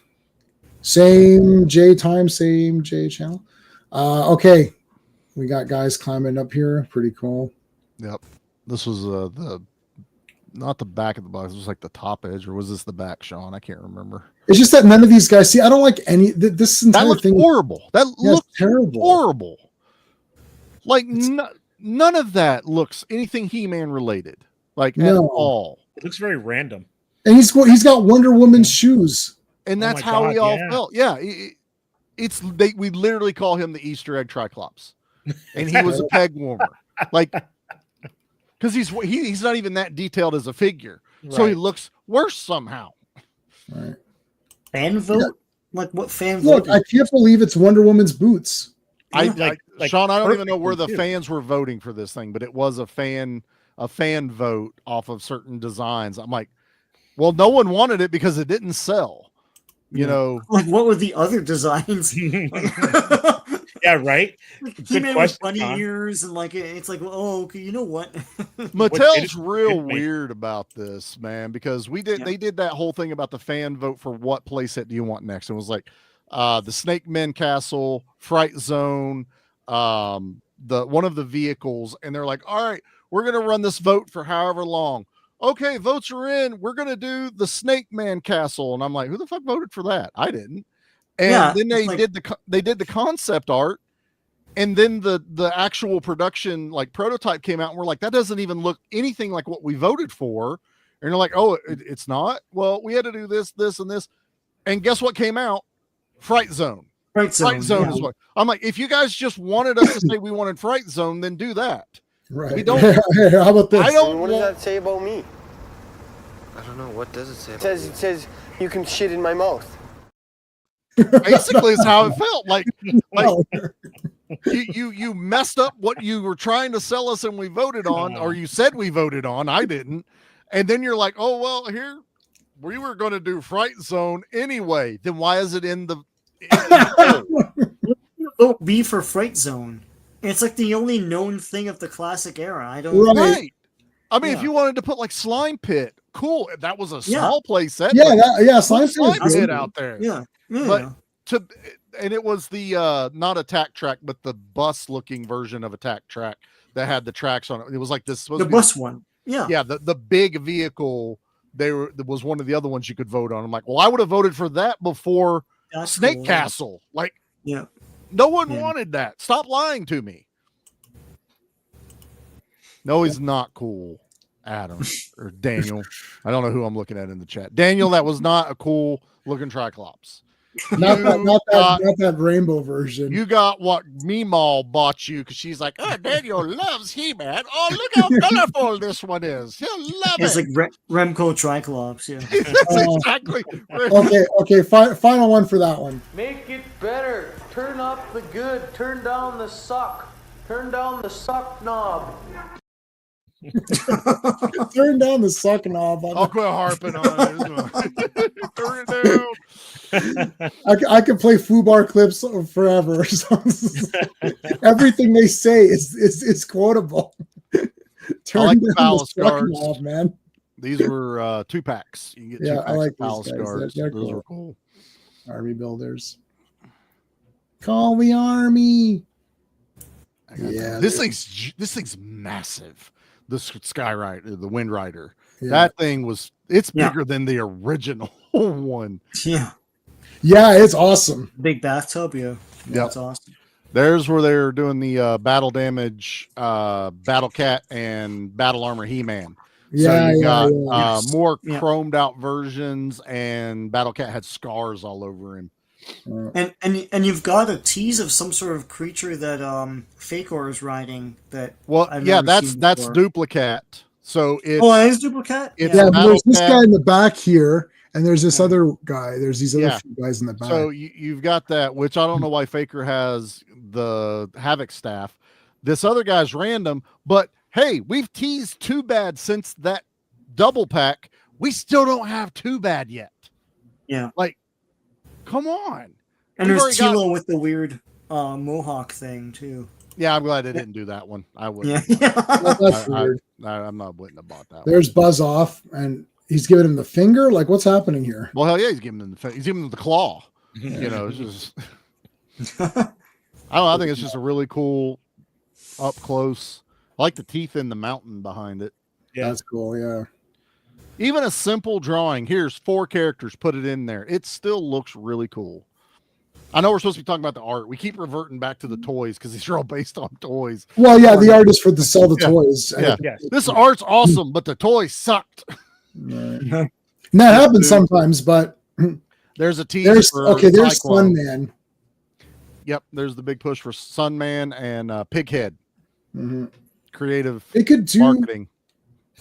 Speaker 1: Same J time, same J channel. Okay. We got guys climbing up here. Pretty cool.
Speaker 5: Yep. This was not the back of the box. It was like the top edge, or was this the back, Sean? I can't remember.
Speaker 1: It's just that none of these guys see. I don't like any. This entire
Speaker 5: That looks
Speaker 1: thing.
Speaker 5: horrible. That looks
Speaker 1: terrible.
Speaker 5: Horrible. Like none of that looks anything He-Man related. Like at all.
Speaker 6: It looks very random.
Speaker 1: And he's got Wonder Woman's shoes.
Speaker 5: And that's how we all felt. Yeah. We literally call him the Easter egg Triclops. And he was a peg warmer. Like, because he's not even that detailed as a figure. Right. So he looks worse somehow.
Speaker 1: Right.
Speaker 3: Fan vote? Like what fan
Speaker 1: vote? Look, I can't believe it's Wonder Woman's boots.
Speaker 5: Sean, I don't even know where the fans were voting for this thing, but it was a fan vote off of certain designs. I'm like, well, no one wanted it because it didn't sell. You know,
Speaker 3: like what were the other designs?
Speaker 6: Yeah, right.
Speaker 3: He-Man with bunny ears and like it's like, oh, okay, you know what?
Speaker 5: Mattel's real weird about this, man, because they did that whole thing about the fan vote for what playset do you want next. It was like the Snake Men Castle, Fright Zone, one of the vehicles, and they're like, all right, we're gonna run this vote for however long. Okay, votes are in. We're gonna do the Snake Man Castle, and I'm like, who the fuck voted for that? I didn't. And then they did the concept art, and then the actual production like prototype came out, and we're like, that doesn't even look anything like what we voted for. And they're like, oh, it's not. Well, we had to do this, and this, and guess what came out? Fright Zone. Fright Zone is what I'm like. If you guys just wanted us to say we wanted Fright Zone, then do that.
Speaker 1: Right.
Speaker 5: We don't.
Speaker 1: How about this?
Speaker 9: What does that say about me?
Speaker 10: I don't know. What does it say?
Speaker 9: It says you can shit in my mouth.
Speaker 5: Basically, is how it felt. Like you messed up what you were trying to sell us, and we voted on, or you said we voted on. I didn't, and then you're like, oh well, here we were going to do Fright Zone anyway. Then why is it in the?
Speaker 3: Vote B for Fright Zone. It's like the only known thing of the classic era. I don't.
Speaker 5: Right. I mean, if you wanted to put like Slime Pit, cool. That was a small play set.
Speaker 1: Slime
Speaker 5: Pit out there.
Speaker 3: Yeah.
Speaker 5: But and it was the not Attack Track, but the bus looking version of Attack Track that had the tracks on it. It was like this.
Speaker 3: The bus one.
Speaker 5: Yeah, the big vehicle was one of the other ones you could vote on. I'm like, well, I would have voted for that before Snake
Speaker 3: cool,
Speaker 5: Castle. Like,
Speaker 3: yeah,
Speaker 5: no one wanted that. Stop lying to me. No, he's not cool, Adam or Daniel. I don't know who I'm looking at in the chat. Daniel, that was not a cool looking Triclops.
Speaker 1: Not that rainbow version.
Speaker 5: You got what Meemaw bought you because she's like, oh, Daniel loves He-Man. Oh, look how colorful this one is. He'll love
Speaker 3: it's
Speaker 5: it.
Speaker 3: It's like Remco Triclops. Yeah,
Speaker 5: that's exactly.
Speaker 1: Okay. Final one for that one.
Speaker 11: Make it better. Turn up the good. Turn down the suck. Turn down the suck knob.
Speaker 1: Turn down the suck knob.
Speaker 5: I'll quit harping on it. Turn it down.
Speaker 1: I could play FUBAR clips forever. Everything they say is quotable.
Speaker 5: I like the palace guards,
Speaker 1: knob, man.
Speaker 5: These were 2-packs. You can get 2 packs
Speaker 1: I like
Speaker 5: of palace guards.
Speaker 1: They're
Speaker 5: Those
Speaker 1: cool.
Speaker 5: are cool.
Speaker 1: Army builders. Call the army. Yeah,
Speaker 5: this thing's massive. The Sky Rider, the Wind Rider.
Speaker 1: Yeah.
Speaker 5: That thing it's bigger than the original one.
Speaker 1: Yeah, it's awesome.
Speaker 3: Big bathtub, yeah. That's awesome.
Speaker 5: There's where they're doing the battle damage, Battle Cat, and Battle Armor He-Man. So you got more chromed out versions, and Battle Cat had scars all over him.
Speaker 3: And you've got a tease of some sort of creature that Fakor is riding. That's
Speaker 5: Duplicate. So it's
Speaker 3: it is Duplicate.
Speaker 1: There's this guy in the back here, and there's this other guy. There's these other few guys in the back.
Speaker 5: So you've got that, which I don't know why Faker has the Havoc staff. This other guy's random, but hey, we've teased Too Bad since that double pack. We still don't have Too Bad yet.
Speaker 3: Yeah,
Speaker 5: like, come on.
Speaker 3: And there's Tilo with the weird mohawk thing too.
Speaker 5: Yeah, I'm glad they didn't do that one. I would.
Speaker 3: Yeah,
Speaker 1: that's weird.
Speaker 5: I'm not wouldn't have bought that.
Speaker 1: There's Buzz Off, and he's giving him the finger. Like, what's happening here?
Speaker 5: Well, hell yeah, he's giving him the claw. You know, it's just. I don't know. I think it's just a really cool up close. I like the teeth in the mountain behind it.
Speaker 1: Yeah, that's cool. Yeah.
Speaker 5: Even a simple drawing. Here's 4 characters. Put it in there. It still looks really cool. I know we're supposed to be talking about the art. We keep reverting back to the toys because these are all based on toys.
Speaker 1: Well, yeah, the art is for to sell the toys.
Speaker 5: Yeah. This art's awesome, but the toys sucked.
Speaker 1: Right. And that happens sometimes, but
Speaker 5: there's a tease.
Speaker 1: There's
Speaker 5: Cyclone.
Speaker 1: Sunman.
Speaker 5: Yep, there's the big push for Sunman and Pighead.
Speaker 1: Mm-hmm.
Speaker 5: Creative
Speaker 1: they could do
Speaker 5: marketing.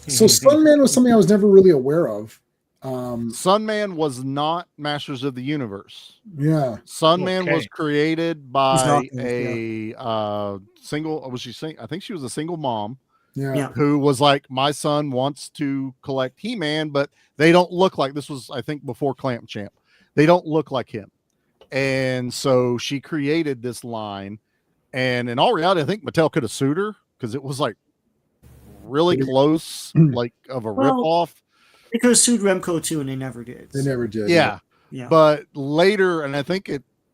Speaker 1: So Sunman was something I was never really aware of.
Speaker 5: Sunman was not Masters of the Universe.
Speaker 1: Yeah,
Speaker 5: Sunman was created by a single. Was she? I think she was a single mom.
Speaker 1: Yeah.
Speaker 5: Who was like, my son wants to collect He-Man, but they don't look like this was, I think, before Clamp Champ. They don't look like him. And so she created this line. And in all reality, I think Mattel could have sued her because it was like really close, like of a ripoff.
Speaker 3: They could have sued Remco too, and they never did.
Speaker 1: They never did.
Speaker 5: Yeah.
Speaker 3: Yeah.
Speaker 5: But later, and I think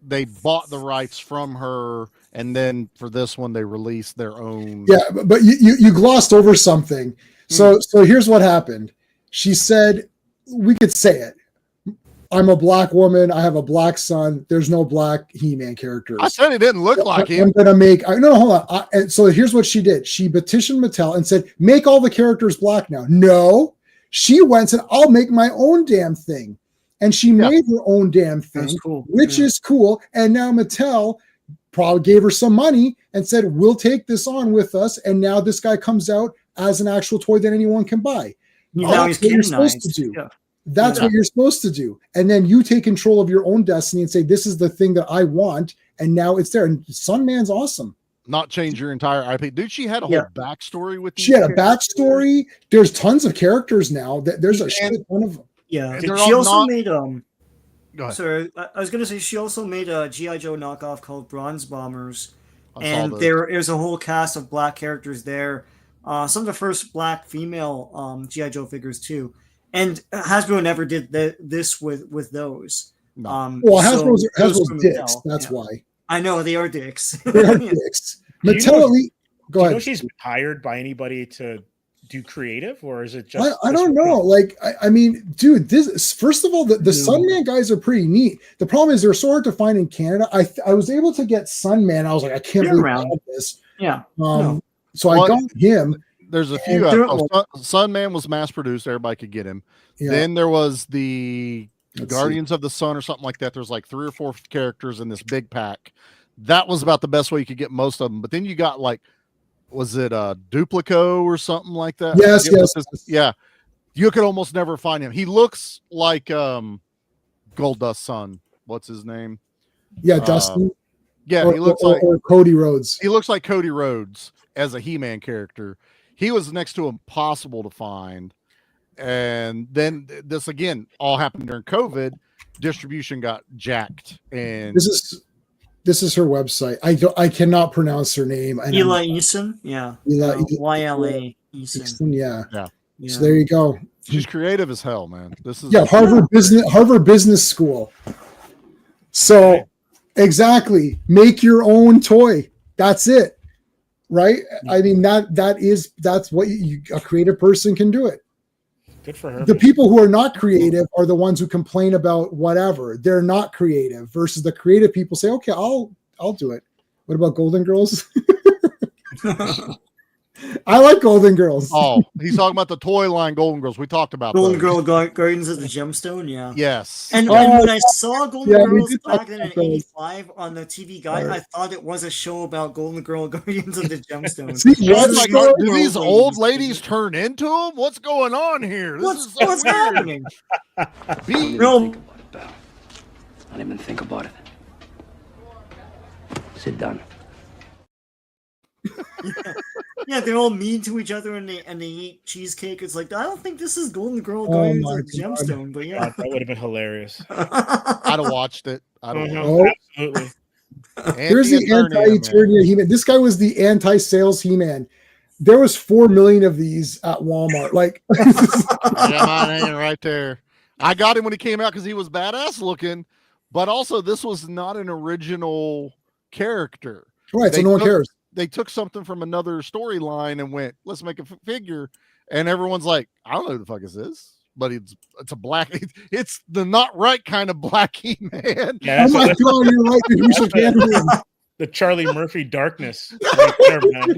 Speaker 5: they bought the rights from her, and then for this one they released their own.
Speaker 1: Yeah, but you glossed over something. So here's what happened. She said, we could say it. I'm a black woman. I have a black son. There's no black He-Man characters.
Speaker 5: I said it didn't look like him.
Speaker 1: I'm gonna make. No, hold on. And so here's what she did. She petitioned Mattel and said, make all the characters black now. No, she went and said, I'll make my own damn thing. And she made her own damn thing, which is cool. And now Mattel probably gave her some money and said, we'll take this on with us. And now this guy comes out as an actual toy that anyone can buy. That's what you're supposed to do. Yeah. That's what you're supposed to do. And then you take control of your own destiny and say, this is the thing that I want. And now it's there. And Sunman's awesome.
Speaker 5: Not change your entire IP. Dude, she had a whole backstory with
Speaker 1: She had a backstory. There's tons of characters now. There's a shit ton of them.
Speaker 3: Yeah. She also made sorry, I was gonna say she also made a G.I. Joe knockoff called Bronze Bombers. And there's a whole cast of black characters there. Some of the first black female G.I. Joe figures too. And Hasbro never did this with those.
Speaker 1: No. Well, Hasbro's dicks. That's why.
Speaker 3: I know they are dicks.
Speaker 1: They are dicks. Mattel.
Speaker 6: Go ahead. She's hired by anybody to do creative, or is it just?
Speaker 1: I don't know. Like, I mean, dude, this first of all, the Sunman guys are pretty neat. The problem is they're so hard to find in Canada. I was able to get Sunman. I was like, I can't believe I have this.
Speaker 3: Yeah.
Speaker 1: So I got him.
Speaker 5: There's a few. Sunman was mass produced. Everybody could get him. Yeah. Then there was the Guardians of the Sun or something like that. There's like 3 or 4 characters in this big pack. That was about the best way you could get most of them. But then you got like, was it Duplico or something like that?
Speaker 1: Yes.
Speaker 5: Yeah. You could almost never find him. He looks like Goldust's son. What's his name?
Speaker 1: Yeah, Dustin.
Speaker 5: Yeah, he looks like
Speaker 1: Cody Rhodes.
Speaker 5: He looks like Cody Rhodes as a He-Man character. He was next to impossible to find. And then this again all happened during COVID. Distribution got jacked, and
Speaker 1: this is her website. I cannot pronounce her name.
Speaker 3: Ela Eason, yeah. YLA Eason.
Speaker 1: Yeah. So there you go.
Speaker 5: She's creative as hell, man. This is
Speaker 1: Harvard Business School. So exactly, make your own toy. That's it, right? I mean that's what a creative person can do it.
Speaker 6: Good for her.
Speaker 1: The people who are not creative are the ones who complain about whatever. They're not creative versus the creative people say, okay, I'll do it. What about Golden Girls? I like Golden Girls.
Speaker 5: Oh, he's talking about the toy line Golden Girls. We talked about
Speaker 3: Golden Girl Guardians of the Gemstone, yeah.
Speaker 5: Yes.
Speaker 3: And when I saw Golden Girls back then in '85 on the TV Guide, I thought it was a show about Golden Girl Guardians of the Gemstone.
Speaker 5: Do these old ladies turn into them? What's going on here?
Speaker 3: What's happening?
Speaker 8: Don't even think about it. Sit down.
Speaker 3: Yeah, they're all mean to each other and they eat cheesecake. It's like, I don't think this is Golden Girl Guardians of the Gemstone, but yeah.
Speaker 6: That would have been hilarious.
Speaker 5: I'd have watched it.
Speaker 6: Absolutely.
Speaker 1: Here's the anti-Eternia He-Man. This guy was the anti-sales He-Man. There was 4 million of these at Walmart. Like,
Speaker 5: right there. I got him when he came out because he was badass looking, but also this was not an original character.
Speaker 1: Right, so no one cares.
Speaker 5: They took something from another storyline and went, let's make a figure. And everyone's like, I don't know who the fuck is this, but it's a black, it's the not right kind of black He-Man.
Speaker 6: Yeah,
Speaker 1: oh my God, you're right. We should handle him.
Speaker 6: The Charlie Murphy darkness. Right there, man.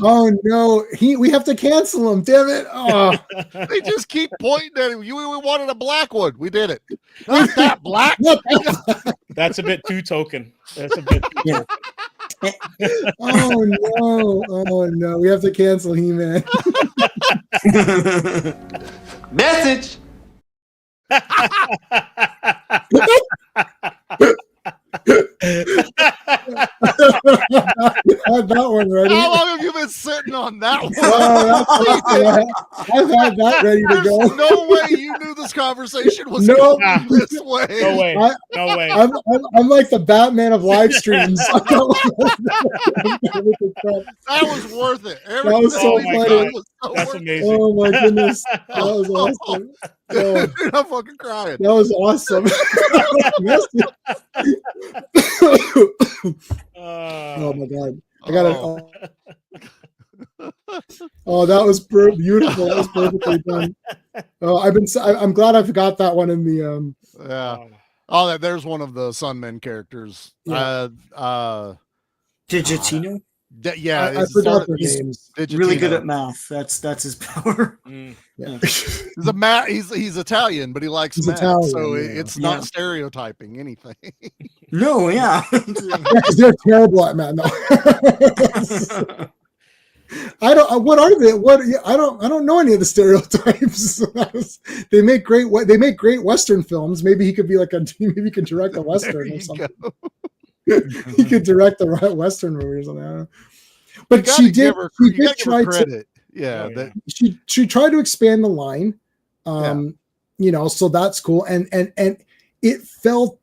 Speaker 1: Oh no, we have to cancel him. Damn it! Oh.
Speaker 5: They just keep pointing at him. We wanted a black one. We did it. Not that black.
Speaker 6: That's a bit too token. That's a bit too token.
Speaker 1: Oh no! We have to cancel He-Man.
Speaker 7: Message.
Speaker 1: That one ready.
Speaker 5: How long have you been sitting on that one?
Speaker 1: I've had that ready to go.
Speaker 5: There's no way you knew this conversation was going this way.
Speaker 6: No way. No way.
Speaker 1: I'm like the Batman of live streams.
Speaker 5: That was worth it.
Speaker 1: That was so funny.
Speaker 6: That's amazing.
Speaker 1: Oh my goodness. That was awesome.
Speaker 5: Dude, I'm fucking crying.
Speaker 1: That was awesome. Oh my God. I got it. Oh, that was beautiful. That was perfectly done. Oh, I'm glad I forgot that one in the
Speaker 5: yeah. Oh, there's one of the Sunmen characters.
Speaker 1: Yeah.
Speaker 3: Digitino?
Speaker 1: Yeah, I forgot their names.
Speaker 3: Really good at math. That's his power.
Speaker 1: Yeah.
Speaker 5: He's Italian, but he likes math, Italian, so it's not stereotyping anything.
Speaker 3: No, yeah.
Speaker 1: Because they're terrible at math. No. I don't. What are they? I don't know any of the stereotypes. They make great Western films. Maybe he could be maybe he could direct a Western or something. He could direct the right Western movie or something. I don't know. But she did try credit. She tried to expand the line. So that's cool. And it felt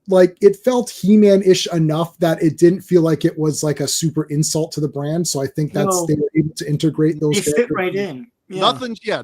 Speaker 1: He-Man-ish enough that it didn't feel like it was like a super insult to the brand. So I think they were able to integrate those.
Speaker 3: They fit right in.
Speaker 5: Yeah.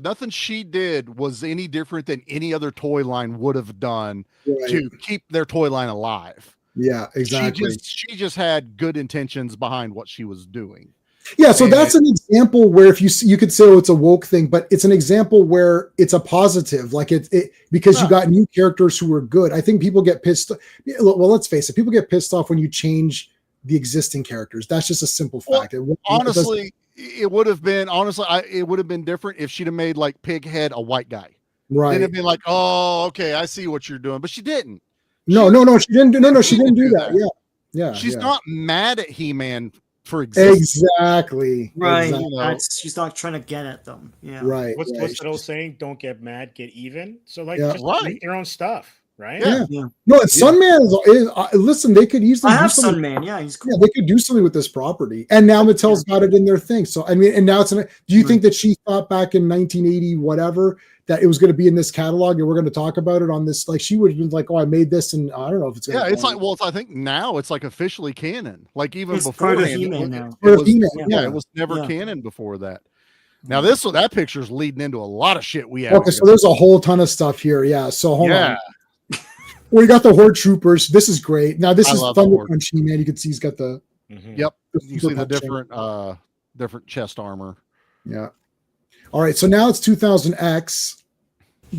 Speaker 5: Nothing she did was any different than any other toy line would have done to keep their toy line alive.
Speaker 1: Yeah, exactly.
Speaker 5: She just had good intentions behind what she was doing.
Speaker 1: Yeah, so that's an example where if you could say, oh, it's a woke thing, but it's an example where it's a positive, like it because you got new characters who were good. I think people get pissed. Well, let's face it, people get pissed off when you change the existing characters. That's just a simple fact.
Speaker 5: Honestly, it would have been it would have been different if she'd have made like Pighead a white guy.
Speaker 1: Right.
Speaker 5: Then it'd be like, oh, okay, I see what you're doing, but she didn't.
Speaker 1: No, she didn't do. No, she didn't do that. Yeah.
Speaker 5: She's not mad at He-Man for existing.
Speaker 1: Exactly.
Speaker 3: Right.
Speaker 1: Exactly.
Speaker 3: She's not trying to get at them. Yeah.
Speaker 1: Right.
Speaker 6: What's that old saying? Don't get mad, get even. So like,
Speaker 1: Yeah.
Speaker 6: just eat your own stuff, right?
Speaker 1: Yeah. No, and Sunman is listen, they could easily.
Speaker 3: I have
Speaker 1: do
Speaker 3: Sunman. Yeah, he's cool.
Speaker 1: Yeah, they could do something with this property, and now Mattel's got it in their thing. So I mean, and now it's. Do you think that she thought back in 1980, whatever, that it was going to be in this catalog, and we're going to talk about it on this? Like, she would have been like, "Oh, I made this," and I don't know if it's.
Speaker 5: It's like, well, I think now it's like officially canon. Like even
Speaker 3: it's
Speaker 5: before
Speaker 3: part of He-Man now.
Speaker 5: It was never canon before that. Now that picture's leading into a lot of shit we have.
Speaker 1: Okay, so there's a whole ton of stuff here. Yeah. So hold on. Well, you got the Horde Troopers. This is great. Now this is Thunder Punch He-Man. You can see he's got the.
Speaker 5: Yep. You see the different chest armor.
Speaker 1: Yeah. All right. So now it's 2000X,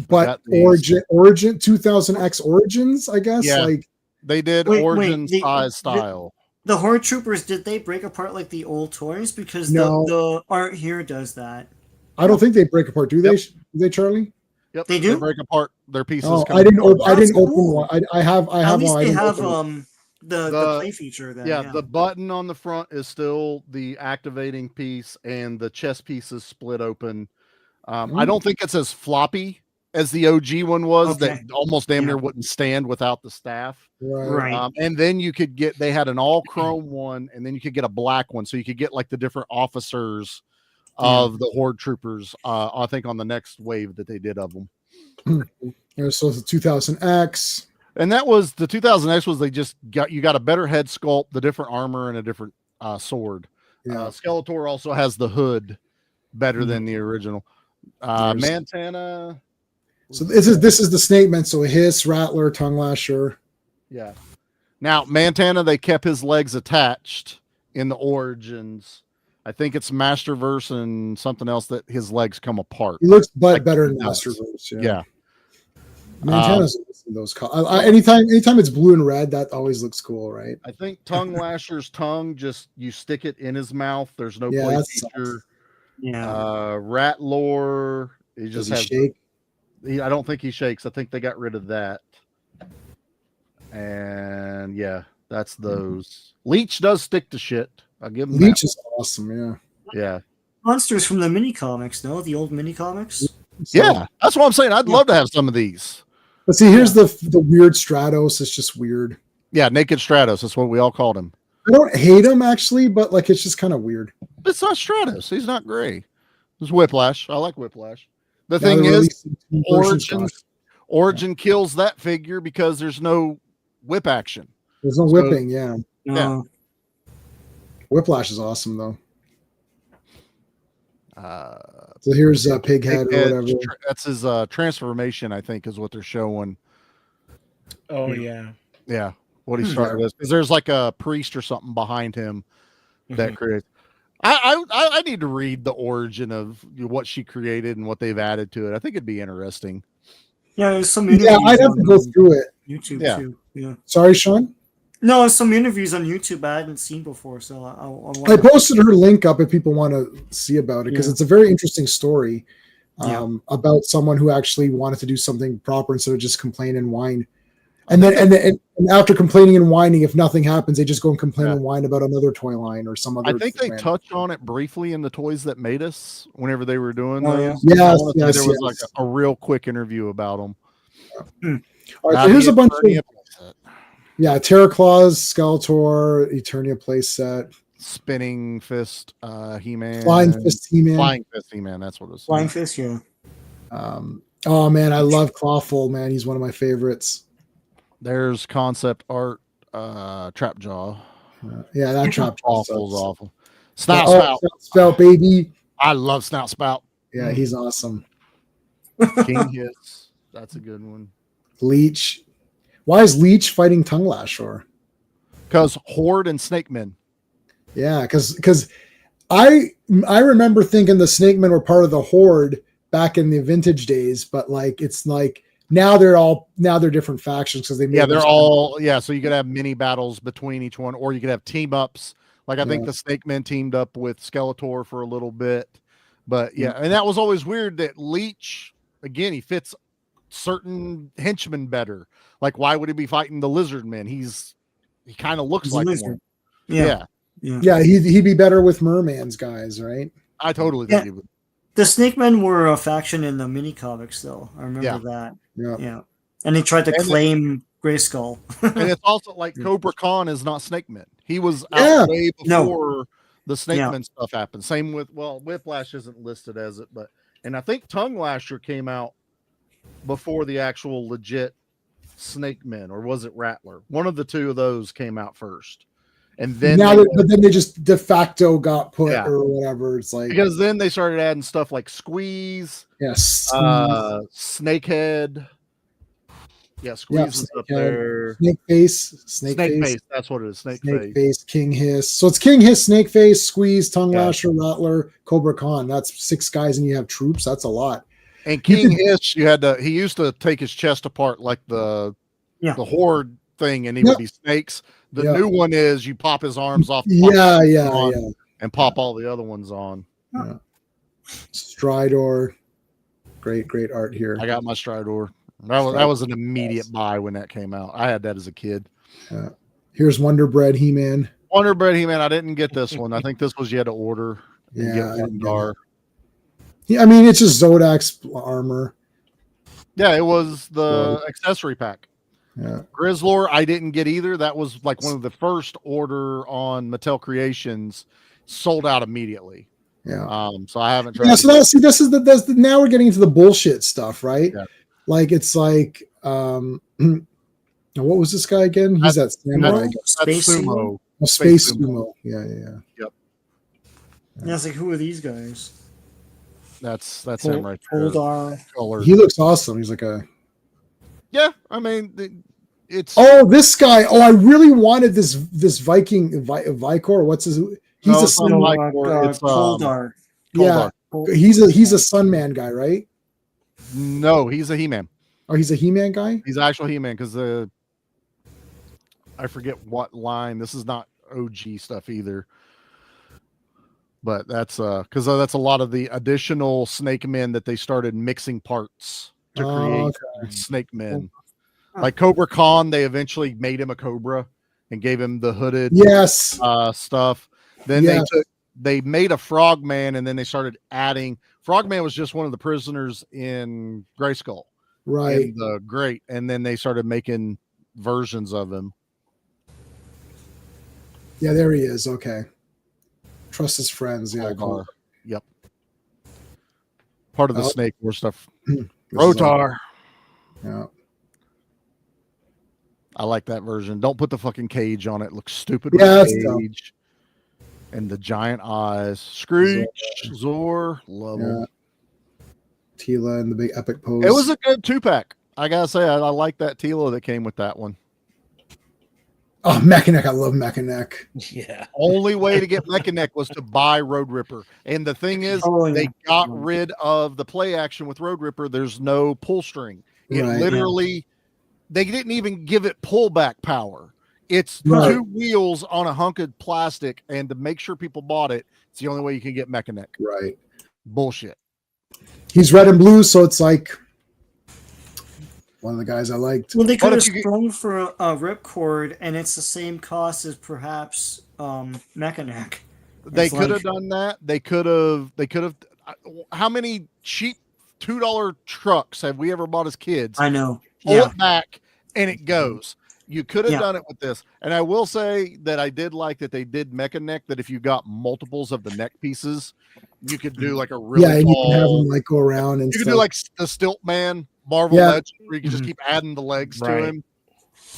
Speaker 1: but Origin 2000X Origins, I guess.
Speaker 5: Yeah.
Speaker 1: Like
Speaker 5: they did Origin style.
Speaker 3: The Horde Troopers, did they break apart like the old toys? Because the art here does that.
Speaker 1: I don't think they break apart. Do they? Do they, Charlie?
Speaker 5: Yep.
Speaker 3: They do.
Speaker 5: They break apart their pieces.
Speaker 1: Oh, I didn't open one. I have
Speaker 3: At least
Speaker 1: one.
Speaker 3: they have the play feature then.
Speaker 5: Yeah, the button on the front is still the activating piece, and the chest piece is split open. I don't think it's as floppy as the OG one was. That almost damn near wouldn't stand without the staff.
Speaker 1: Right.
Speaker 5: And then you could they had an all chrome one, and then you could get a black one, so you could get like the different officers of the Horde Troopers. I think on the next wave that they did of them.
Speaker 1: So the 2000X.
Speaker 5: And that was the 2000X was you got a better head sculpt, the different armor, and a different sword. Skeletor also has the hood better than the original. Montana.
Speaker 1: So this is the Snake Man. So a hiss, rattler, tongue lasher.
Speaker 5: Yeah. Now Montana, they kept his legs attached in the Origins. I think it's Masterverse and something else that his legs come apart.
Speaker 1: He looks better in Masterverse.
Speaker 5: Yeah.
Speaker 1: Montana's those colors. Anytime it's blue and red, that always looks cool, right?
Speaker 5: I think Tongue Lasher's tongue, just you stick it in his mouth. There's no play feature.
Speaker 3: Yeah.
Speaker 5: Rat Lore. He just has.
Speaker 1: Shake?
Speaker 5: I don't think he shakes. I think they got rid of that. And yeah, that's those. Leech does stick to shit. I'll give him
Speaker 1: Leech is awesome. Yeah.
Speaker 5: Yeah.
Speaker 3: Monsters from the mini comics, no? The old mini comics.
Speaker 5: Yeah, that's what I'm saying. I'd love to have some of these.
Speaker 1: But see, here's the weird Stratos. It's just weird.
Speaker 5: Yeah, Naked Stratos. That's what we all called him.
Speaker 1: I don't hate him actually, but like it's just kind of weird.
Speaker 5: It's not Stratos. He's not gray. It's Whiplash. I like Whiplash. The thing is, Origin kills that figure because there's no whip action.
Speaker 1: There's no whipping. Yeah. Whiplash is awesome though. So here's Pighead or whatever.
Speaker 5: That's his transformation, I think, is what they're showing.
Speaker 6: Oh yeah.
Speaker 5: Yeah. What he started with. Because there's like a priest or something behind him that creates. I need to read the origin of what she created and what they've added to it. I think it'd be interesting.
Speaker 3: Yeah, there's some
Speaker 1: I'd have to go through it.
Speaker 3: YouTube too. Yeah.
Speaker 1: Sorry, Sean?
Speaker 3: No, some interviews on YouTube I hadn't seen before, so
Speaker 1: I posted her link up if people want to see about it because it's a very interesting story about someone who actually wanted to do something proper instead of just complain and whine. And then and after complaining and whining, if nothing happens, they just go and complain and whine about another toy line or some other.
Speaker 5: I think they touched on it briefly in the Toys That Made Us whenever they were doing
Speaker 1: those.
Speaker 5: There was like a real quick interview about them.
Speaker 1: All right, so here's a bunch of. Yeah, Terror Claws, Skeletor, Eternia playset.
Speaker 5: Spinning Fist, He-Man.
Speaker 1: Flying Fist He-Man.
Speaker 5: Flying Fist He-Man, that's what it was.
Speaker 3: Flying Fist, yeah.
Speaker 1: Oh, man, I love Clawful, man. He's one of my favorites.
Speaker 5: There's concept art, Trap Jaw.
Speaker 1: Yeah, that Trap Jaw
Speaker 5: is awful. Snout Spout.
Speaker 1: Snout Spout, baby.
Speaker 5: I love Snout Spout.
Speaker 1: Yeah, he's awesome.
Speaker 5: King Hiss. That's a good one.
Speaker 1: Leech. Why is Leech fighting Tongue Lasher?
Speaker 5: Because Horde and Snake Men.
Speaker 1: Yeah, because I remember thinking the Snake Men were part of the Horde back in the vintage days, but like it's like now they're different factions because
Speaker 5: they're all so you could have mini battles between each one, or you could have team ups. Like I think the Snake Men teamed up with Skeletor for a little bit, but and that was always weird that Leech, again, he fits certain henchmen better. Like why would he be fighting the Lizard Men? He kind of looks like one. Yeah.
Speaker 1: He'd be better with Merman's guys, right?
Speaker 5: I totally think he would.
Speaker 3: The Snake Men were a faction in the mini comics, though. I remember that. Yeah. And they tried to claim Grayskull.
Speaker 5: And it's also like Cobra Khan is not Snake Men. He was out way before the Snake Men stuff happened. Same with, Whiplash isn't listed as it, and I think Tongue Lasher came out before the actual legit Snake Men, or was it Rattler? One of the two of those came out first. And then
Speaker 1: but then they just de facto got put or whatever. It's like
Speaker 5: because then they started adding stuff like Squeeze, Snakehead. Yeah, Squeeze is up there.
Speaker 1: Snake Face.
Speaker 5: That's what it is. Snake
Speaker 1: Face. King Hiss. So it's King Hiss, Snake Face, Squeeze, Tongue Lasher, Rattler, Cobra Khan. That's 6 guys, and you have troops. That's a lot.
Speaker 5: And King Hiss, he used to take his chest apart like the Horde thing, and he would be snakes. The new one is you pop his arms off. And pop all the other ones on.
Speaker 1: Yeah. Stridor. Great art here.
Speaker 5: I got my Stridor. That was an immediate buy when that came out. I had that as a kid.
Speaker 1: Here's Wonder Bread He-Man.
Speaker 5: Wonder Bread He-Man. I didn't get this one. I think this was you had to order.
Speaker 1: Yeah, I mean, it's just Zodak's armor.
Speaker 5: Yeah, it was the accessory pack.
Speaker 1: Yeah.
Speaker 5: Grizzlor, I didn't get either. That was like one of the first order on Mattel Creations, sold out immediately.
Speaker 1: Yeah.
Speaker 5: So I haven't tried.
Speaker 1: Yeah. So this is the now we're getting into the bullshit stuff, right? Yeah. Like it's like, what was this guy again? He's that samurai guy.
Speaker 3: Space Sumo.
Speaker 1: Space Sumo. Yeah.
Speaker 5: Yep.
Speaker 3: Yeah, it's like, who are these guys?
Speaker 5: That's him right there.
Speaker 1: He looks awesome. He's like a.
Speaker 5: Yeah, I mean, it's.
Speaker 1: Oh, this guy. Oh, I really wanted this Viking Vicor. What's his? He's a sun.
Speaker 3: It's Koldar.
Speaker 1: Yeah, he's a Sunman guy, right?
Speaker 5: No, he's a He-Man.
Speaker 1: Oh, he's a He-Man guy.
Speaker 5: He's actual He-Man because I forget what line. This is not OG stuff either. But that's because that's a lot of the additional Snake Men that they started mixing parts to create Snake Men. Like Cobra Khan, they eventually made him a Cobra and gave him the hooded stuff. Then they made a Frogman, and then they started adding. Frogman was just one of the prisoners in Grayskull,
Speaker 1: right?
Speaker 5: In the Great, and then they started making versions of him.
Speaker 1: Yeah, there he is. Okay. Trust his friends. Yeah, cool.
Speaker 5: Yep. Part of the Snake War stuff. Rotar.
Speaker 1: Yeah.
Speaker 5: I like that version. Don't put the fucking cage on it. It looks stupid
Speaker 1: with the
Speaker 5: cage. And the giant eyes. Screech. Zor. Love him.
Speaker 1: Tila and the big epic pose.
Speaker 5: It was a good 2-pack. I gotta say, I like that Tila that came with that one.
Speaker 1: Oh, Mechaneck. I love Mechaneck.
Speaker 6: Yeah.
Speaker 5: Only way to get Mechaneck was to buy Road Ripper. And the thing is, they got rid of the play action with Road Ripper. There's no pull string. It literally, they didn't even give it pullback power. It's 2 wheels on a hunk of plastic. And to make sure people bought it, it's the only way you can get Mechaneck.
Speaker 1: Right.
Speaker 5: Bullshit.
Speaker 1: He's red and blue, so it's like one of the guys I liked.
Speaker 3: Well, they could have sprung for a ripcord, and it's the same cost as perhaps Mechaneck.
Speaker 5: They could have done that. They could have. How many cheap $2 trucks have we ever bought as kids?
Speaker 3: I know.
Speaker 5: Pull it back, and it goes. You could have done it with this. And I will say that I did like that they did Mechaneck, that if you got multiples of the neck pieces, you could do like a really
Speaker 1: and you can have them like go around and
Speaker 5: you could do like the Stilt Man Marvel Legend, where you can just keep adding the legs to him.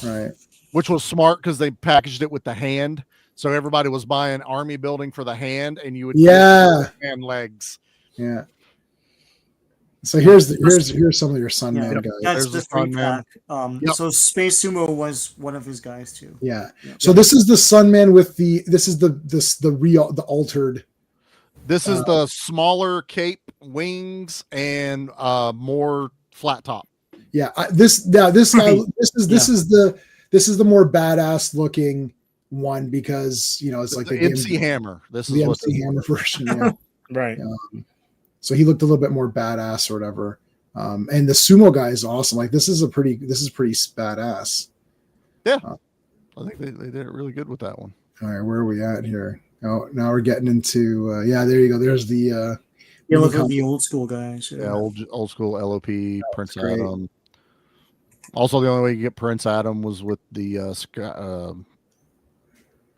Speaker 1: Right.
Speaker 5: Which was smart because they packaged it with the hand. So everybody was buying army building for the hand, and you would hand legs.
Speaker 1: Yeah. So here's some of your Sunman guys.
Speaker 3: That's the 3-pack. So Space Sumo was one of his guys too.
Speaker 1: Yeah. So this is the Sunman with the altered.
Speaker 5: This is the smaller cape, wings, and more flat top.
Speaker 1: Yeah, this guy. This is the more badass looking one because it's like
Speaker 5: the MC Hammer. This is
Speaker 1: the
Speaker 5: what's
Speaker 1: MC Hammer version. Yeah.
Speaker 6: Right.
Speaker 1: So he looked a little bit more badass or whatever. And the sumo guy is awesome. Like this is pretty badass.
Speaker 5: Yeah. I think they did it really good with that one.
Speaker 1: All right, where are we at here? Oh, now we're getting into there you go. There's the
Speaker 3: look at the old school guys.
Speaker 5: Yeah, old school LOP, Prince Adam. Also, the only way you get Prince Adam was with the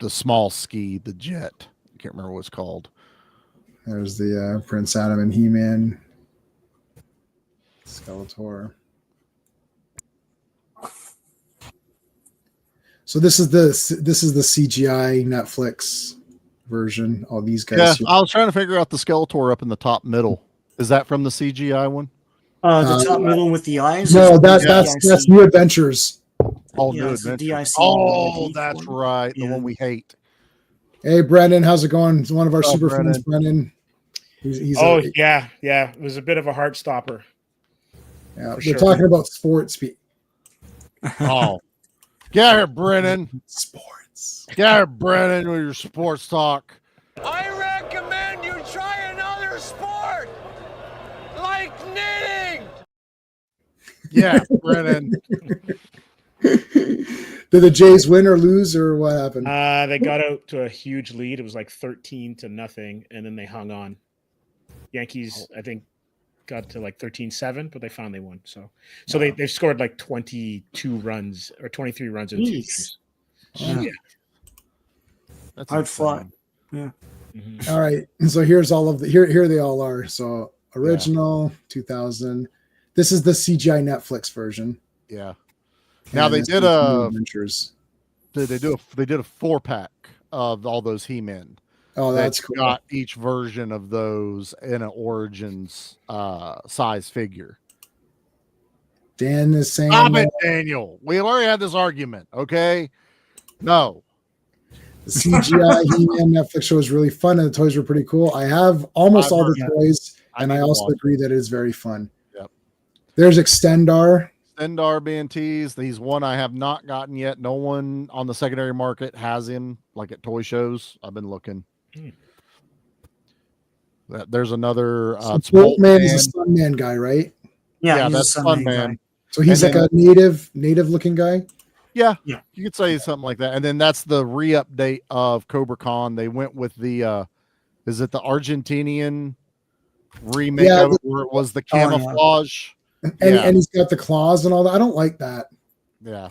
Speaker 5: small ski, the jet. I can't remember what it's called.
Speaker 1: There's the Prince Adam and He-Man. Skeletor. So this is the CGI Netflix version. All these guys.
Speaker 5: Yeah, I was trying to figure out the Skeletor up in the top middle. Is that from the CGI one?
Speaker 3: The top middle with the eyes.
Speaker 1: No, that's New Adventures.
Speaker 5: Oh, New Adventures. Oh, that's right. The one we hate.
Speaker 1: Hey, Brendan, how's it going? It's one of our super fans, Brendan. He's
Speaker 6: yeah. It was a bit of a heart stopper.
Speaker 1: Yeah, we're talking about sports.
Speaker 5: Oh, get here, Brennan.
Speaker 1: Sports.
Speaker 5: Get here, Brennan, with your sports talk.
Speaker 7: I recommend you try another sport, like knitting.
Speaker 5: Yeah, Brennan.
Speaker 1: Did the Jays win or lose, or what happened?
Speaker 6: They got out to a huge lead. It was like 13-0, and then they hung on. Yankees, I think, got to like 13-7, but they finally won. So they scored like 22 runs or 23 runs in 2 games.
Speaker 3: Yeah.
Speaker 5: That's
Speaker 3: hard fought. Yeah.
Speaker 6: Mm-hmm.
Speaker 1: All right. And so here's all of the here they all are. So original 2000. This is the CGI Netflix version.
Speaker 5: Yeah. Now they did
Speaker 1: adventures.
Speaker 5: They did a 4-pack of all those He-Men.
Speaker 1: Oh, that's cool.
Speaker 5: Got each version of those in an Origins size figure.
Speaker 1: Dan is saying,
Speaker 5: stop it, Daniel. We already had this argument. Okay. No.
Speaker 1: The CGI He-Man Netflix show is really fun, and the toys were pretty cool. I have almost all the toys, and I also agree that it is very fun.
Speaker 5: Yep.
Speaker 1: There's Extendar.
Speaker 5: Extendar being teased. He's one I have not gotten yet. No one on the secondary market has him, like at toy shows. I've been looking. There's another
Speaker 1: Boltman is a Sunman guy, right?
Speaker 3: Yeah,
Speaker 5: that's Sunman.
Speaker 1: So he's like a native looking guy.
Speaker 5: Yeah, you could say something like that. And then that's the re-update of Cobra Khan. They went with the is it the Argentinian remake of it where it was the camouflage?
Speaker 1: And he's got the claws and all that. I don't like that.
Speaker 5: Yeah.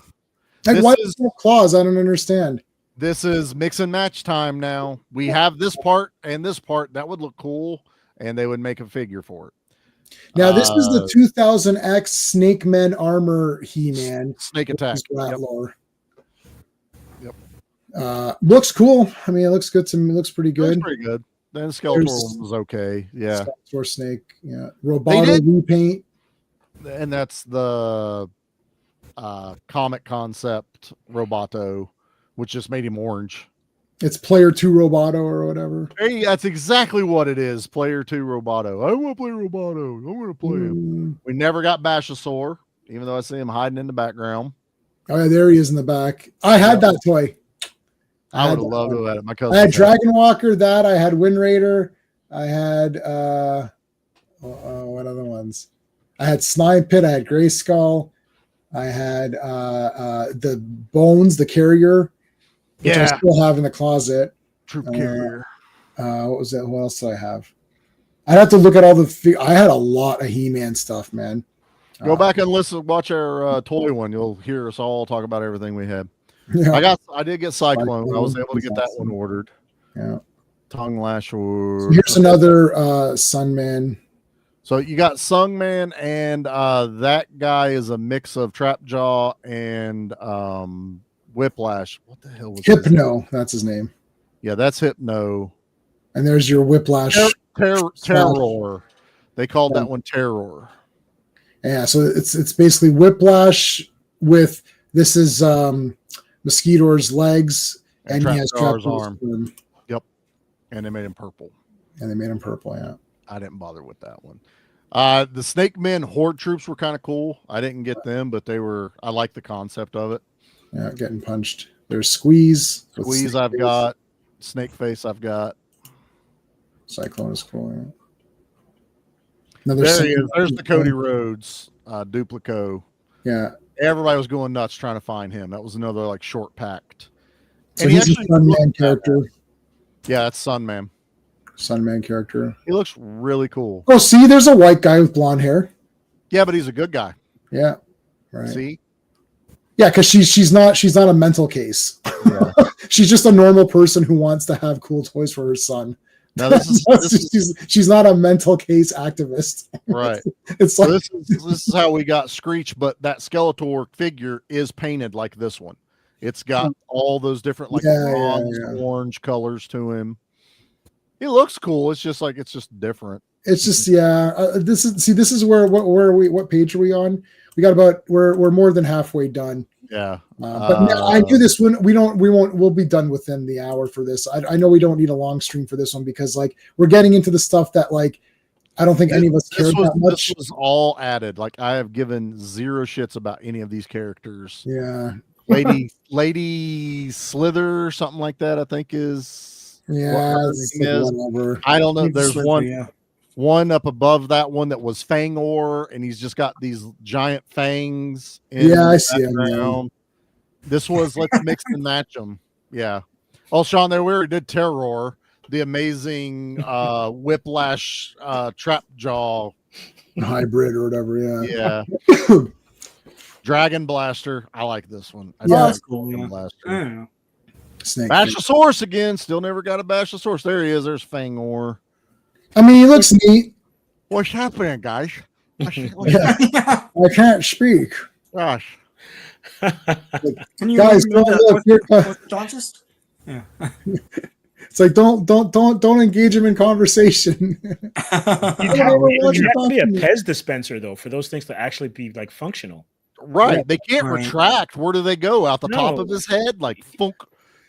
Speaker 1: Like, why does he have claws? I don't understand.
Speaker 5: This is mix and match time now. We have this part and this part. That would look cool, and they would make a figure for it.
Speaker 1: Now, this is the 2000X Snake Men Armor He-Man.
Speaker 5: Snake Attack.
Speaker 1: Yep. Looks cool. I mean, it looks good to me. It looks pretty good.
Speaker 5: Looks pretty good. Then Skeletor was okay. Yeah.
Speaker 1: Skeletor Snake. Yeah. Roboto repaint.
Speaker 5: And that's the comic concept Roboto, which just made him orange.
Speaker 1: It's Player 2 Roboto or whatever.
Speaker 5: Hey, that's exactly what it is. Player 2 Roboto. I want to play Roboto. I want to play him. We never got Bashasaur, even though I see him hiding in the background.
Speaker 1: Oh, yeah, there he is in the back. I had that toy.
Speaker 5: I would have loved to have it. My cousin.
Speaker 1: I had Dragon Walker, that. I had Wind Raider. I had, what other ones? I had Slime Pit. I had Gray Skull. I had the Bones, the Carrier, which I still have in the closet.
Speaker 5: Troop Carrier.
Speaker 1: What was that? What else did I have? I'd have to look at all the. I had a lot of He-Man stuff, man.
Speaker 5: Go back and watch our toy one. You'll hear us all talk about everything we had.
Speaker 1: Yeah.
Speaker 5: I did get Cyclone. I was able to get that one ordered.
Speaker 1: Yeah.
Speaker 5: Tongue Lasher.
Speaker 1: So here's another Sunman.
Speaker 5: So you got Sungman, and that guy is a mix of Trapjaw and Whiplash. What the hell was
Speaker 1: Hypno? That's his name.
Speaker 5: Yeah, that's Hypno.
Speaker 1: And there's your Whiplash.
Speaker 5: Terror. They called that one Terror.
Speaker 1: Yeah, so it's basically Whiplash with this is Mosquito's legs, and he has Trapjaw's
Speaker 5: arm. Yep, and they made him purple.
Speaker 1: And they made him purple. Yeah.
Speaker 5: I didn't bother with that one. The Snake Men Horde troops were kind of cool. I didn't get them, but I like the concept of it.
Speaker 1: Yeah, getting punched. There's Squeeze.
Speaker 5: Squeeze I've got. Snake Face I've got.
Speaker 1: Cyclone is cool. Yeah.
Speaker 5: There he is. There's the Cody Rhodes Duplico.
Speaker 1: Yeah.
Speaker 5: Everybody was going nuts trying to find him. That was another like short packed.
Speaker 1: So he's a Sunman character.
Speaker 5: Yeah, that's Sunman.
Speaker 1: Sunman character.
Speaker 5: He looks really cool.
Speaker 1: Oh, see, there's a white guy with blonde hair.
Speaker 5: Yeah, but he's a good guy.
Speaker 1: Yeah. Right.
Speaker 5: See?
Speaker 1: Yeah, because she's not a mental case.
Speaker 5: Yeah.
Speaker 1: She's just a normal person who wants to have cool toys for her son.
Speaker 5: Now
Speaker 1: she's not a mental case activist.
Speaker 5: Right.
Speaker 1: It's like
Speaker 5: this is how we got Screech, but that Skeletor figure is painted like this one. It's got all those different bronze, orange colors to him. He looks cool. It's just different.
Speaker 1: It's just this is where what page are we on? We got we're more than halfway done.
Speaker 5: Yeah.
Speaker 1: But I knew this one. We'll be done within the hour for this. I know we don't need a long stream for this one because like we're getting into the stuff that like I don't think any of us care that much.
Speaker 5: This was all added. Like I have given zero shits about any of these characters.
Speaker 1: Yeah.
Speaker 5: Lady Slither or something like that, I think is
Speaker 1: whatever.
Speaker 5: I don't know. There's one up above that one that was Fangor, and he's just got these giant fangs.
Speaker 1: I see him.
Speaker 5: This was let's mix and match them. Yeah. Oh, Sean, there we already did Terror, the amazing Whiplash trap jaw
Speaker 1: hybrid or whatever.
Speaker 5: Yeah. Dragon Blaster. I like this one.
Speaker 3: That's cool.
Speaker 5: Blaster.
Speaker 1: Snake.
Speaker 5: Bashosaurus again. Still never got a Bashosaurus. There he is. There's Fangor.
Speaker 1: I mean, he looks neat.
Speaker 5: What's happening, guys?
Speaker 1: I can't speak.
Speaker 5: Gosh.
Speaker 3: Can you
Speaker 1: guys,
Speaker 3: orthodontist? Yeah.
Speaker 1: It's like don't engage him in conversation.
Speaker 6: You have to be a Pez dispenser though for those things to actually be like functional.
Speaker 5: Right. They can't retract. Where do they go? Out the top of his head? Like funk.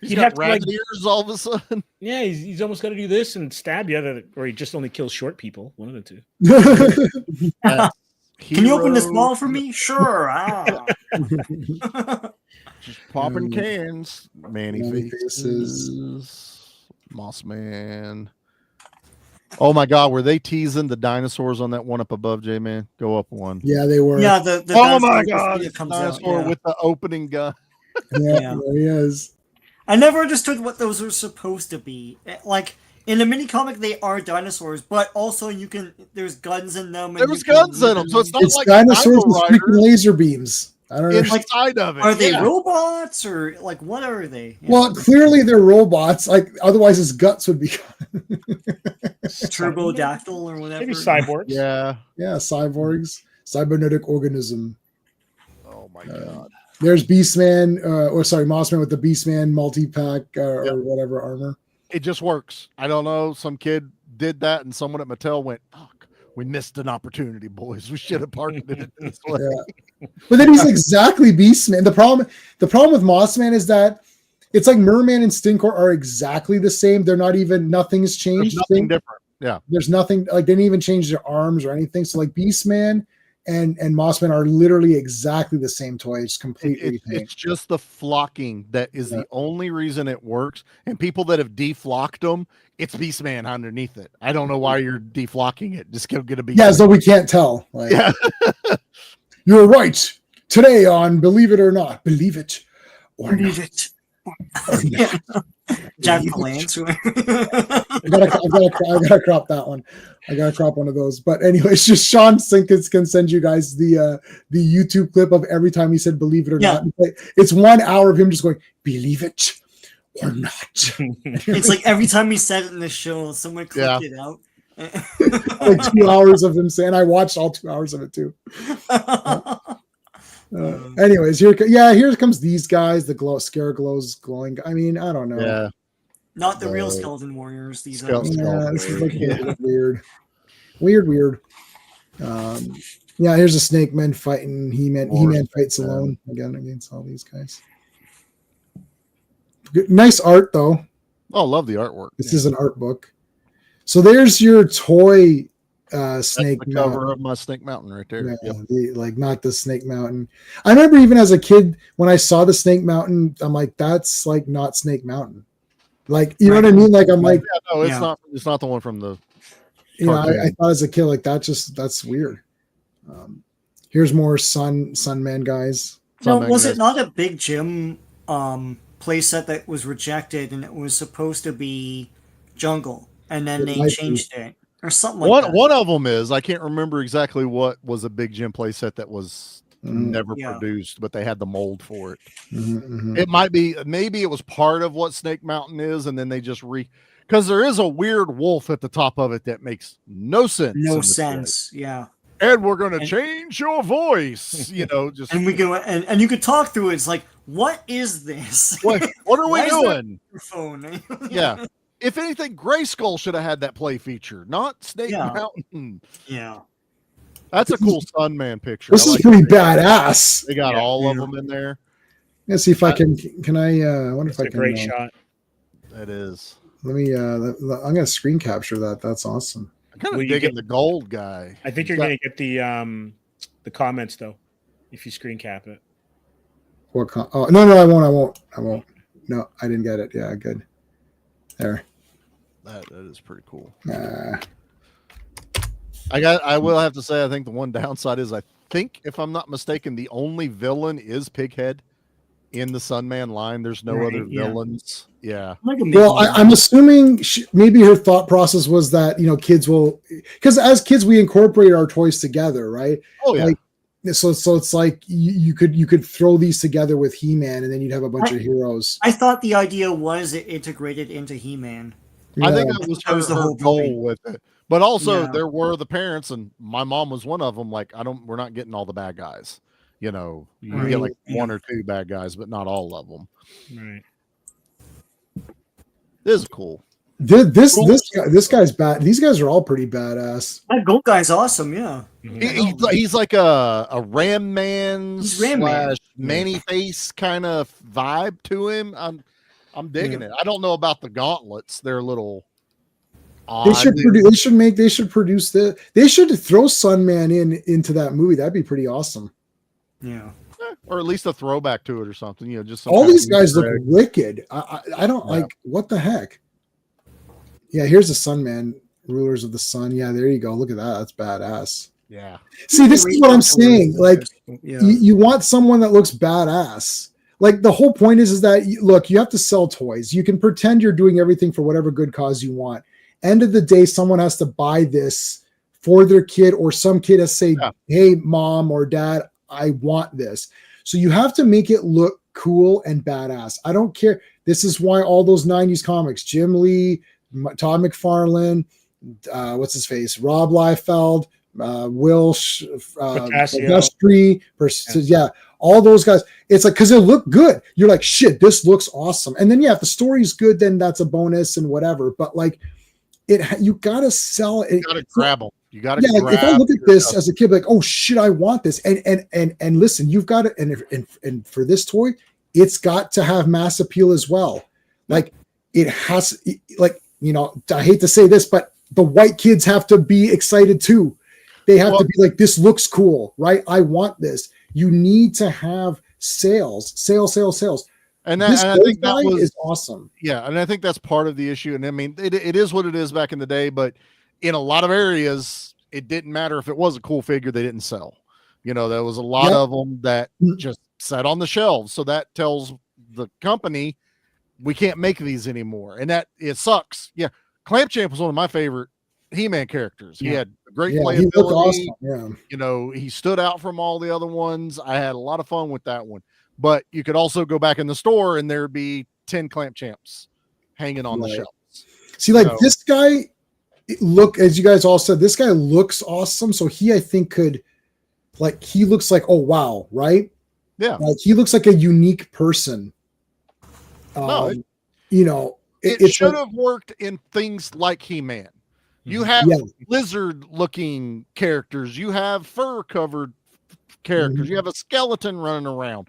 Speaker 5: He's got rabbit ears all of a sudden.
Speaker 6: Yeah, he's almost got to do this and stab you, or he just only kills short people. One of the two.
Speaker 3: Can you open this ball for me? Sure.
Speaker 5: Just popping cans. Manny faces. Moss Man. Oh my God, were they teasing the dinosaurs on that one up above, J-Man? Go up one.
Speaker 1: Yeah, they were.
Speaker 3: Yeah, the
Speaker 5: oh my God, the dinosaur with the opening gun.
Speaker 1: Yeah, there he is.
Speaker 3: I never understood what those were supposed to be. Like in the mini comic, they are dinosaurs, but also there's guns in them.
Speaker 5: There's guns in them, so it's not like
Speaker 1: dinosaurs with freaking laser beams. I don't know.
Speaker 5: Inside of it,
Speaker 3: are they robots or like what are they? Yeah.
Speaker 1: Well, clearly they're robots. Like otherwise, his guts would be
Speaker 3: turbodactyl or whatever.
Speaker 6: Maybe cyborgs.
Speaker 1: Yeah, cyborgs, cybernetic organism.
Speaker 5: Oh my God.
Speaker 1: There's Beastman, Mossman with the Beastman multi-pack or whatever armor.
Speaker 5: It just works. I don't know. Some kid did that, and someone at Mattel went, "Fuck, we missed an opportunity, boys. We should have marketed it this way."
Speaker 1: Yeah. But then he's exactly Beastman. The problem with Mossman is that it's like Merman and Stinkor are exactly the same. They're not even. Nothing's changed.
Speaker 5: There's nothing different. Yeah.
Speaker 1: There's nothing like they didn't even change their arms or anything. So like Beastman and Mossman are literally exactly the same toy. It's completely.
Speaker 5: It's just the flocking that is the only reason it works. And people that have deflocked them, it's Beastman underneath it. I don't know why you're deflocking it. Just get a Beastman.
Speaker 1: Yeah, so we can't tell. Like,
Speaker 5: yeah,
Speaker 1: you're right. Today on Believe It or Not, believe it or
Speaker 3: believe
Speaker 1: not.
Speaker 3: It. Yeah. Jack Palance.
Speaker 1: I gotta crop that one. I gotta crop one of those. But anyways, just Sean Sinkins can send you guys the YouTube clip of every time he said "believe it or not." It's 1 hour of him just going "believe it or not."
Speaker 3: It's like every time he said it in the show, someone clicked it out.
Speaker 1: Like 2 hours of him saying. I watched all 2 hours of it too. Anyways, here comes these guys. The Scareglows glowing. I mean, I don't know.
Speaker 5: Yeah.
Speaker 3: Not the real Skeleton Warriors. These are
Speaker 1: this is like weird. Here's a Snake Man fighting He-Man. He-Man fights alone again against all these guys. Good, nice art though.
Speaker 5: Oh, love the artwork.
Speaker 1: This is an art book. So there's your toy Snake
Speaker 5: That's the
Speaker 1: Mountain.
Speaker 5: cover of my Snake Mountain right there.
Speaker 1: Yeah,
Speaker 5: Yep.
Speaker 1: like not the Snake Mountain. I remember even as a kid when I saw the Snake Mountain, I'm like, that's like not Snake Mountain. Like, you know what I mean? Like, I'm like,
Speaker 5: no, it's not. It's not the one from the.
Speaker 1: You know, I thought as a kid, like that's weird. Here's more Sunman guys.
Speaker 3: No, was it not a Big Jim playset that was rejected, and it was supposed to be Jungle, and then they changed it or something like that?
Speaker 5: One of them is, I can't remember exactly what was a Big Jim playset that was never produced, but they had the mold for it. It might be, maybe it was part of what Snake Mountain is, and then they just because there is a weird wolf at the top of it that makes no sense.
Speaker 3: No sense, yeah.
Speaker 5: And we're going to change your voice, you know, just
Speaker 3: and we go and you could talk through it. It's like, what is this?
Speaker 5: What are we doing?
Speaker 3: Phone.
Speaker 5: Yeah. If anything, Gray Skull should have had that play feature, not Snake Mountain.
Speaker 3: Yeah.
Speaker 5: That's a cool Sunman picture.
Speaker 1: This is pretty badass.
Speaker 5: They got all of them in there.
Speaker 1: Let's see if I can I wonder if I can.
Speaker 6: Great shot.
Speaker 5: That is.
Speaker 1: Let me I'm gonna screen capture that. That's awesome.
Speaker 5: I'm kind of digging the gold guy.
Speaker 6: I think you're gonna get the comments though, if you screen cap it.
Speaker 1: What oh no, I won't. No, I didn't get it. Yeah, good. There.
Speaker 5: That is pretty cool. I will have to say, I think the one downside is, I think, if I'm not mistaken, the only villain is Pighead in the Sunman line. There's no other villains. Yeah.
Speaker 1: Well, I'm assuming maybe her thought process was that, you know, kids will, because as kids we incorporate our toys together, right?
Speaker 5: Oh yeah.
Speaker 1: Like, so it's like you could throw these together with He-Man, and then you'd have a bunch of heroes.
Speaker 3: I thought the idea was it integrated into He-Man.
Speaker 5: I think that was the whole goal with it. But also there were the parents, and my mom was one of them. Like, we're not getting all the bad guys. You know, you get like one or two bad guys, but not all of them.
Speaker 6: Right.
Speaker 5: This is cool.
Speaker 1: This guy's bad. These guys are all pretty badass.
Speaker 3: That gold guy's awesome. Yeah.
Speaker 5: He's like a Ram Man / Manny Face kind of vibe to him. I'm digging it. I don't know about the gauntlets. They're a little odd.
Speaker 1: They should produce the. They should throw Sunman into that movie. That'd be pretty awesome.
Speaker 3: Yeah.
Speaker 5: Or at least a throwback to it or something. You know, just
Speaker 1: all these guys look wicked. I don't like what the heck. Yeah, here's the Sunman, Rulers of the Sun. Yeah, there you go. Look at that. That's badass.
Speaker 5: Yeah.
Speaker 1: See, this is what I'm saying. Like, you want someone that looks badass. Like, the whole point is that, look, you have to sell toys. You can pretend you're doing everything for whatever good cause you want. End of the day, someone has to buy this for their kid, or some kid has to say, hey, mom or dad, I want this. So you have to make it look cool and badass. I don't care. This is why all those 90s comics, Jim Lee, Todd McFarlane, what's his face, Rob Liefeld, Will Dustry, all those guys. It's like, because they look good. You're like, shit, this looks awesome. And then if the story's good, then that's a bonus and whatever. But like, you gotta sell it. You gotta
Speaker 5: grab them. You gotta.
Speaker 1: Yeah, like if I look at this as a kid, like, oh shit, I want this. And listen, you've got it. And for this toy, it's got to have mass appeal as well. Like, it has, like, you know, I hate to say this, but the white kids have to be excited too. They have to be like, this looks cool, right? I want this. You need to have sales.
Speaker 5: And I think that
Speaker 1: is awesome.
Speaker 5: Yeah, and I think that's part of the issue. And I mean, it is what it is back in the day, but in a lot of areas, it didn't matter if it was a cool figure, they didn't sell. You know, there was a lot of them that just sat on the shelves. So that tells the company, we can't make these anymore. And that it sucks. Yeah. Clamp Champ was one of my favorite He-Man characters. He had great playability.
Speaker 1: Awesome.
Speaker 5: You know, he stood out from all the other ones. I had a lot of fun with that one. But you could also go back in the store and there'd be 10 Clamp Champs hanging on the shelves.
Speaker 1: See, like, this guy, look, as you guys all said, this guy looks awesome. So I think could, like, he looks like, oh wow, right?
Speaker 5: Yeah.
Speaker 1: Like, he looks like a unique person. You know,
Speaker 5: it should have worked in things like He-Man. You have lizard-looking characters. You have fur-covered characters. You have a skeleton running around.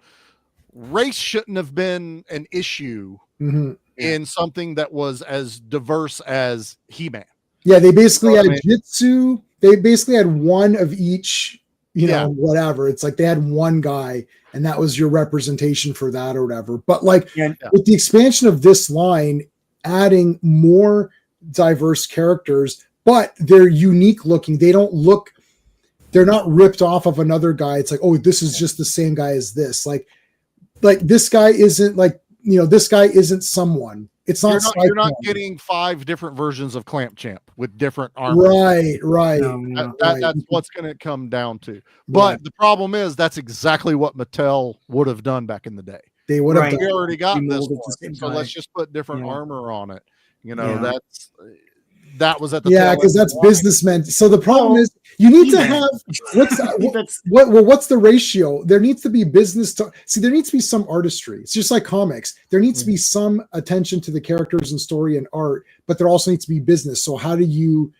Speaker 5: Race shouldn't have been an issue in something that was as diverse as He-Man.
Speaker 1: Yeah, they basically had Jitsu. They basically had one of each, whatever. It's like they had one guy, and that was your representation for that or whatever. But like with the expansion of this line, adding more diverse characters, but they're unique looking. They're not ripped off of another guy. It's like, oh, this is just the same guy as this. Like this guy isn't this guy isn't someone. It's not.
Speaker 5: You're not getting 5 different versions of Clamp Champ with different armor.
Speaker 1: Right.
Speaker 5: That's what's going to come down to. But the problem is that's exactly what Mattel would have done back in the day.
Speaker 1: They would have.
Speaker 5: We already got this one, so let's just put different armor on it. That was at the
Speaker 1: because that's businessmen. So the problem is you need to have what's the ratio? There needs to be business to see. There needs to be some artistry. It's just like comics. There needs to be some attention to the characters and story and art, but there also needs to be business. So how do you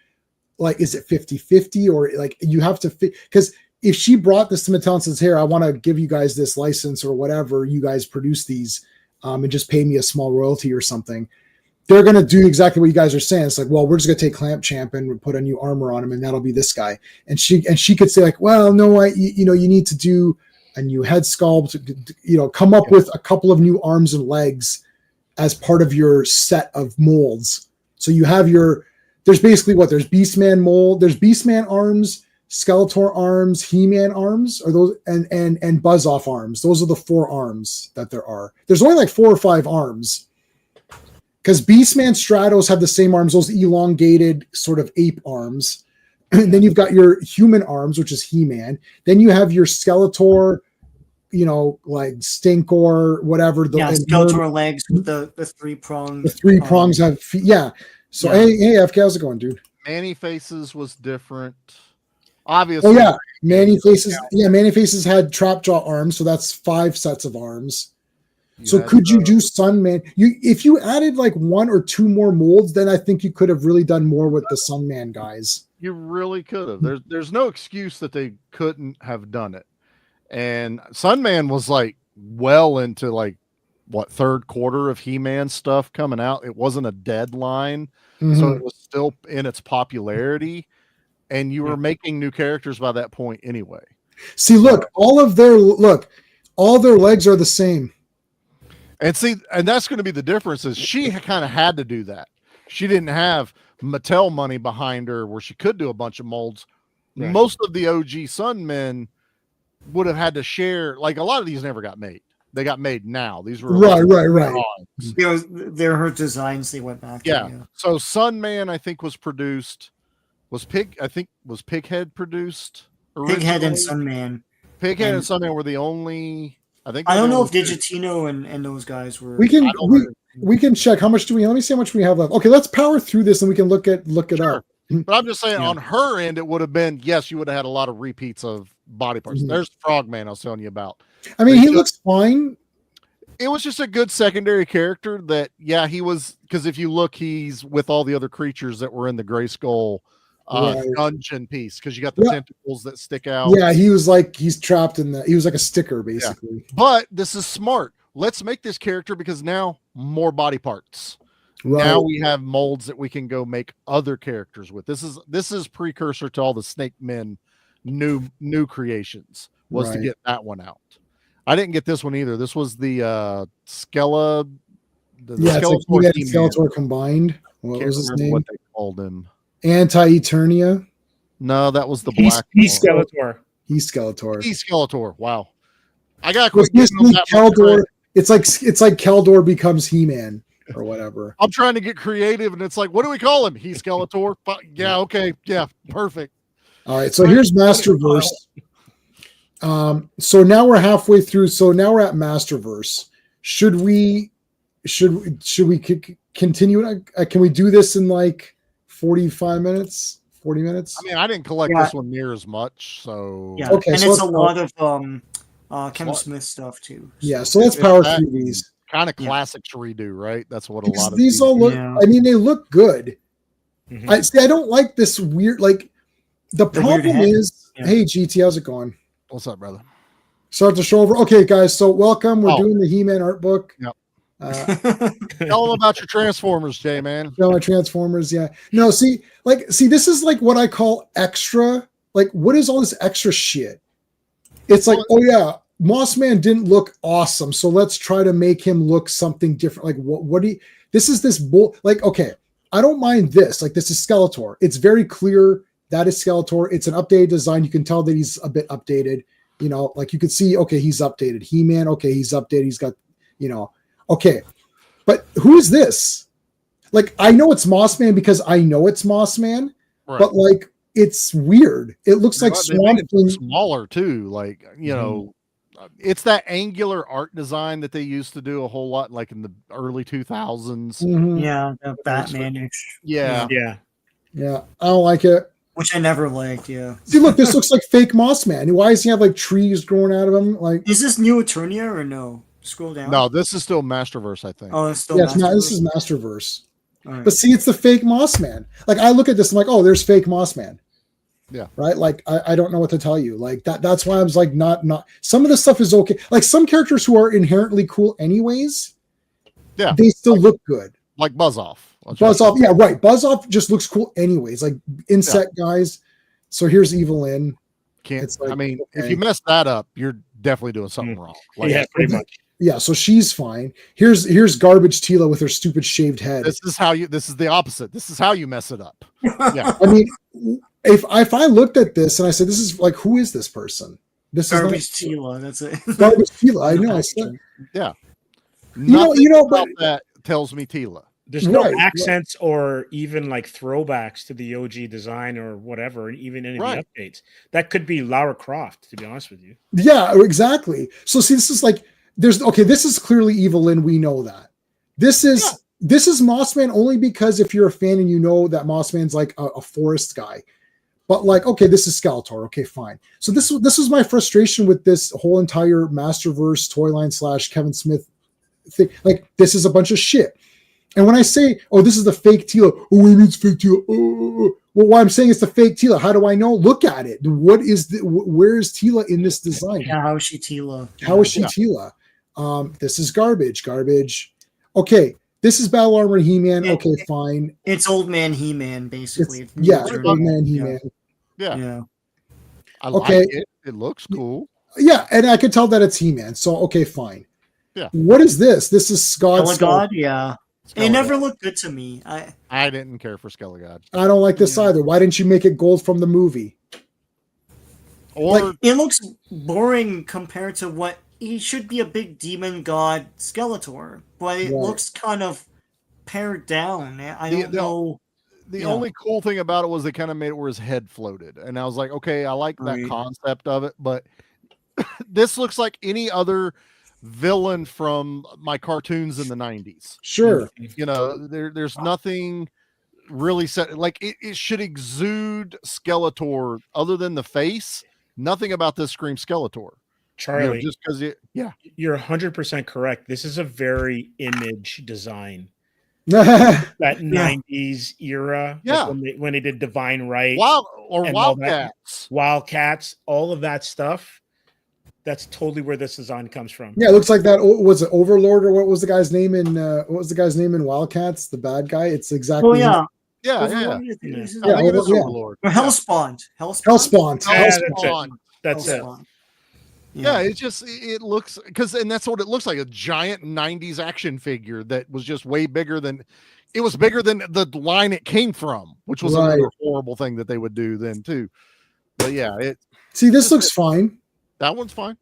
Speaker 1: is it 50-50 or you have to fit? Because if she brought this to Mattel and says, here, I want to give you guys this license or whatever, you guys produce these and just pay me a small royalty or something. They're going to do exactly what you guys are saying. It's like, well, we're just going to take Clamp Champ and put a new armor on him, and that'll be this guy. And she could say like, well, no, you need to do a new head sculpt, come up with a couple of new arms and legs as part of your set of molds. So you have there's basically there's Beastman mold, there's Beastman arms, Skeletor arms, He-Man arms, or those, and Buzz-Off arms. Those are the 4 arms that there are. There's only like 4 or 5 arms. Because Beastman Stratos have the same arms, those elongated sort of ape arms. And then you've got your human arms, which is He-Man. Then you have your Skeletor, like Stinkor, whatever.
Speaker 3: Skeletor legs with the 3 prongs. The
Speaker 1: 3 prongs have feet. Yeah. So, hey, FK, how's it going, dude?
Speaker 5: Manny Faces was different. Obviously.
Speaker 1: Oh, yeah. Manny Faces. Yeah, Manny Faces had Trapjaw arms. So that's 5 sets of arms. So could you do Sunman? If you added like 1 or 2 more molds, then I think you could have really done more with the Sunman guys.
Speaker 5: You really could have. There's no excuse that they couldn't have done it. And Sunman was like well into like third quarter of He-Man stuff coming out. It wasn't a deadline, so it was still in its popularity, and you were making new characters by that point anyway.
Speaker 1: See, look, all their legs are the same.
Speaker 5: And see, and that's going to be the difference is she kind of had to do that. She didn't have Mattel money behind her where she could do a bunch of molds. Right. Most of the OG Sunmen would have had to share. Like a lot of these never got made. They got made now. These were
Speaker 1: right.
Speaker 3: They're her designs. They went back.
Speaker 5: Yeah. So Sunman, I think, was produced. Was Pighead produced? Originally?
Speaker 3: Pighead and Sunman.
Speaker 5: Pighead and Sunman were the only.
Speaker 3: I don't know if Digitino and those guys were.
Speaker 1: We can check how much do we. Let me see how much we have left. Okay, let's power through this and we can look it up.
Speaker 5: But I'm just saying, on her end, it would have been yes, you would have had a lot of repeats of body parts. There's Frogman I was telling you about.
Speaker 1: I mean, he looks fine.
Speaker 5: It was just a good secondary character that he was, because if you look, he's with all the other creatures that were in the Grayskull dungeon piece, because you got the tentacles that stick out.
Speaker 1: Yeah, he was like he's trapped in he was like a sticker basically.
Speaker 5: Yeah. But this is smart. Let's make this character because now more body parts. Right. Now we have molds that we can go make other characters with. This is precursor to all the Snake Men new creations was to get that one out. I didn't get this one either. This was the Skeletor.
Speaker 1: Skeletor combined. What was his name?
Speaker 5: What they called him?
Speaker 1: Anti-Eternia.
Speaker 5: No, that was the black.
Speaker 6: He's Skeletor.
Speaker 1: He's Skeletor.
Speaker 5: Wow. I got quick.
Speaker 1: Keldor. It's like Keldor becomes He-Man or whatever.
Speaker 5: I'm trying to get creative, and it's like, what do we call him? He's Skeletor. Yeah. Okay. Yeah. Perfect.
Speaker 1: All right. So here's Masterverse. So now we're halfway through. So now we're at Masterverse. Should we continue? Can we do this in like 45 minutes? 40 minutes?
Speaker 5: I mean, I didn't collect this one near as much. So
Speaker 3: okay, and it's a lot of Kevin Smith stuff too.
Speaker 1: Yeah, so let's power through these.
Speaker 5: Kind of classic to redo, right? That's what a lot of
Speaker 1: these all look. I mean, they look good. Mm-hmm. I don't like this weird. Like the problem is, hey GT, how's it going?
Speaker 5: What's up, brother?
Speaker 1: Start the show over. Okay, guys. So welcome. We're doing the He-Man art book.
Speaker 5: Yep. Tell them about your Transformers, J-Man.
Speaker 1: My Transformers, yeah. No, see, this is like what I call extra. Like, what is all this extra shit? It's like, oh yeah, Mossman didn't look awesome, so let's try to make him look something different. Like, what do you? This is this bull. Like, okay, I don't mind this. Like, this is Skeletor. It's very clear that is Skeletor. It's an updated design. You can tell that he's a bit updated. You know, like you could see, okay, he's updated. He-Man, okay, he's updated. He's got, you know, okay. But who is this? Like, I know it's Mossman because I know it's Mossman, right. But like, it's weird. It looks like Swamp Thing.
Speaker 5: Smaller too. Like, you know, it's that angular art design that they used to do a whole lot, like in the early 2000s.
Speaker 3: Yeah, Batman-ish.
Speaker 5: Yeah.
Speaker 1: I don't like it.
Speaker 3: Which I never liked, yeah.
Speaker 1: See, look, this looks like fake Mossman. Why does he have like trees growing out of him? Like,
Speaker 3: is this New Eternia or no? Scroll down.
Speaker 5: No, this is still Masterverse, I think.
Speaker 3: Oh, it's still
Speaker 1: Masterverse? Not, this is Masterverse. Right. But see, it's the fake Mossman. Like, I look at this, I'm like, oh, there's fake Mossman.
Speaker 5: Yeah.
Speaker 1: Right? Like, I don't know what to tell you. Like, that's why I was like, not. Some of the stuff is okay. Like, some characters who are inherently cool anyways,
Speaker 5: yeah,
Speaker 1: they still look good.
Speaker 5: Like Buzz-Off.
Speaker 1: Buzz-Off, yeah, right. Buzz-Off just looks cool anyways. Like, insect guys. So here's Evelyn.
Speaker 5: Like, I mean, okay. If you mess that up, you're definitely doing something wrong.
Speaker 6: Like, yeah, pretty much.
Speaker 1: Yeah, so she's fine. Here's garbage Tila with her stupid shaved head.
Speaker 5: This is the opposite. This is how you mess it up. Yeah.
Speaker 1: I mean, if I looked at this and I said, this is like, who is this person? This
Speaker 3: garbage
Speaker 1: is
Speaker 3: Tila. That's it.
Speaker 1: Garbage Tila. I know. I said,
Speaker 5: yeah.
Speaker 1: You know,
Speaker 5: but that tells me Tila.
Speaker 6: There's no accents or even like throwbacks to the OG design or whatever, even any of the updates. That could be Lara Croft, to be honest with you.
Speaker 1: Yeah, exactly. So see, this is like this is clearly Evelyn. We know that. This is Mossman only because if you're a fan and you know that Mossman's like a forest guy. But like, okay, this is Skeletor. Okay, fine. So this was my frustration with this whole entire Masterverse toy line / Kevin Smith thing. Like, this is a bunch of shit. And when I say, oh, this is the fake Tila, oh, what do you mean it's fake Tila? Well, why I'm saying it's the fake Tila, how do I know? Look at it. Where is Tila in this design?
Speaker 3: Yeah, how is she Tila?
Speaker 1: How is she Tila? This is garbage. Okay, this is Battle Armor He-Man. Okay, fine.
Speaker 3: It's Old Man He-Man, basically.
Speaker 1: Old Man He-Man.
Speaker 5: Yeah. I like it. It looks cool.
Speaker 1: Yeah, and I can tell that it's He-Man. So, okay, fine.
Speaker 5: Yeah.
Speaker 1: What is this? This is
Speaker 3: God, yeah. It never looked good to me.
Speaker 5: I didn't care for Skelegod.
Speaker 1: I don't like this either. Why didn't you make it gold from the movie?
Speaker 3: Or like, it looks boring compared to what he should be, a big demon god Skeletor, but it looks kind of pared down. I don't know.
Speaker 5: The only cool thing about it was they kind of made it where his head floated, and I was like, okay, I like that concept of it, but this looks like any other villain from my cartoons in the 90s.
Speaker 1: Sure.
Speaker 5: You know, there's nothing really set, like it should exude Skeletor other than the face. Nothing about this screams Skeletor.
Speaker 6: Charlie,
Speaker 5: you know, just because
Speaker 6: you're 100% correct. This is a very image design. That 90s era.
Speaker 5: Yeah.
Speaker 6: Like when they did Divine Right.
Speaker 5: Wildcats,
Speaker 6: all of that stuff. That's totally where this design comes from.
Speaker 1: Yeah, it looks like that. Was it Overlord or what was the guy's name in Wildcats? The bad guy. It's exactly.
Speaker 3: Oh yeah.
Speaker 5: Overlord.
Speaker 3: Or Hellspawn.
Speaker 6: That's it.
Speaker 5: Yeah, it looks and that's what it looks like, a giant 90s action figure that was just way bigger than the line it came from, which was another horrible thing that they would do then too. But yeah,
Speaker 1: this looks fine.
Speaker 5: That one's fine.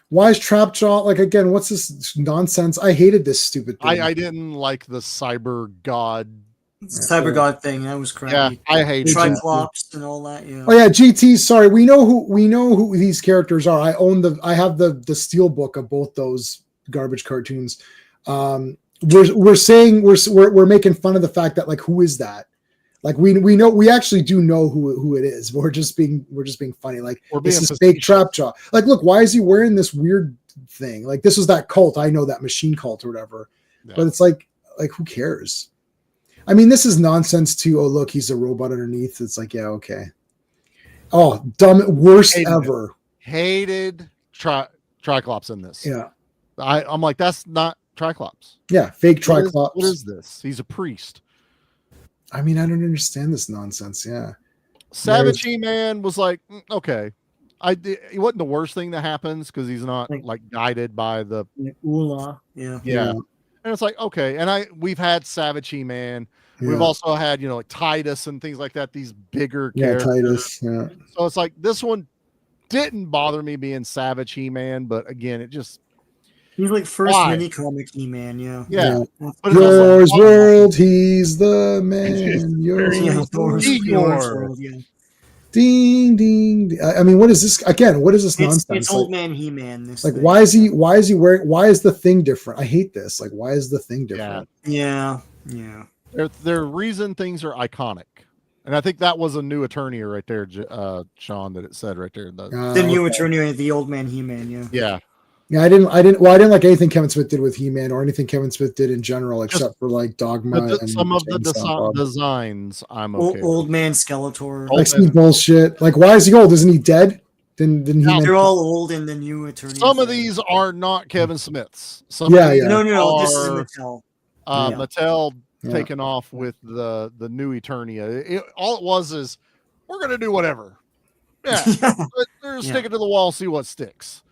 Speaker 1: Why is Trapjaw like again? What's this nonsense? I hated this stupid thing.
Speaker 5: I didn't like the cyber god
Speaker 3: thing. That was crappy.
Speaker 5: Yeah, I hate
Speaker 3: Triclops and all that. Yeah.
Speaker 1: Oh yeah, GT. Sorry, we know who these characters are. I have the steel book of both those garbage cartoons. We're saying we're making fun of the fact that like, who is that? Like we actually do know who it is. We're just being funny. Like, this is fake Trapjaw. Like, look, why is he wearing this weird thing? Like, this was that cult. I know, that machine cult or whatever. Yeah. But it's like who cares? I mean, this is nonsense too. Oh, look, he's a robot underneath. It's like, yeah, okay. Oh, dumb, worst ever.
Speaker 5: Hated Triclops in this.
Speaker 1: Yeah.
Speaker 5: I'm like, that's not Triclops.
Speaker 1: Yeah, fake
Speaker 5: What
Speaker 1: Triclops.
Speaker 5: What is this? He's a priest.
Speaker 1: I mean, I don't understand this nonsense. Yeah.
Speaker 5: Savage He-Man was like, okay. It wasn't the worst thing that happens because he's not like guided by the
Speaker 3: Ula. Yeah.
Speaker 5: And it's like, okay. And we've had Savage He-Man.
Speaker 1: Yeah.
Speaker 5: We've also had, like Titus and things like that, these bigger characters.
Speaker 1: Titus. Yeah.
Speaker 5: So it's like this one didn't bother me being Savage He-Man, but again, it just
Speaker 3: he's like first mini comic He-Man,
Speaker 5: yeah.
Speaker 3: But
Speaker 1: Yours world, he's the man. Yours
Speaker 3: world, yeah.
Speaker 1: Ding ding. I mean, what is this again? What is this nonsense?
Speaker 3: It's old man He-Man. This
Speaker 1: like,
Speaker 3: thing.
Speaker 1: why is he wearing? Why is the thing different? I hate this. Like, why is the thing different?
Speaker 3: Yeah.
Speaker 5: Their reason things are iconic, and I think that was a new attorney right there, Sean. That it said right there.
Speaker 3: The new attorney, the old man He-Man.
Speaker 5: Yeah.
Speaker 1: Yeah, I didn't like anything Kevin Smith did with He-Man or anything Kevin Smith did in general, except for like Dogma and
Speaker 5: some of the designs. I'm okay.
Speaker 3: Old man Skeletor.
Speaker 1: Like some bullshit. Like, why is he old? Isn't he dead? Then He-Man.
Speaker 3: They're all old in the new attorney.
Speaker 5: Some of these are not Kevin Smith's.
Speaker 1: No,
Speaker 3: this is Mattel.
Speaker 5: Mattel taken off with the new Eternia. All it was is we're gonna do whatever. Yeah, they're sticking to the wall, see what sticks.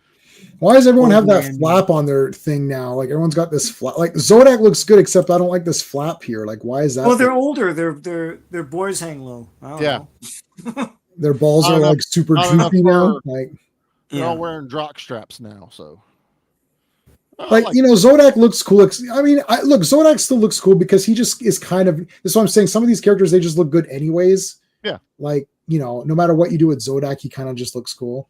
Speaker 1: Why does everyone have that flap on their thing now? Like everyone's got this flap. Like Zodak looks good, except I don't like this flap here. Like, why is that?
Speaker 3: Well, they're older. Their boys hang low. I don't know.
Speaker 1: Their balls are like super droopy now. Like
Speaker 5: they're all wearing jock straps now. So,
Speaker 1: like Zodak looks cool. I mean, look, Zodak still looks cool because he just is kind of. That's what I'm saying. Some of these characters they just look good anyways.
Speaker 5: Yeah.
Speaker 1: Like no matter what you do with Zodak, he kind of just looks cool.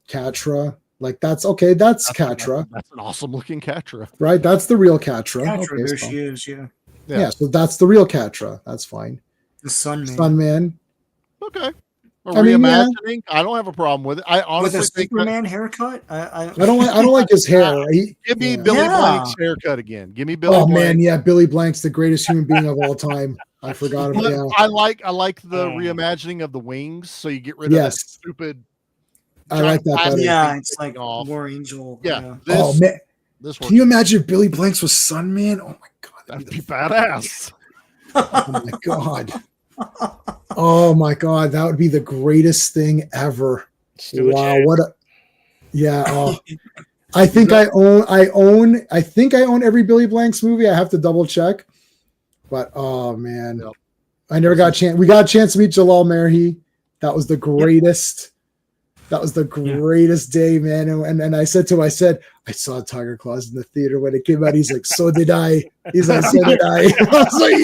Speaker 1: Catra. Like that's okay. That's Catra.
Speaker 5: That's an awesome looking Catra,
Speaker 1: right? That's the real Catra.
Speaker 3: Catra, there she is.
Speaker 1: Yeah. So that's the real Catra. That's fine.
Speaker 3: The Sunman.
Speaker 1: Sunman.
Speaker 5: Okay. Reimagining. I don't have a problem with it. I honestly
Speaker 3: with a
Speaker 5: think
Speaker 3: Superman haircut. I
Speaker 1: don't like his hair.
Speaker 5: Give me Billy Blank's haircut again. Give me Billy.
Speaker 1: Oh
Speaker 5: Blank.
Speaker 1: man, yeah, Billy Blank's the greatest human being of all time. I forgot about it.
Speaker 5: I like the reimagining of the wings, so you get rid of that stupid.
Speaker 1: I like that better.
Speaker 3: Yeah, it's like War Angel.
Speaker 5: Yeah.
Speaker 1: Oh man, can you imagine if Billy Blanks was Sunman? Oh my god,
Speaker 5: that'd be badass.
Speaker 1: Oh my god. Oh my god, that would be the greatest thing ever. Wow, what a I think I own every Billy Blanks movie. I have to double check. But oh man. Yep. I never got a chance. We got a chance to meet Jalal Merhi. That was the greatest. That was the greatest day, man. And I said to him, I saw Tiger Claws in the theater when it came out. He's like, so did I. He's like, so did I. I was like,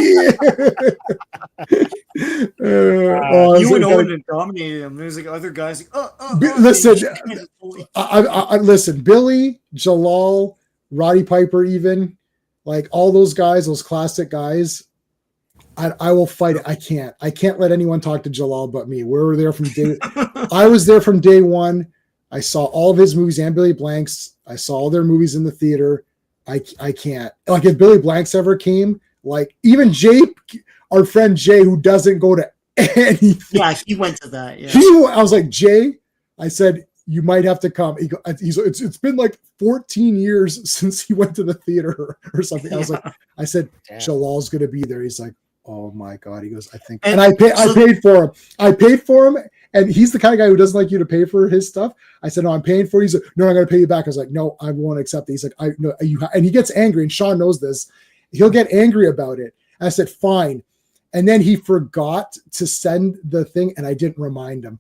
Speaker 1: yeah.
Speaker 3: You and Owen and dominated him. There's like other guys like,
Speaker 1: listen, listen, Billy, Jalal, Roddy Piper, even like all those guys, those classic guys. I will fight it. I can't let anyone talk to Jalal but me. We were there from day. I was there from day one. I saw all of his movies and Billy Blank's. I saw all their movies in the theater. I can't. Like if Billy Blank's ever came, like even Jay, our friend Jay, who doesn't go to anything.
Speaker 3: Yeah, he went to that. Yeah.
Speaker 1: I was like, Jay, I said, you might have to come. It's been like 14 years since he went to the theater or something. I said, Jalal's going to be there. He's like, oh my god, he goes, I think, and I paid for him. I paid for him, and he's the kind of guy who doesn't like you to pay for his stuff. I said, no, I'm paying for it. He's like, no, I'm going to pay you back. I was like, no, I won't accept it. He's like, and he gets angry, and Sean knows this. He'll get angry about it. And I said, fine, and then he forgot to send the thing, and I didn't remind him.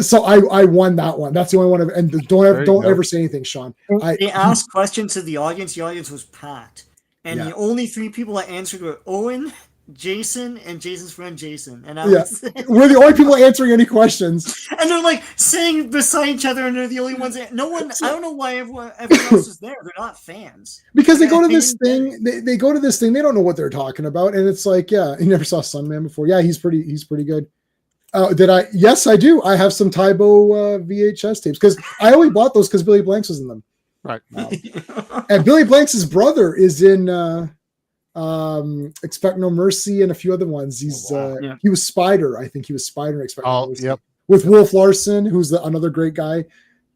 Speaker 1: So I won that one. That's the only one. And don't ever say anything, Sean.
Speaker 3: They asked questions to the audience. The audience was packed, and the only three people that answered were Owen, Jason, and Jason's friend Jason. And
Speaker 1: we're the only people answering any questions.
Speaker 3: And they're like sitting beside each other, and they're the only ones. No one. I don't know why everyone else is there. They're not fans
Speaker 1: because they go to this thing. They go to this thing. They don't know what they're talking about, and it's like, yeah, you never saw Sunman before. Yeah, he's pretty good. Did I? Yes, I do. I have some Tybo VHS tapes because I only bought those because Billy Blanks was in them.
Speaker 5: Right.
Speaker 1: And Billy Blanks' brother is in Expect No Mercy and a few other ones. He's he was Spider. I think he was Spider in Expect No Mercy.
Speaker 5: Yep.
Speaker 1: With Wolf Larson, who's another great guy.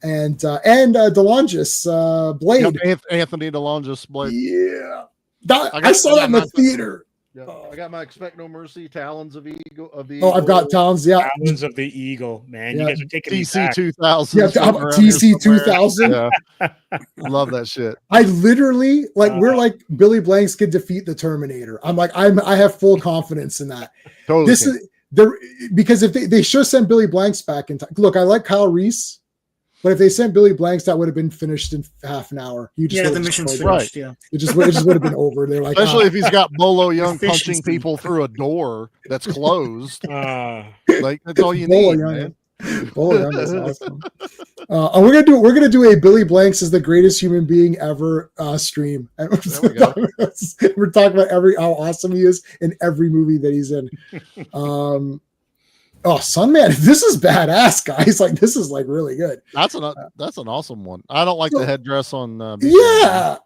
Speaker 1: DeLongis Blade.
Speaker 5: Yep, Anthony DeLongis Blade.
Speaker 1: Yeah, I saw that in the theater.
Speaker 5: Yeah, I got my Expect No Mercy, Talons of Eagle.
Speaker 1: I've got Talons. Yeah,
Speaker 6: Talons of the Eagle. Man,
Speaker 1: Yeah.
Speaker 6: you guys are taking me
Speaker 5: TC
Speaker 6: back.
Speaker 5: 2000.
Speaker 1: Yeah, TC 2000.
Speaker 5: Yeah, love that shit.
Speaker 1: I literally we're like Billy Blanks could defeat the Terminator. I'm like I have full confidence in that.
Speaker 5: Totally.
Speaker 1: This is there because if they should send Billy Blanks back in time. Look, I like Kyle Reese. But if they sent Billy Blanks, that would have been finished in half an hour.
Speaker 3: The mission's finished. Yeah,
Speaker 1: it just would have been over. They're like,
Speaker 5: especially if he's got Bolo Young punching people through a door that's closed. Like that's all you need, man.
Speaker 1: Bolo Young is awesome. And we're gonna do a Billy Blanks is the greatest human being ever stream. And we're talking about how awesome he is in every movie that he's in. Oh, Sunman, this is badass, guys. Like, this is like really good.
Speaker 5: That's an awesome one. I don't like the headdress on
Speaker 1: yeah.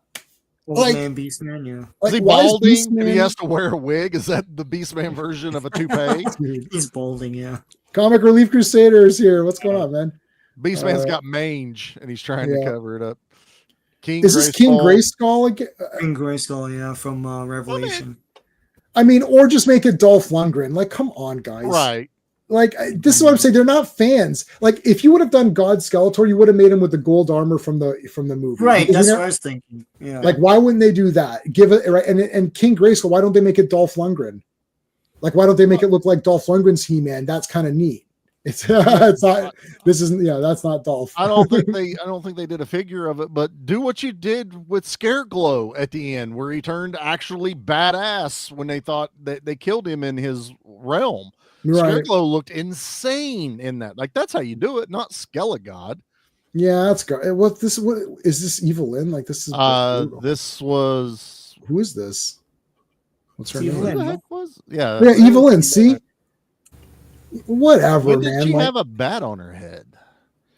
Speaker 3: Like Beastman, yeah.
Speaker 5: Is he balding and he has to wear a wig? Is that the Beastman version of a toupee?
Speaker 3: He's balding, yeah.
Speaker 1: Comic Relief Crusader is here. What's going on, man?
Speaker 5: Beastman's got mange and he's trying to cover it up.
Speaker 1: Is this King Grayskull again?
Speaker 3: King Grayskull, yeah, from Revelation.
Speaker 1: I mean, or just make it Dolph Lundgren. Like, come on, guys.
Speaker 5: Right.
Speaker 1: Like, this is what I'm saying. They're not fans. Like, if you would have done God Skeletor, you would have made him with the gold armor from the movie.
Speaker 3: Right. That's what I was thinking. Yeah.
Speaker 1: Like, why wouldn't they do that? Give it right. And King Grayskull, why don't they make it Dolph Lundgren? Like, why don't they make it look like Dolph Lundgren's He-Man? That's kind of neat. It's not. This isn't. Yeah, that's not Dolph.
Speaker 5: I don't think they did a figure of it, but do what you did with Scareglow at the end, where he turned actually badass when they thought that they killed him in his realm. Right. Scareglow looked insane in that. Like, that's how you do it, not Skelegod.
Speaker 1: Yeah, that's good. What is this Evil Lynn? Like, this is
Speaker 5: this was
Speaker 1: who is this? What's her name?
Speaker 5: Who the heck was? Yeah,
Speaker 1: Evil Lynn. See, whatever,
Speaker 5: when did
Speaker 1: man.
Speaker 5: She have a bat on her head.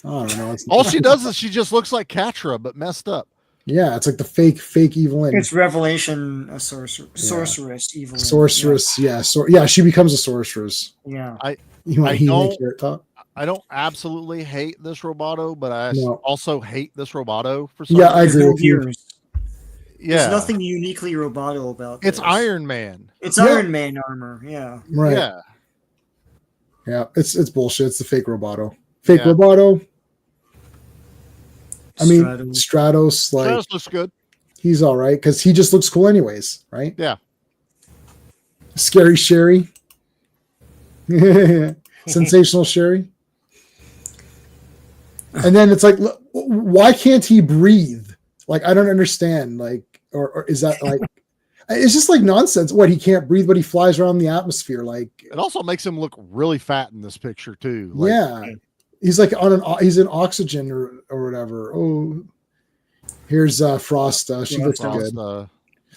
Speaker 1: I don't know.
Speaker 5: All she does is she just looks like Catra, but messed up.
Speaker 1: Yeah, it's like the fake Evil Lynn.
Speaker 3: It's Revelation, a sorceress, Evil Lynn.
Speaker 1: Sorceress, yeah. She becomes a sorceress.
Speaker 3: Yeah.
Speaker 5: I don't absolutely hate this Roboto, but I also hate this Roboto for some reason.
Speaker 1: I agree with you.
Speaker 5: Yeah.
Speaker 3: There's nothing uniquely Roboto about this.
Speaker 5: It's Iron Man.
Speaker 3: It's Iron Man armor, yeah.
Speaker 1: Right.
Speaker 5: Yeah.
Speaker 1: Yeah, it's bullshit. It's the fake Roboto. Fake Roboto. I mean, Stratos, like,
Speaker 5: Stratos looks good.
Speaker 1: He's all right because he just looks cool, anyways, right?
Speaker 5: Yeah.
Speaker 1: Scary Sherry, Sensational Sherry, and then it's like, why can't he breathe? Like, I don't understand. Like, or is that like? It's just like nonsense. What, he can't breathe, but he flies around the atmosphere. Like,
Speaker 5: it also makes him look really fat in this picture too. Like,
Speaker 1: yeah. He's like he's in oxygen or whatever. Oh, here's Frosta. She looks good.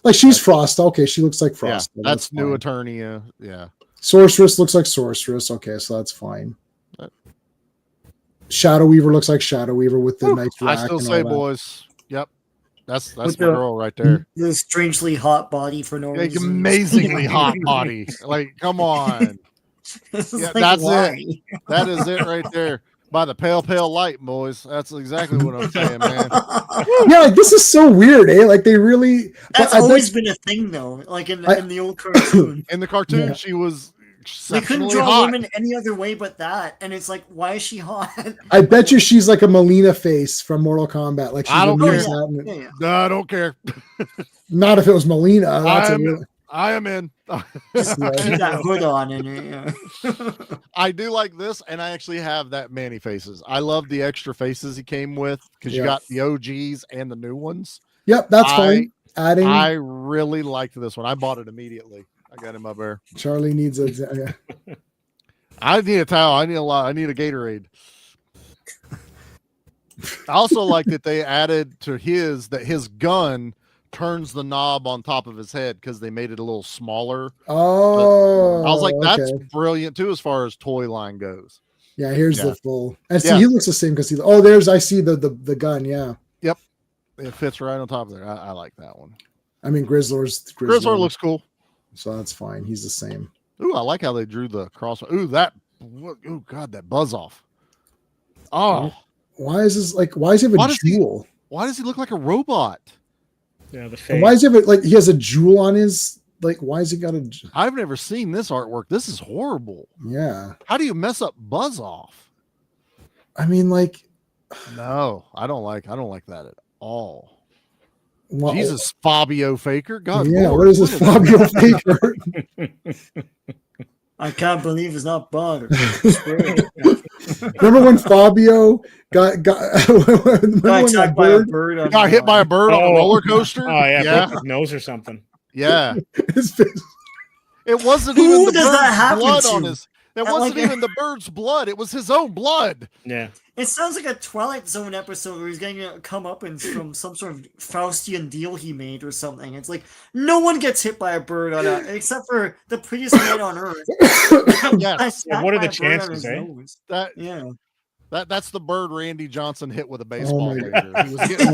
Speaker 1: Like, she's Frosta. Okay, she looks like Frosta.
Speaker 5: Yeah, that's new Eternia. Yeah.
Speaker 1: Sorceress looks like Sorceress. Okay, so that's fine. Shadow Weaver looks like Shadow Weaver with the nice rack.
Speaker 5: I still say, boys. Yep. That's my girl right there.
Speaker 3: The strangely hot body for no reason.
Speaker 5: Amazingly hot body. Like, come on. Yeah, that's it. That is it right there. By the pale light, boys. That's exactly what I'm saying, man.
Speaker 1: Yeah, like, this is so weird, eh? Like, they really.
Speaker 3: That's always been a thing, though. Like in the old cartoon.
Speaker 5: In the cartoon, she was.
Speaker 3: They couldn't draw women any other way but that, and it's like, why is she hot?
Speaker 1: I bet you she's like a Melina face from Mortal Kombat. Like,
Speaker 5: I don't care. No, I don't care.
Speaker 1: Not if it was Melina.
Speaker 5: I am in.
Speaker 3: Just keep that hood on in it. Yeah.
Speaker 5: I do like this, and I actually have that Manny faces. I love the extra faces he came with because you got the OGs and the new ones.
Speaker 1: Yep, that's fine. Adding.
Speaker 5: I really liked this one. I bought it immediately. I got him up there.
Speaker 1: Charlie needs a.
Speaker 5: I need a towel. I need a lot. I need a Gatorade. I also like that they added to that his gun turns the knob on top of his head because they made it a little smaller.
Speaker 1: Oh,
Speaker 5: I was like, that's brilliant too, as far as toy line goes.
Speaker 1: Yeah, here's the full. And see, he looks the same because I see the gun. Yeah.
Speaker 5: Yep. It fits right on top of there. I like that one.
Speaker 1: I mean,
Speaker 5: Grizzlor looks cool.
Speaker 1: So that's fine. He's the same.
Speaker 5: Ooh, I like how they drew the cross. Ooh, God, that buzz off. Oh,
Speaker 1: Why is this like? Why does he have a jewel?
Speaker 5: Why does he look like a robot?
Speaker 6: Yeah, the face.
Speaker 1: And why does he have like he has a jewel on his like? Why has he got a?
Speaker 5: I've never seen this artwork. This is horrible.
Speaker 1: Yeah.
Speaker 5: How do you mess up Buzz off?
Speaker 1: I mean, like,
Speaker 5: no, I don't like that at all.
Speaker 1: Well,
Speaker 5: Jesus, Fabio Faker. God,
Speaker 1: yeah.
Speaker 5: Lord,
Speaker 1: What is this Fabio Faker?
Speaker 3: I can't believe it's not butter.
Speaker 1: Remember when Fabio got
Speaker 3: attacked by a bird?
Speaker 5: He got hit by a bird on a roller coaster.
Speaker 6: Oh yeah, broke his nose or something.
Speaker 5: Yeah. It wasn't
Speaker 3: Who
Speaker 5: even the
Speaker 3: does that
Speaker 5: bird's
Speaker 3: happen
Speaker 5: blood
Speaker 3: to?
Speaker 5: on his. It wasn't even the bird's blood. It was his own blood.
Speaker 6: Yeah.
Speaker 3: It sounds like a Twilight Zone episode where he's getting a comeuppance from some sort of Faustian deal he made or something. It's like no one gets hit by a bird on that except for the prettiest man on earth.
Speaker 5: Yes.
Speaker 6: Yeah, what are the chances, eh?
Speaker 5: That's the bird Randy Johnson hit with a baseball.
Speaker 1: my
Speaker 5: laser. He was getting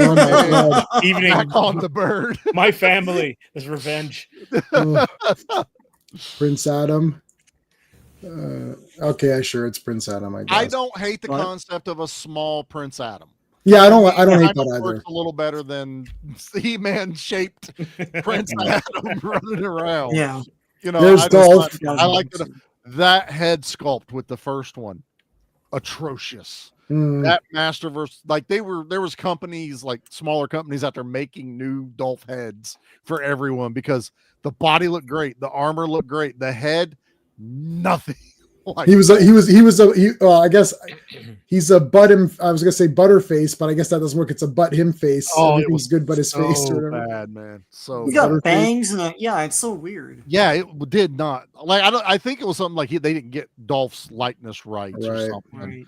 Speaker 6: Evening
Speaker 5: back on the bird.
Speaker 6: My family is revenge.
Speaker 1: Prince Adam. Okay, sure, it's Prince Adam. I guess.
Speaker 5: I don't hate the concept of a small Prince Adam.
Speaker 1: Yeah, I don't hate that either.
Speaker 5: A little better than He-Man shaped Prince Adam running around.
Speaker 3: Yeah,
Speaker 5: you know,
Speaker 1: there's Dolph.
Speaker 5: I like that head sculpt with the first one. Atrocious. That Masterverse, like there was companies, like smaller companies out there making new Dolph heads for everyone because the body looked great, the armor looked great, the head, nothing. Like
Speaker 1: I guess he's a I was gonna say Butterface, but I guess that doesn't work. It's a butt him face.
Speaker 5: Oh,
Speaker 1: everything's good but his face.
Speaker 5: So
Speaker 1: Or whatever.
Speaker 5: bad, man. So
Speaker 3: he got bangs and it's so weird.
Speaker 5: Yeah, it did not. Like I think it was something like they didn't get Dolph's likeness right or something.
Speaker 3: Right.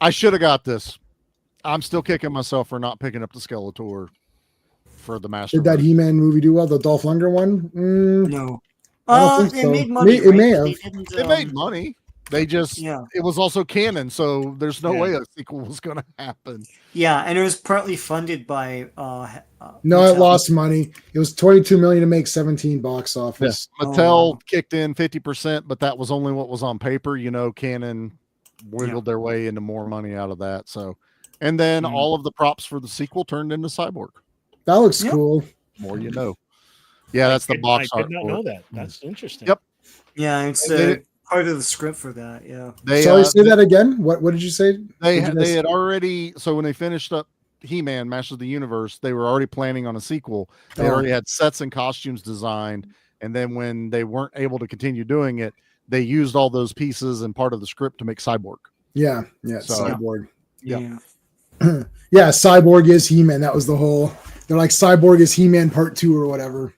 Speaker 5: I should have got this. I'm still kicking myself for not picking up the Skeletor for the Master.
Speaker 1: Did that He-Man movie do well? The Dolph Lundgren one?
Speaker 3: No.
Speaker 1: I don't think
Speaker 3: it
Speaker 1: so.
Speaker 3: made money.
Speaker 1: It may have.
Speaker 5: It made money. They just it was also canon, so there's no way a sequel was going to happen.
Speaker 3: Yeah, and it was partly funded by
Speaker 1: no, it lost money. It was $22 million to make 17 box office.
Speaker 5: Yeah. Mattel kicked in 50%, but that was only what was on paper. You know, Canon wiggled their way into more money out of that. So, and then all of the props for the sequel turned into Cyborg.
Speaker 1: That looks cool.
Speaker 5: More you know. Yeah, that's the box art.
Speaker 6: I did not know that. That's interesting.
Speaker 5: Yep.
Speaker 3: Yeah, it's part of the script for that. Yeah.
Speaker 1: Sorry, say that again. What did you say?
Speaker 5: They had already. So when they finished up He-Man, Masters of the Universe, they were already planning on a sequel. They already had sets and costumes designed, and then when they weren't able to continue doing it, they used all those pieces and part of the script to make Cyborg.
Speaker 1: Yeah,
Speaker 5: So,
Speaker 1: Cyborg.
Speaker 3: Yeah.
Speaker 1: Yeah, Cyborg is He-Man. That was the whole. They're like Cyborg is He-Man Part 2 or whatever.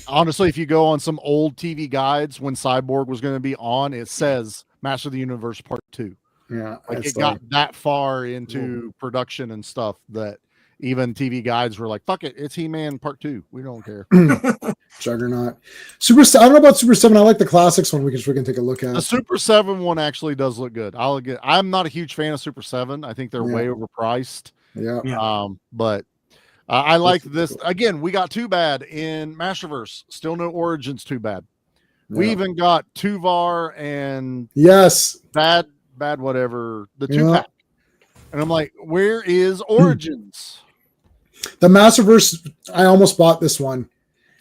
Speaker 5: Honestly, if you go on some old TV guides when Cyborg was going to be on, it says Master of the Universe Part 2.
Speaker 1: Yeah,
Speaker 5: like it got that far into production and stuff that even TV guides were like, "Fuck it, it's He-Man Part 2. We don't care."
Speaker 1: Juggernaut, I don't know about Super 7. I like the classics one. We can take a look at.
Speaker 5: The Super 7 one actually does look good. I'm not a huge fan of Super 7. I think they're way overpriced.
Speaker 1: Yeah.
Speaker 5: But I like this. Again, we got Too Bad in Masterverse. Still no Origins Too Bad. We even got Tuvar and bad whatever, the 2-pack. And I'm like, where is Origins?
Speaker 1: The Masterverse, I almost bought this one.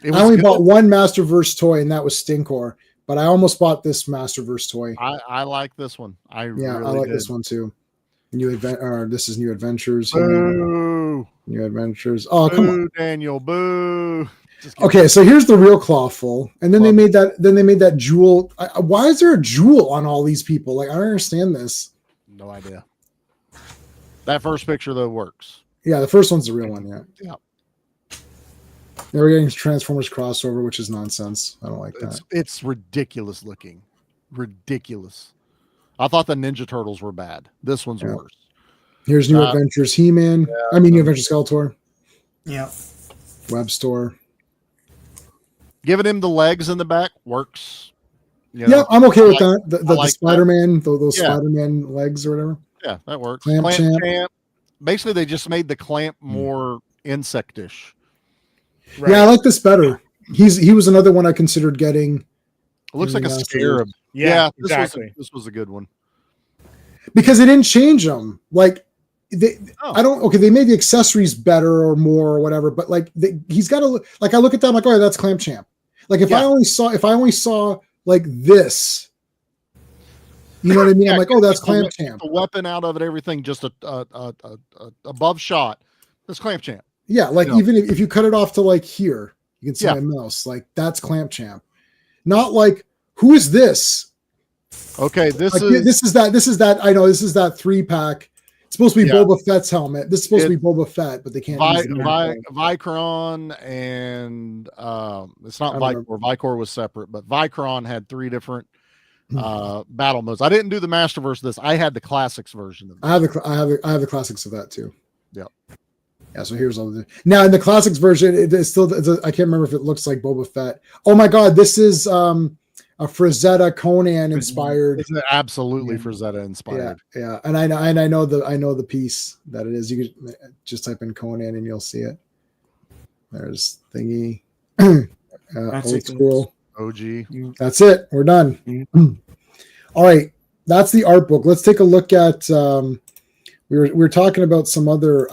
Speaker 1: I only bought one Masterverse toy, and that was Stinkor. But I almost bought this Masterverse toy.
Speaker 5: I like this one. I
Speaker 1: like this one too. This is New Adventures.
Speaker 5: Boo.
Speaker 1: New Adventures. Oh, come on,
Speaker 5: Daniel. Boo.
Speaker 1: Okay, so here's the real Clawful, and then they made that. Then they made that jewel. Why is there a jewel on all these people? Like, I don't understand this.
Speaker 5: No idea. That first picture though works.
Speaker 1: Yeah, the first one's the real one.
Speaker 5: Yeah.
Speaker 1: They were getting Transformers crossover, which is nonsense. I don't like that.
Speaker 5: It's ridiculous looking. Ridiculous. I thought the Ninja Turtles were bad. This one's worse.
Speaker 1: Here's New Adventures He-Man. New Adventures Skeletor.
Speaker 3: Yeah.
Speaker 1: Web Store.
Speaker 5: Giving him the legs in the back works.
Speaker 1: Yeah, I'm okay with that. The Spider-Man, those Spider-Man legs or whatever.
Speaker 5: Yeah, that works.
Speaker 1: Clamp Champ.
Speaker 5: Basically, they just made the Clamp more insectish.
Speaker 1: Right. Yeah, I like this better. He was another one I considered getting.
Speaker 5: It looks like a scarab.
Speaker 6: Yeah,
Speaker 5: this
Speaker 6: exactly.
Speaker 5: This was a good one.
Speaker 1: Because they didn't change him. Like, I don't. Okay, they made the accessories better or more or whatever, but like he's got to like. I look at that, I'm like, oh, yeah, that's Clamp Champ. Like if I only saw like this, you know what I mean? I'm like, oh, that's Clamp Champ.
Speaker 5: The weapon out of it, everything, just a above shot. That's Clamp Champ.
Speaker 1: Yeah, like even if you cut it off to like here, you can see my mouse. Like that's Clamp Champ. Not like who is this?
Speaker 5: Okay,
Speaker 1: this is that. I know this is that 3-pack. It's supposed to be Boba Fett's helmet. This is supposed to be Boba Fett, but they can't use
Speaker 5: Vicron and it's not Vicor. Vicor was separate, but Vicron had 3 different battle modes. I didn't do the Masterverse of this. I had the classics version of this.
Speaker 1: I have the classics of that too.
Speaker 5: Yep.
Speaker 1: Yeah, so here's all the now in the classics version, it's still I can't remember if it looks like Boba Fett. Oh my god, this is a Frazetta Conan inspired.
Speaker 5: It's absolutely Frazetta inspired.
Speaker 1: Yeah. And I know the piece that it is. You could just type in Conan and you'll see it. There's thingy. Old school.
Speaker 5: OG.
Speaker 1: That's it. We're done. All right. That's the art book. Let's take a look at we were talking about some other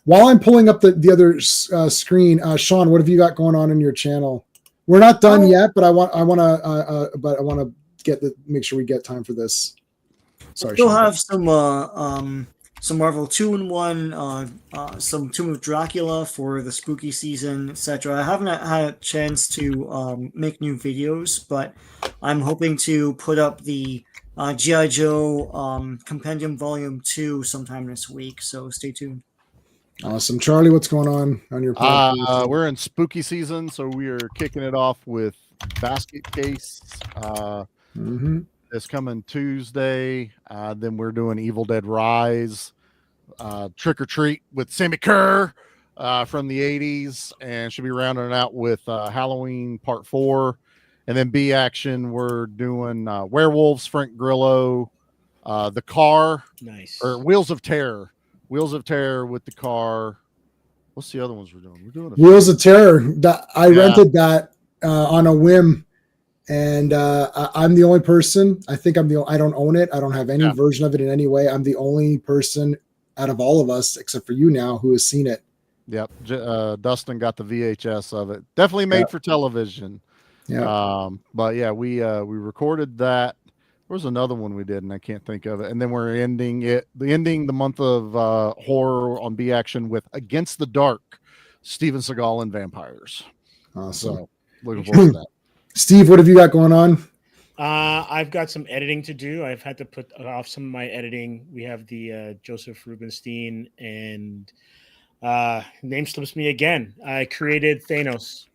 Speaker 1: while I'm pulling up the other screen, Sean, what have you got going on in your channel? We're not done yet, but I want to make sure we get time for this. Sorry,
Speaker 3: Still have some Marvel 2-in-1, some Tomb of Dracula for the spooky season, etc. I haven't had a chance to make new videos, but I'm hoping to put up the G.I. Joe Compendium Volume 2 sometime this week. So stay tuned.
Speaker 1: Awesome. Charlie, what's going on your podcast?
Speaker 5: We're in spooky season, so we are kicking it off with Basket Case this coming Tuesday. Then we're doing Evil Dead Rise, Trick or Treat with Sammy Kerr from the 80s, and should be rounding it out with Halloween Part 4. And then B Action, we're doing Werewolves, Frank Grillo, The Car, or Wheels of Terror. Wheels of Terror with The Car. What's the other ones we're doing? We're doing
Speaker 1: Wheels of Terror. I rented that on a whim, and I'm the only person. I think I don't own it. I don't have any version of it in any way. I'm the only person out of all of us, except for you now, who has seen it.
Speaker 5: Yep. Dustin got the VHS of it. Definitely made for television.
Speaker 1: Yeah.
Speaker 5: But yeah, we recorded that. There was another one we did, and I can't think of it. And then we're ending the month of horror on B Action with Against the Dark, Steven Seagal and Vampires.
Speaker 1: Awesome.
Speaker 5: So, looking forward to that.
Speaker 1: Steve, what have you got going on?
Speaker 6: I've got some editing to do. I've had to put off some of my editing. We have the Joseph Rubinstein and name slips me again. I created Thanos.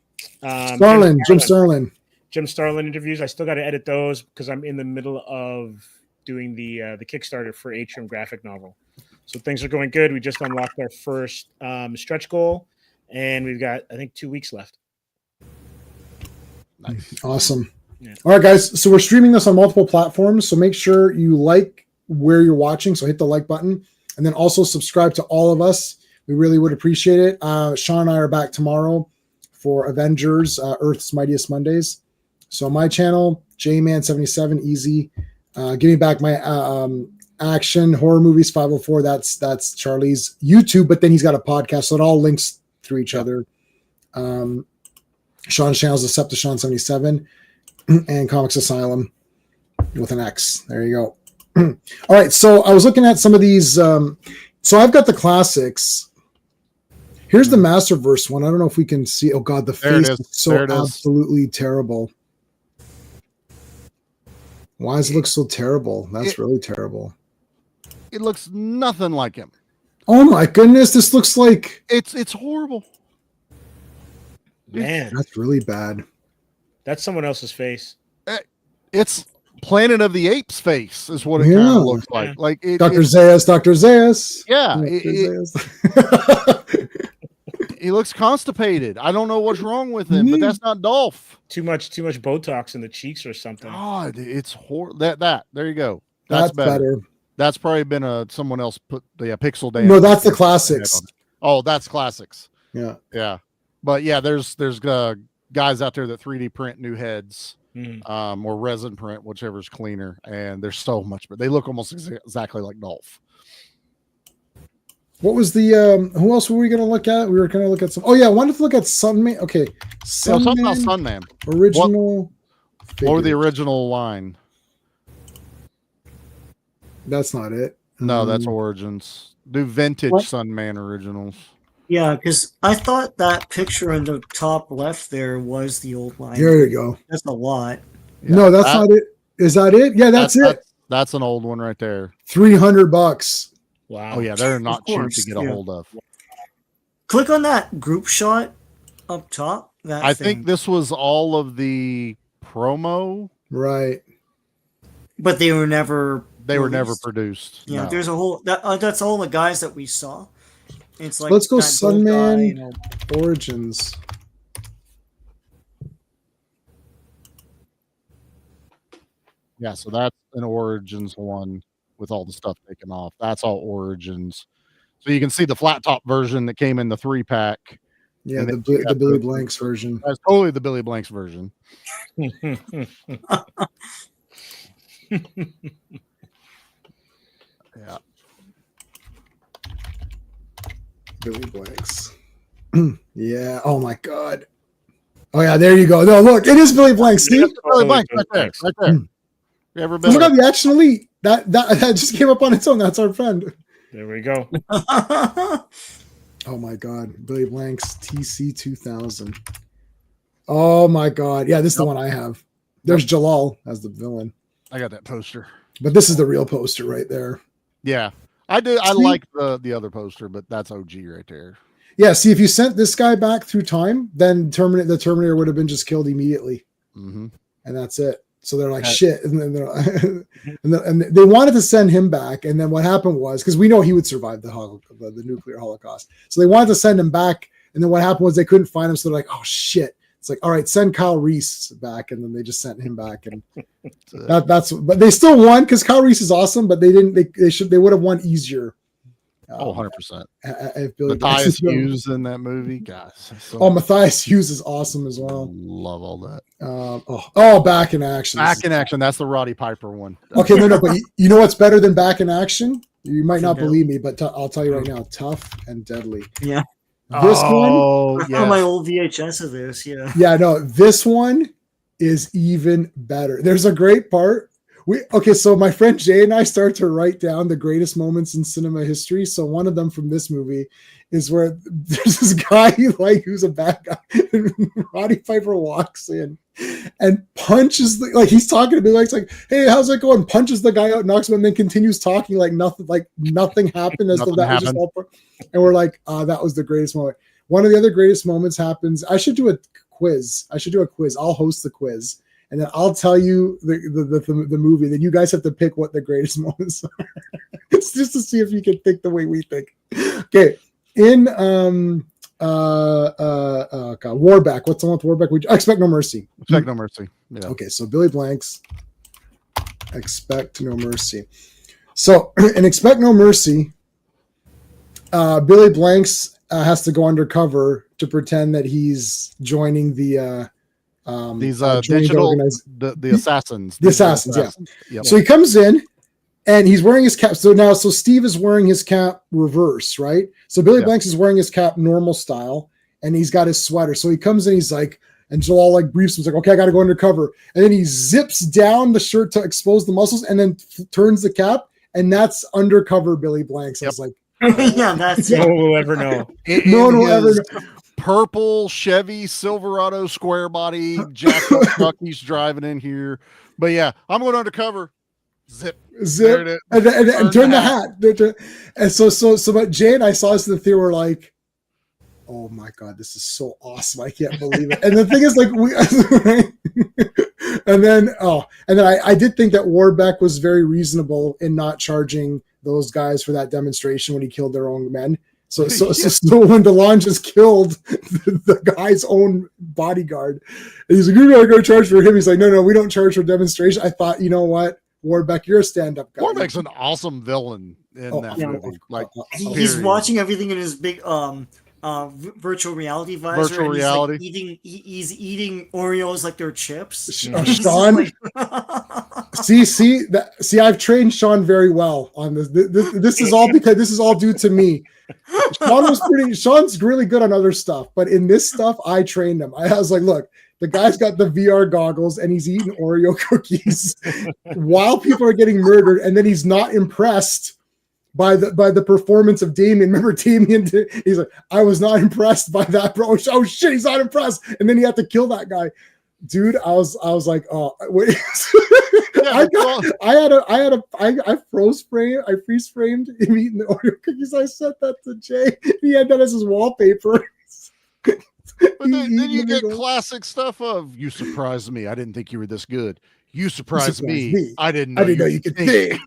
Speaker 6: Jim Starlin interviews. I still got to edit those because I'm in the middle of doing the Kickstarter for Atrium graphic novel. So things are going good. We just unlocked our first stretch goal, and we've got, I think, 2 weeks left.
Speaker 5: Nice.
Speaker 1: Awesome. Yeah. All right, guys. So we're streaming this on multiple platforms. So make sure you like where you're watching. So hit the like button, and then also subscribe to all of us. We really would appreciate it. Sean and I are back tomorrow for Avengers, Earth's Mightiest Mondays. So my channel, J-Man77, easy. Give me back my action horror movies 504. That's Charlie's YouTube, but then he's got a podcast, so it all links through each other. Sean's channel is Deceptisean77 and Comix Asylum with an X. There you go. All right, so I was looking at some of these. So I've got the classics. Here's the Masterverse one. I don't know if we can see. Oh God, the face is so absolutely terrible. Why does it look so terrible? That's really terrible.
Speaker 5: It looks nothing like him.
Speaker 1: Oh my goodness, this looks like
Speaker 5: it's horrible.
Speaker 6: Man,
Speaker 1: that's really bad.
Speaker 6: That's someone else's face.
Speaker 5: It's Planet of the Apes face is what it kind of looks like. Like
Speaker 1: Dr. Zayas.
Speaker 5: Yeah. He looks constipated. I don't know what's wrong with him, but that's not Dolph.
Speaker 6: Too much Botox in the cheeks or something.
Speaker 5: God, it's horrible. That there you go. That's better. That's probably been someone else put the pixel down.
Speaker 1: No, that's the classics.
Speaker 5: Oh, that's classics.
Speaker 1: Yeah.
Speaker 5: But yeah, there's guys out there that 3D print new heads, or resin print, whichever's cleaner, and there's so much, but they look almost exactly like Dolph.
Speaker 1: What was the who else were we going to look at? We were going to look at some. Oh yeah, I wanted to look at Sunman. Okay,
Speaker 5: Something about Sunman.
Speaker 1: Original.
Speaker 5: What were the original line?
Speaker 1: That's not it.
Speaker 5: No, that's Origins. Do vintage Sunman originals.
Speaker 3: Yeah, because I thought that picture in the top left there was the old line.
Speaker 1: There you go.
Speaker 3: That's a lot.
Speaker 1: Yeah, no, that's not it. Is that it? Yeah, that's it.
Speaker 5: That's an old one right there.
Speaker 1: $300.
Speaker 6: Wow.
Speaker 5: Oh yeah, they're not cheap to get a hold of.
Speaker 3: Click on that group shot up top.
Speaker 5: I think this was all of the promo.
Speaker 1: Right.
Speaker 3: But they were never
Speaker 5: produced.
Speaker 3: Yeah,
Speaker 5: no.
Speaker 3: there's a whole that's all the guys that we saw. It's like
Speaker 1: let's go Sunman Origins.
Speaker 5: Yeah, so that's an Origins one with all the stuff taken off. That's all Origins. So you can see the flat top version that came in the 3-pack.
Speaker 1: Yeah, the Billy Blanks version.
Speaker 5: That's totally the Billy Blanks version. Yeah.
Speaker 1: Billy Blanks. Yeah. Oh my God. Oh yeah, there you go. No, look, it is Billy Blanks. See?
Speaker 5: Billy Blanks right there. Right there.
Speaker 1: Look at the Action Elite. That just came up on its own. That's our friend.
Speaker 6: There we go.
Speaker 1: Oh my God, Billy Blanks TC 2000. Oh my God, yeah, this is the one I have. There's Jalal as the villain.
Speaker 5: I got that poster,
Speaker 1: but this is the real poster right there.
Speaker 5: Yeah, I do. I like the other poster, but that's OG right there.
Speaker 1: Yeah, see, if you sent this guy back through time, then the Terminator would have been just killed immediately, and that's it. So they're like, shit. And then and they wanted to send him back. And then what happened was, because we know he would survive the nuclear holocaust. So they wanted to send him back. And then what happened was they couldn't find him. So they're like, oh shit. It's like, all right, send Kyle Reese back. And then they just sent him back. And but they still won because Kyle Reese is awesome, but they would have won easier.
Speaker 5: 100%.
Speaker 1: If Billy
Speaker 5: Matthias Hughes in that movie, guys.
Speaker 1: Matthias Hughes is awesome as well.
Speaker 5: Love all
Speaker 1: that. Back in Action.
Speaker 5: Back in Action. That's the Roddy Piper one.
Speaker 1: Okay, no, but you know what's better than Back in Action? You might not believe me, but I'll tell you right now: Tough and Deadly.
Speaker 3: Yeah.
Speaker 1: This one.
Speaker 3: Yeah. My old VHS of this. Yeah.
Speaker 1: Yeah. No, this one is even better. There's a great part. So my friend Jay and I start to write down the greatest moments in cinema history. So one of them from this movie is where there's this guy who's a bad guy. And Roddy Piper walks in and punches he's talking to me like, hey, how's it going? Punches the guy out, knocks him, and then continues talking like nothing happened. And we're like, that was the greatest moment. One of the other greatest moments happens. I should do a quiz. I'll host the quiz. And then I'll tell you the movie. Then you guys have to pick what the greatest moments are. It's just to see if you can think the way we think. Okay. In Warback. What's the one with Warback? Expect No Mercy.
Speaker 5: Expect No Mercy. Yeah.
Speaker 1: Okay, so Billy Blanks. Expect No Mercy. So in Expect No Mercy, Billy Blanks has to go undercover to pretend that he's joining the
Speaker 5: these digital the assassins.
Speaker 1: The assassins, yeah.
Speaker 5: Yep.
Speaker 1: So he comes in and he's wearing his cap. So Steve is wearing his cap reverse, right? So Billy Blanks is wearing his cap normal style, and he's got his sweater. So he comes in, he's like, and Jalal briefs him, he's like, okay, I gotta go undercover. And then he zips down the shirt to expose the muscles and then turns the cap, and that's undercover Billy Blanks. I was like,
Speaker 3: yeah, that's
Speaker 6: no one will ever know.
Speaker 1: No one will ever know.
Speaker 5: Purple Chevy Silverado square body jacked up truck he's driving in here. But yeah, I'm going undercover. Zip,
Speaker 1: and turn the hat. And so but Jay and I saw this in the theater. We're like, oh my God, this is so awesome. I can't believe it. And the thing is, and then I did think that Warbeck was very reasonable in not charging those guys for that demonstration when he killed their own men. So when DeLonge just killed the guy's own bodyguard, and he's like, "You're gonna go charge for him." He's like, "No, we don't charge for demonstration." I thought, you know what, Warbeck, you're a stand-up guy.
Speaker 5: Warbeck's an awesome villain in that movie.
Speaker 3: He's watching everything in his big virtual reality visor.
Speaker 5: Virtual
Speaker 3: and
Speaker 5: reality.
Speaker 3: He's eating Oreos like they're chips.
Speaker 1: Sean, see, I've trained Sean very well on this. This is all because this is all due to me. Sean's really good on other stuff, but in this stuff, I trained him. I was like, look, the guy's got the VR goggles and he's eating Oreo cookies while people are getting murdered, and then he's not impressed by the performance of Damien. Remember Damien? He's like, I was not impressed by that, bro. Oh shit, he's not impressed, and then he had to kill that guy, dude. I was like, oh wait. I freeze framed him eating the Oreo cookies. I sent that to Jay. He had that as his wallpaper.
Speaker 5: But then you get classic stuff of, you surprised me. I didn't think you were this good. You surprised me. I didn't know you could think.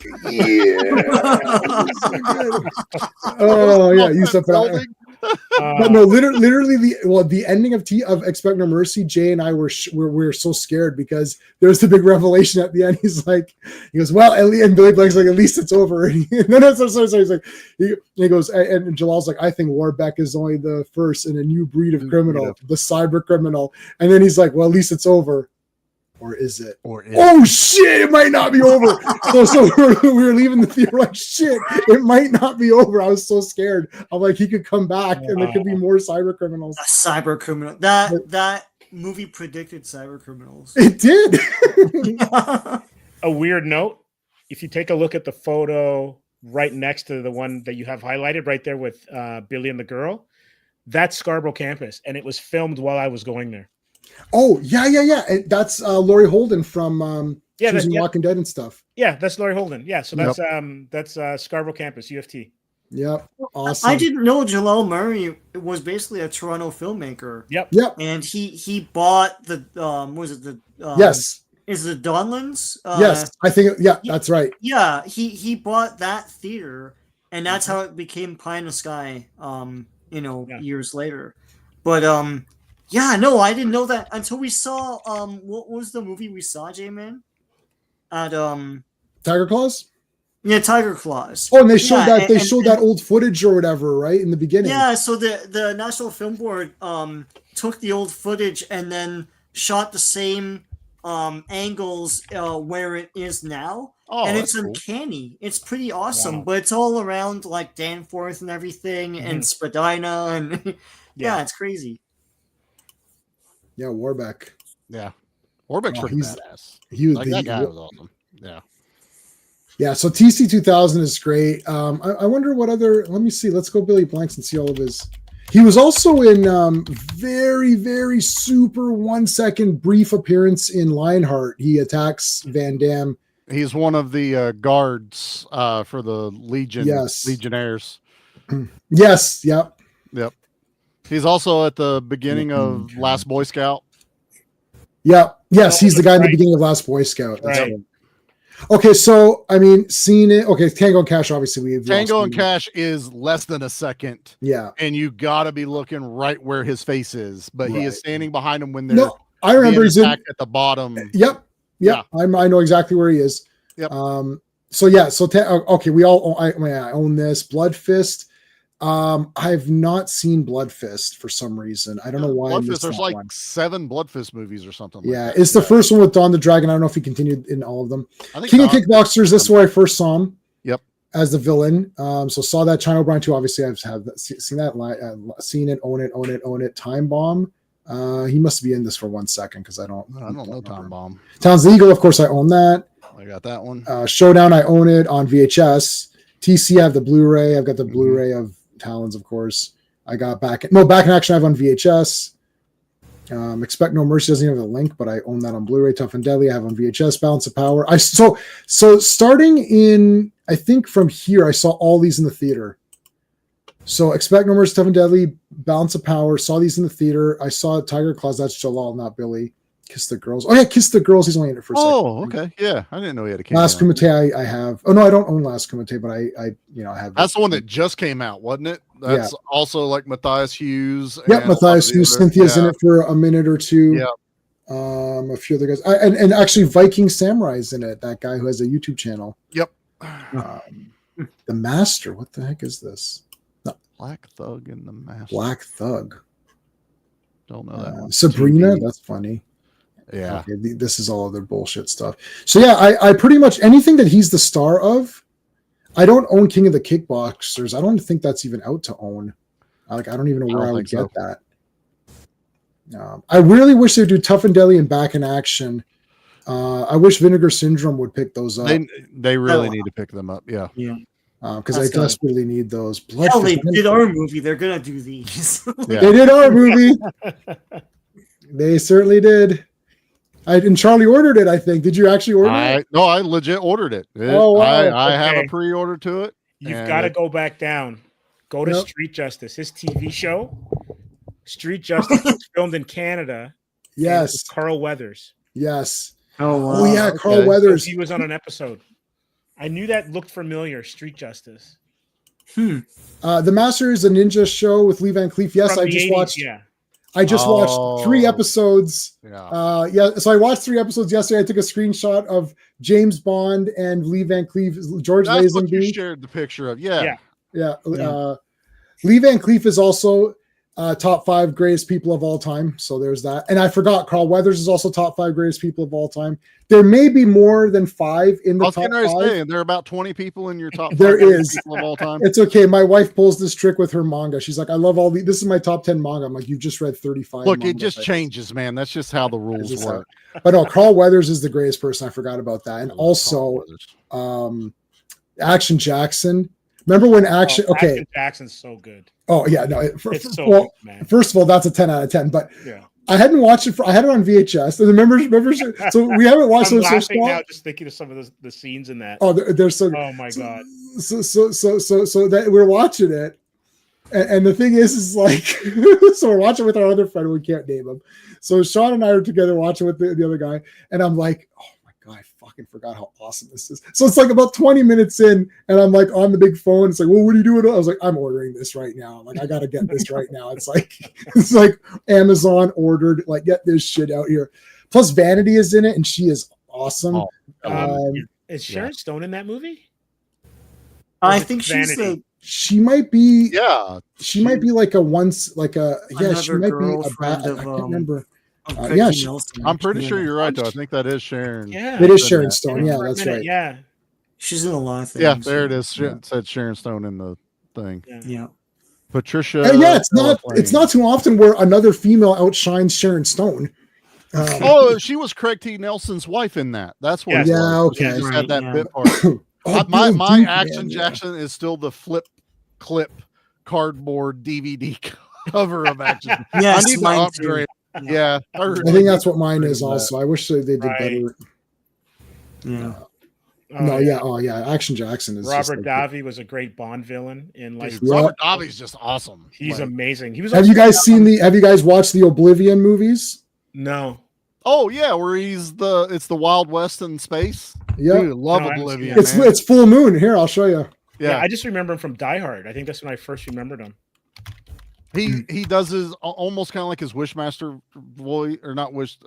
Speaker 1: Oh yeah, you surprised. But no, literally the ending of Expect No Mercy. Jay and I were so scared because there's the big revelation at the end. He goes, well, Ellie, and Billy Blank's like, at least it's over. No, sorry. He's like, he goes, and Jalal's like, I think Warbeck is only the first in a new breed of criminal, the cyber criminal. And then he's like, well, at least it's over. Or is it? Oh shit! It might not be over. So we were leaving the theater like shit. It might not be over. I was so scared. I'm like, he could come back, and there could be more cyber criminals.
Speaker 3: A cyber criminal. That movie predicted cyber criminals.
Speaker 1: It did.
Speaker 6: A weird note: if you take a look at the photo right next to the one that you have highlighted, right there with Billy and the girl, that's Scarborough campus, and it was filmed while I was going there.
Speaker 1: Oh yeah. And that's Laurie Holden from Choosing Walking Dead and stuff.
Speaker 6: Yeah, that's Laurie Holden. Yeah, so that's Scarborough campus, UFT.
Speaker 1: Yep, awesome.
Speaker 3: I didn't know Jalal Murray was basically a Toronto filmmaker.
Speaker 6: Yep.
Speaker 3: And he bought the
Speaker 1: yes.
Speaker 3: Is it Donlands?
Speaker 1: Yes, I think that's right.
Speaker 3: Yeah, he bought that theater, and that's how it became Pie in the Sky. Years later, but yeah, no, I didn't know that until we saw what was the movie we saw, J-Man? At
Speaker 1: Tiger Claws?
Speaker 3: Yeah, Tiger Claws.
Speaker 1: Oh, and they showed that old footage or whatever, right? In the beginning.
Speaker 3: Yeah, so the National Film Board took the old footage and then shot the same angles where it is now.
Speaker 5: Oh,
Speaker 3: and it's
Speaker 5: cool.
Speaker 3: Uncanny. It's pretty awesome, but it's all around like Danforth and everything and Spadina and it's crazy.
Speaker 1: Yeah, Warbeck.
Speaker 5: Yeah, Warbeck's pretty badass. That guy was awesome. Yeah. Yeah,
Speaker 1: so TC 2000 is great. I wonder what other. Let me see. Let's go Billy Blanks and see all of his. He was also in very, very super 1 second brief appearance in Lionheart. He attacks Van Damme.
Speaker 5: He's one of the guards for the Legion.
Speaker 1: Yes.
Speaker 5: Legionnaires.
Speaker 1: Yes. Yep.
Speaker 5: He's also at the beginning of Last Boy Scout.
Speaker 1: Yeah. Yes, he's the guy in the beginning of Last Boy Scout. That's
Speaker 6: right.
Speaker 1: Okay, so I mean, seen it. Okay, Tango and Cash. Obviously,
Speaker 5: Tango and Cash is less than a second.
Speaker 1: Yeah,
Speaker 5: and you got to be looking right where his face is, but he is standing behind him when they're.
Speaker 1: No, I remember he's
Speaker 5: at the bottom.
Speaker 1: Yep. Yeah, I know exactly where he is.
Speaker 5: Yep.
Speaker 1: Okay, we all. I own this Blood Fist. I've not seen Blood Fist for some reason. I don't know why.
Speaker 5: Blood Fist, there's like 7 Blood Fist movies or something.
Speaker 1: Yeah,
Speaker 5: like that.
Speaker 1: It's the first one with Don the Dragon. I don't know if he continued in all of them.
Speaker 5: I think
Speaker 1: King of Kickboxers. This is where I first saw him.
Speaker 5: Yep.
Speaker 1: As the villain. So saw that. China O'Brien too. Obviously, I've seen that. Seen it. Own it. Time Bomb. He must be in this for 1 second because I don't
Speaker 5: know Time Bomb.
Speaker 1: Towns the Eagle. Of course, I own that.
Speaker 5: I got that one.
Speaker 1: Showdown. I own it on VHS. TC. I have the Blu-ray. I've got the Blu-ray of Talons, of course. I got Back in Action I have on VHS. Expect No Mercy doesn't have a link, but I own that on Blu-ray. Tough and Deadly I have on VHS. Balance of Power. So starting in, I think from here, I saw all these in the theater. So Expect No Mercy, Tough and Deadly, Balance of Power. Saw these in the theater. I saw Tiger Claws. That's Jalal, not Billy. Kiss the Girls. Oh yeah, Kiss the Girls. He's only in it for a second.
Speaker 5: Oh, okay. Yeah, I didn't know he had a cameo.
Speaker 1: Last Kumite I have. Oh no, I don't own Last Kumite, but I have.
Speaker 5: That's the one that just came out, wasn't it? That's also like Matthias Hughes.
Speaker 1: Yep, Matthias Hughes. Cynthia's in it for a minute or two.
Speaker 5: Yeah.
Speaker 1: A few other guys, and actually Viking Samurai's in it. That guy who has a YouTube channel.
Speaker 5: Yep.
Speaker 1: The Master. What the heck is this?
Speaker 5: Black Thug in the Master.
Speaker 1: Black Thug.
Speaker 5: Don't know that one.
Speaker 1: Sabrina. That's funny.
Speaker 5: Yeah.
Speaker 1: Okay, this is all other bullshit stuff. So yeah, I pretty much anything that he's the star of. I don't own King of the Kickboxers. I don't think that's even out to own. I don't even know where I would get that. I really wish they'd do Tough and Deadly and Back in Action. I wish Vinegar Syndrome would pick those up.
Speaker 5: They really need to pick them up. Yeah.
Speaker 1: Because I desperately need those.
Speaker 3: Hell, they did our movie. They're gonna do these.
Speaker 1: They did our movie. They certainly did. And Charlie ordered it, I think. Did you actually order it?
Speaker 5: No, I legit ordered it.
Speaker 1: Oh, wow.
Speaker 5: I have a pre-order to it.
Speaker 6: You've got to go back down. Go to Street Justice. His TV show, Street Justice, was filmed in Canada.
Speaker 1: Yes.
Speaker 6: Carl Weathers.
Speaker 1: Yes.
Speaker 3: Oh, wow.
Speaker 1: Oh yeah, Carl Weathers.
Speaker 6: He was on an episode. I knew that looked familiar. Street Justice.
Speaker 1: The Masters of Ninja show with Lee Van Cleef. Yes,
Speaker 6: From
Speaker 1: I
Speaker 6: the
Speaker 1: just
Speaker 6: 80s,
Speaker 1: watched.
Speaker 6: Yeah.
Speaker 1: I just watched 3 episodes.
Speaker 5: Yeah.
Speaker 1: So I watched 3 episodes yesterday. I took a screenshot of James Bond and Lee Van Cleef, George
Speaker 5: That's what you
Speaker 1: Lazenby.
Speaker 5: shared the picture of. Yeah.
Speaker 1: Lee Van Cleef is also top 5 greatest people of all time. So there's that. And I forgot Carl Weathers is also top 5 greatest people of all time. There may be more than 5 in the top 5.
Speaker 5: Saying, there are about 20 people in your top 5
Speaker 1: there is
Speaker 5: people of all time.
Speaker 1: It's okay. My wife pulls this trick with her manga. She's like, I love all these. This is my top 10 manga. I'm like, you've just read 35.
Speaker 5: Look, it just changes, man. That's just how the rules work.
Speaker 1: But no, Carl Weathers is the greatest person. I forgot about that. And also Action Jackson. Remember when Action
Speaker 6: Jackson's so good.
Speaker 1: Oh yeah, no.
Speaker 6: It's so good, man.
Speaker 1: First of all, that's a 10 out of 10. But
Speaker 6: yeah.
Speaker 1: I hadn't watched it. I had it on VHS. And remember, so we haven't watched
Speaker 6: I'm
Speaker 1: it.
Speaker 6: laughing now just thinking of some of the scenes in that.
Speaker 1: Oh, they're so.
Speaker 6: Oh my god.
Speaker 1: So that we're watching it, and the thing is like, so we're watching with our other friend. We can't name him. So Sean and I are together watching with the other guy, and I'm like, oh my god, I fucking forgot how awesome this is. So it's like about 20 minutes in, and I'm like on the big phone. It's like, well, what are you doing? I was like, I'm ordering this right now. I'm like, I gotta get this right now. It's like Amazon ordered. Like, get this shit out here. Plus, Vanity is in it, and she is awesome.
Speaker 6: Is Sharon Stone in that movie?
Speaker 3: I think she's
Speaker 1: she might be.
Speaker 5: Yeah,
Speaker 1: she might be like a once, like a she might be a bad. I can't remember.
Speaker 5: I'm pretty sure you're right though. I think that is Sharon.
Speaker 1: Yeah, it is Sharon Stone. Yeah, that's right.
Speaker 6: Yeah,
Speaker 3: she's in a lot of things.
Speaker 5: Yeah, there it is. It said Sharon Stone in the thing.
Speaker 3: Yeah.
Speaker 5: Patricia.
Speaker 1: Yeah, it's not too often where another female outshines Sharon Stone.
Speaker 5: She was Craig T. Nelson's wife in that. That's what.
Speaker 1: Yeah, okay.
Speaker 5: She just had that bit part. My Action Jackson is still the flip clip cardboard DVD cover of Action.
Speaker 3: Yes,
Speaker 5: I need to upgrade. Yeah,
Speaker 1: I think that's what mine is also. I wish they did better.
Speaker 3: Yeah.
Speaker 1: Action Jackson is
Speaker 6: Robert Davi was a great Bond villain in
Speaker 5: Robert Davi's just awesome.
Speaker 6: He's amazing. He was.
Speaker 1: Have you guys watched the Oblivion movies?
Speaker 6: No.
Speaker 5: Oh yeah, where it's the Wild West in space.
Speaker 1: Yeah,
Speaker 5: love Oblivion.
Speaker 1: It's full moon. Here, I'll show you.
Speaker 6: Yeah, I just remember him from Die Hard. I think that's when I first remembered him.
Speaker 5: He does his almost kind of like his Wishmaster voice, or not Wish.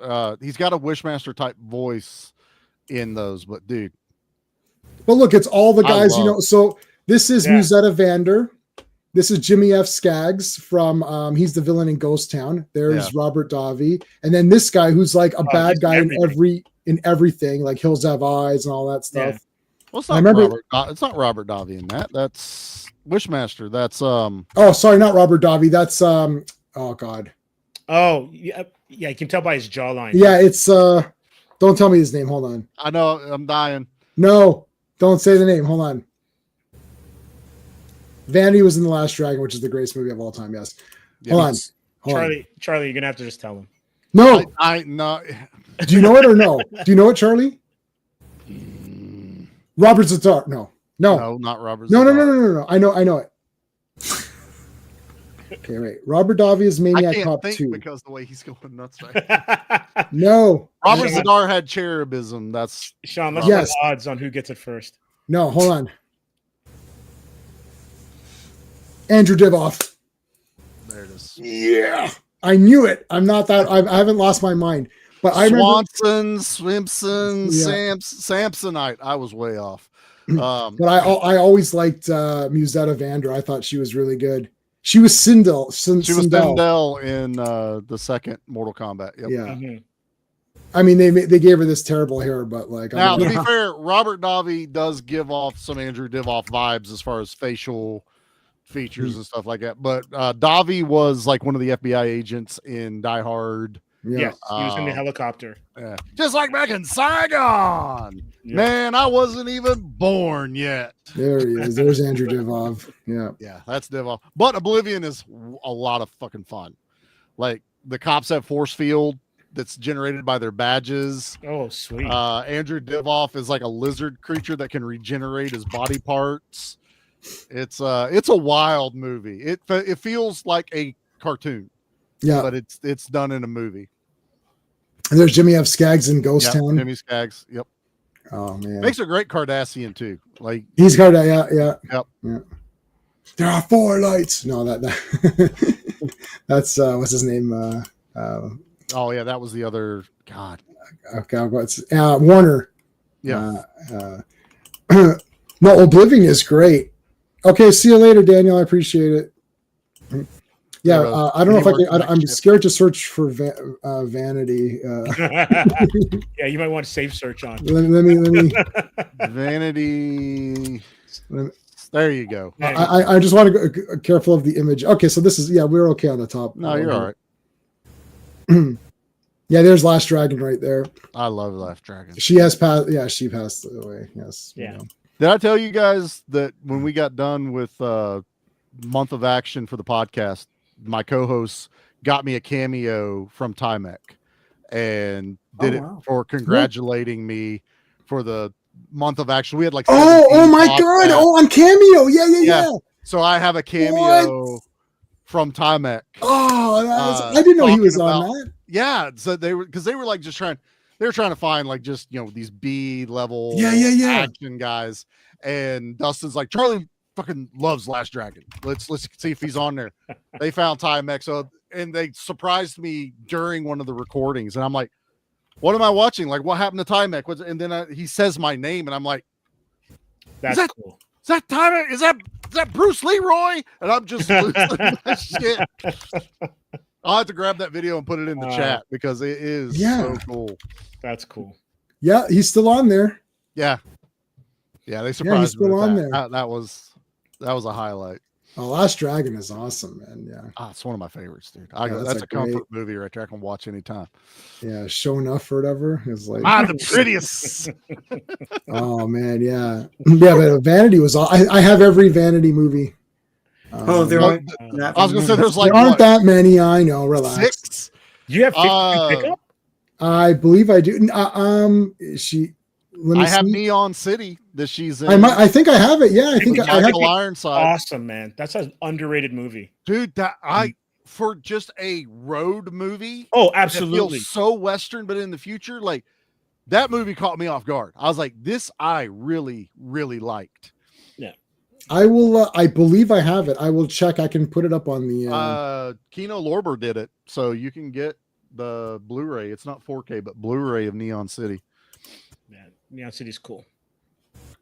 Speaker 5: He's got a Wishmaster type voice in those, but dude.
Speaker 1: But look, it's all the guys So this is Musetta Vander. This is Jimmy F. Skaggs from. He's the villain in Ghost Town. There's Robert Davi, and then this guy who's like a bad guy in everything, like Hills Have Eyes and all that stuff.
Speaker 5: Yeah. Well, it's not it's not Robert Davi in that. That's Wishmaster. That's
Speaker 1: Oh, sorry, not Robert Davi. That's Oh God.
Speaker 6: Oh yeah, you can tell by his jawline.
Speaker 1: Yeah, it's Don't tell me his name. Hold on.
Speaker 5: I know. I'm dying.
Speaker 1: No, don't say the name. Hold on. Vanity was in The Last Dragon, which is the greatest movie of all time. Yes. Hold on.
Speaker 6: Charlie, you're gonna have to just tell him.
Speaker 1: No.
Speaker 5: I no.
Speaker 1: Do you know it or no? Do you know it, Charlie? Robert Zatar. No,
Speaker 5: not Robert.
Speaker 1: No. I know it. Okay, wait. Robert Davi is Maniac Cop 2
Speaker 5: because the way he's going nuts right.
Speaker 1: No.
Speaker 5: Robert Zadar had cherubism. That's
Speaker 6: Sean. Let's put odds on who gets it first.
Speaker 1: No, hold on. Andrew Divoff.
Speaker 5: There it is.
Speaker 1: Yeah, I knew it. I'm not that. I haven't lost my mind. But I remember
Speaker 5: Swanson, Swimson, Samsonite. I was way off.
Speaker 1: But I always liked Musetta Vander. I thought she was really good. She was Sindel.
Speaker 5: She was Sindel in the second Mortal Kombat. Yep.
Speaker 1: Yeah.
Speaker 6: Mhm.
Speaker 1: I mean, they gave her this terrible hair, but like
Speaker 5: now to be fair, Robert Davi does give off some Andrew Divoff vibes as far as facial features and stuff like that. But Davi was like one of the FBI agents in Die Hard.
Speaker 1: Yeah.
Speaker 6: Yes, he was in the helicopter.
Speaker 5: Yeah. Just like back in Saigon. Yeah. Man, I wasn't even born yet.
Speaker 1: There he is. There's Andrew Divoff. Yeah.
Speaker 5: Yeah, that's Divoff. But Oblivion is a lot of fucking fun. Like the cops have force field that's generated by their badges.
Speaker 6: Oh, sweet.
Speaker 5: Andrew Divoff is like a lizard creature that can regenerate his body parts. It's a wild movie. It feels like a cartoon.
Speaker 1: Yeah.
Speaker 5: But it's done in a movie.
Speaker 1: And there's Jimmy F. Skaggs in Ghost Town.
Speaker 5: Jimmy Skaggs. Yep.
Speaker 1: Oh man.
Speaker 5: Makes a great Cardassian too. Like
Speaker 1: he's Cardassian.
Speaker 5: Yep.
Speaker 1: Yeah. There are 4 lights. No, that's what's his name?
Speaker 5: Oh yeah, that was the other God.
Speaker 1: Okay, what's Warner?
Speaker 5: Yeah.
Speaker 1: No, Oblivion is great. Okay, see you later, Daniel. I appreciate it. Yeah, I don't know if I can. I'm scared to search for Vanity.
Speaker 6: Yeah, you might want to save search on.
Speaker 1: Let me.
Speaker 5: Vanity. There you go.
Speaker 1: I just want to go careful of the image. Okay, so this is we're okay on the top.
Speaker 5: No, you're all right.
Speaker 1: Yeah, there's Last Dragon right there.
Speaker 5: I love Last Dragon.
Speaker 1: She has passed. Yeah, she passed away. Yes.
Speaker 6: Yeah.
Speaker 5: Did I tell you guys that when we got done with month of action for the podcast, my co-hosts got me a cameo from Timek and did it for congratulating me for the month of action. We had like
Speaker 1: oh my god! Oh, on Cameo. Yeah.
Speaker 5: So I have a cameo from Timek.
Speaker 1: Oh, I didn't know he was on that.
Speaker 5: Yeah, so they were like just trying. They were trying to find like just these B level action guys, and Dustin's like, Charlie fucking loves Last Dragon. Let's see if he's on there. They found Timex, and they surprised me during one of the recordings, and I'm like, what am I watching? Like, what happened to Timex? And then he says my name, and I'm like,
Speaker 6: that's cool.
Speaker 5: Is that Timex? Is that Bruce Leroy? And I'm just losing my shit. I'll have to grab that video and put it in the chat because it is so cool.
Speaker 6: That's cool.
Speaker 1: Yeah, he's still on there.
Speaker 5: Yeah, they surprised me.
Speaker 1: Still on there.
Speaker 5: That was a highlight.
Speaker 1: Oh, Last Dragon is awesome, man. Yeah,
Speaker 5: it's one of my favorites, dude. That's a comfort movie right there. I can watch anytime.
Speaker 1: Yeah, Show Enough or whatever is like
Speaker 5: the prettiest.
Speaker 1: Oh man, yeah. But Vanity was all. I have every Vanity movie.
Speaker 3: There aren't.
Speaker 5: I was gonna say there's like
Speaker 1: there aren't that many. I know. Relax.
Speaker 5: 6.
Speaker 6: You have 50 pickup?
Speaker 1: I believe I do.
Speaker 5: I have Neon City that she's in.
Speaker 1: I think I have it. Yeah, I think I have
Speaker 5: Ironside.
Speaker 6: Awesome, man. That's an underrated movie,
Speaker 5: dude. For just a road movie.
Speaker 6: Oh, absolutely.
Speaker 5: Feels so Western, but in the future, like that movie caught me off guard. I was like, this I really, really liked.
Speaker 6: Yeah.
Speaker 1: I will. I believe I have it. I will check. I can put it up on the.
Speaker 5: Kino Lorber did it, so you can get the Blu-ray. It's not 4K, but Blu-ray of Neon City.
Speaker 6: Yeah, Neon City's cool.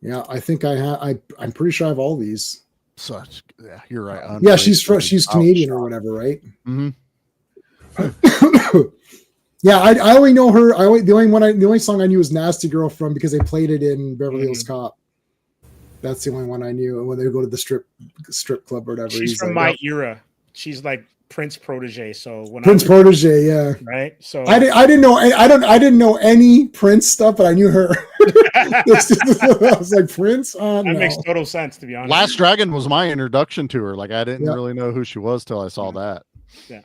Speaker 1: Yeah, I think I have. I'm pretty sure I have all these.
Speaker 5: You're right.
Speaker 1: Yeah, she's Canadian or whatever, right?
Speaker 5: Mm-hmm.
Speaker 1: Yeah, I only know her. The only song I knew was "Nasty Girl" from because they played it in Beverly Hills Cop. That's the only one I knew. When they go to the strip club or whatever.
Speaker 6: She's from my era. She's like Prince protege. So when
Speaker 1: Prince protege, yeah.
Speaker 6: Right. So
Speaker 1: I didn't know any Prince stuff, but I knew her. I was like Prince.
Speaker 6: That makes total sense, to be honest.
Speaker 5: Last Dragon was my introduction to her. Like I didn't really know who she was till I saw that.
Speaker 6: Yeah.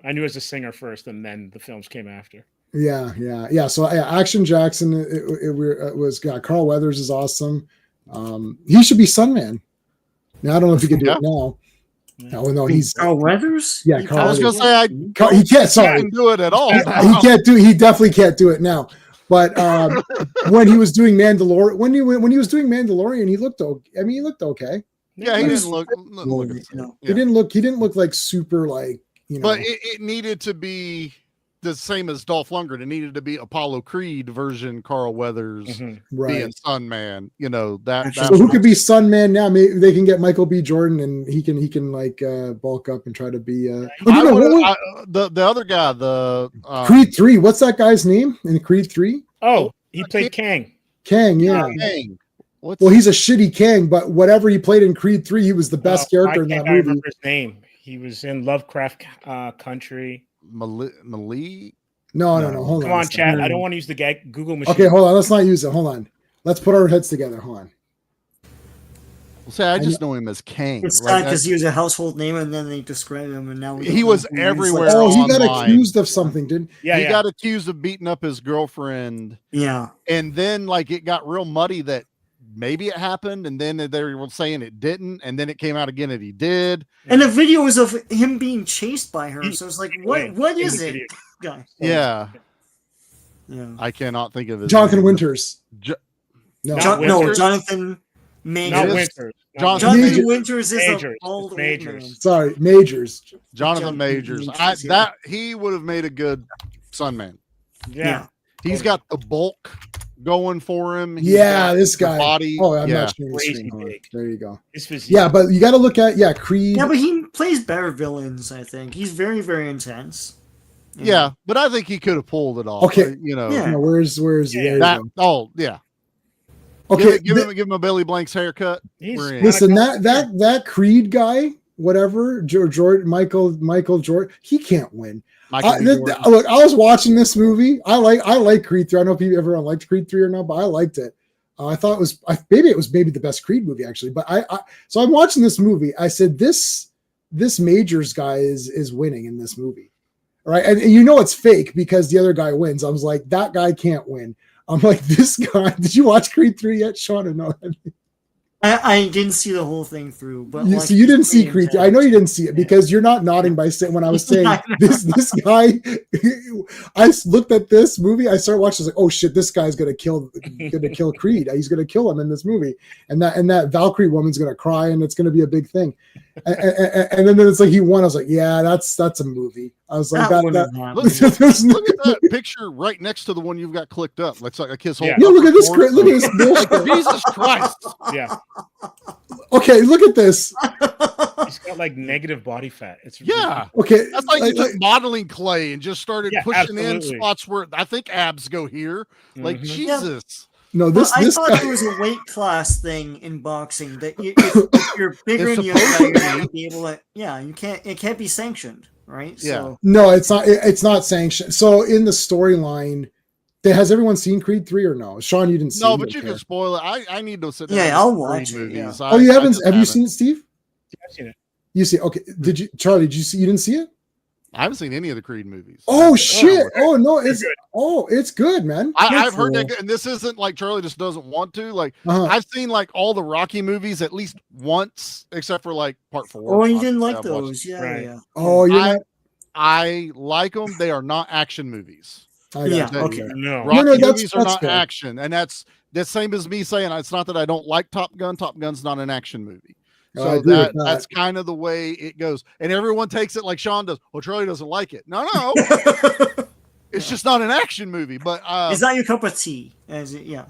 Speaker 6: I knew as a singer first, and then the films came after.
Speaker 1: Yeah. So Action Jackson, it was Carl Weathers is awesome. He should be Sunman. Now I don't know if he can do it now. No, he's
Speaker 3: Carl Weathers.
Speaker 1: Yeah,
Speaker 5: I was gonna say
Speaker 1: he can't. Sorry,
Speaker 5: can't do it at all.
Speaker 1: He can't do. He definitely can't do it now. But when he was doing Mandalorian, when he was doing Mandalorian, he looked okay. I mean, he looked okay.
Speaker 5: Yeah, he didn't look.
Speaker 1: He didn't look like super like.
Speaker 5: But it needed to be the same as Dolph Lundgren. It needed to be Apollo Creed version Carl Weathers
Speaker 1: Right.
Speaker 5: being Sun Man. You know that.
Speaker 1: So who could be Sun Man now? Maybe they can get Michael B. Jordan, and he can like bulk up and try to be.
Speaker 5: The other guy, the
Speaker 1: Creed 3. What's that guy's name in Creed 3?
Speaker 6: Oh, he played Kang.
Speaker 1: Kang, yeah.
Speaker 5: Kang.
Speaker 1: Well, he's a shitty Kang, but whatever he played in Creed 3, he was the best character in that movie.
Speaker 6: I remember his name. He was in Lovecraft Country.
Speaker 5: Malik?
Speaker 1: No. Hold on.
Speaker 6: Come on, chat. I don't want to use the Google machine.
Speaker 1: Okay, hold on. Let's not use it. Hold on. Let's put our heads together. Hold on.
Speaker 5: Well, say I just know him as Kang.
Speaker 3: It's sad because he was a household name, and then they described him, and now
Speaker 5: he was everywhere.
Speaker 1: Oh, he got accused of something, didn't
Speaker 5: he? He got accused of beating up his girlfriend.
Speaker 3: Yeah,
Speaker 5: and then like it got real muddy that maybe it happened, and then they were saying it didn't, and then it came out again that he did.
Speaker 3: And the video was of him being chased by her. So it's like, what is it, guy?
Speaker 5: Yeah.
Speaker 3: I
Speaker 5: cannot think of his
Speaker 1: Jonathan
Speaker 5: name.
Speaker 1: Winters.
Speaker 3: Jonathan Majors.
Speaker 6: Not Winters.
Speaker 3: Jonathan Winters is a old man.
Speaker 1: Sorry, Majors.
Speaker 5: Jonathan Majors. He would have made a good Sun Man.
Speaker 6: Yeah.
Speaker 5: He's got the bulk going for him.
Speaker 1: This guy.
Speaker 5: Body.
Speaker 1: Oh, I'm not sure. There you go.
Speaker 6: Yeah,
Speaker 1: but you got to look at Creed.
Speaker 3: Yeah, but he plays better villains. I think he's very, very intense.
Speaker 5: Yeah, but I think he could have pulled it off.
Speaker 1: Okay, where's
Speaker 5: that? Oh, yeah.
Speaker 1: Okay,
Speaker 5: give him a Billy Blanks haircut.
Speaker 1: Listen, that Creed guy, whatever, Michael Jordan, he can't win. Look, I was watching this movie. I like Creed 3. I don't know if everyone liked Creed 3 or not, but I liked it. I thought it was maybe the best Creed movie actually. But so I'm watching this movie. I said this Majors guy is winning in this movie, right? And you know it's fake because the other guy wins. I was like, that guy can't win. I'm like, this guy. Did you watch Creed 3 yet, Sean? Or no?
Speaker 3: I didn't see the whole thing through, but
Speaker 1: you didn't see Creed 3. I know you didn't see it because you're not nodding by saying when I was saying this guy. I looked at this movie. I started watching. I was like, oh shit, this guy's gonna kill Creed. He's gonna kill him in this movie, and that Valkyrie woman's gonna cry, and it's gonna be a big thing. And then it's like he won. I was like, yeah, that's a movie. I was like,
Speaker 5: look at that picture right next to the one you've got clicked up. Looks like a kiss.
Speaker 1: Yeah, look at this. Look at this bullshit.
Speaker 5: Jesus Christ.
Speaker 6: Yeah.
Speaker 1: Okay, look at this.
Speaker 6: He's got like negative body fat. It's
Speaker 1: okay.
Speaker 5: That's like you took modeling clay and just started pushing in spots where I think abs go here. Like Jesus.
Speaker 1: No,
Speaker 3: I thought there was a weight class thing in boxing that if you're bigger and you're not be able to. Yeah, you can't. It can't be sanctioned, right?
Speaker 5: Yeah.
Speaker 3: So.
Speaker 1: No, it's not. It's not sanctioned. So in the storyline, has everyone seen Creed 3 or no? Sean, you didn't see it.
Speaker 5: No, but you can spoil it. I need to sit down.
Speaker 3: Yeah, I'll watch it.
Speaker 5: Movies.
Speaker 1: Oh, you haven't? Have you seen it, Steve?
Speaker 6: Yeah, I've seen it.
Speaker 1: You see? Okay. Did you, Charlie? Did you see? You didn't see it?
Speaker 5: I haven't seen any of the Creed movies.
Speaker 1: Oh shit! Oh no, it's good, man.
Speaker 5: I've heard that, and this isn't like Charlie just doesn't want to. Like I've seen like all the Rocky movies at least once, except for like Part 4.
Speaker 3: Oh, you didn't like those? Yeah.
Speaker 1: Oh,
Speaker 5: I like them. They are not action movies.
Speaker 3: Okay.
Speaker 6: No.
Speaker 5: Rocky movies are not action, and that's the same as me saying it's not that I don't like Top Gun. Top Gun's not an action movie. So that's kind of the way it goes. And everyone takes it like Sean does. Well, Charlie doesn't like it. No. It's just not an action movie. But
Speaker 3: it's not your cup of tea.
Speaker 5: Yeah,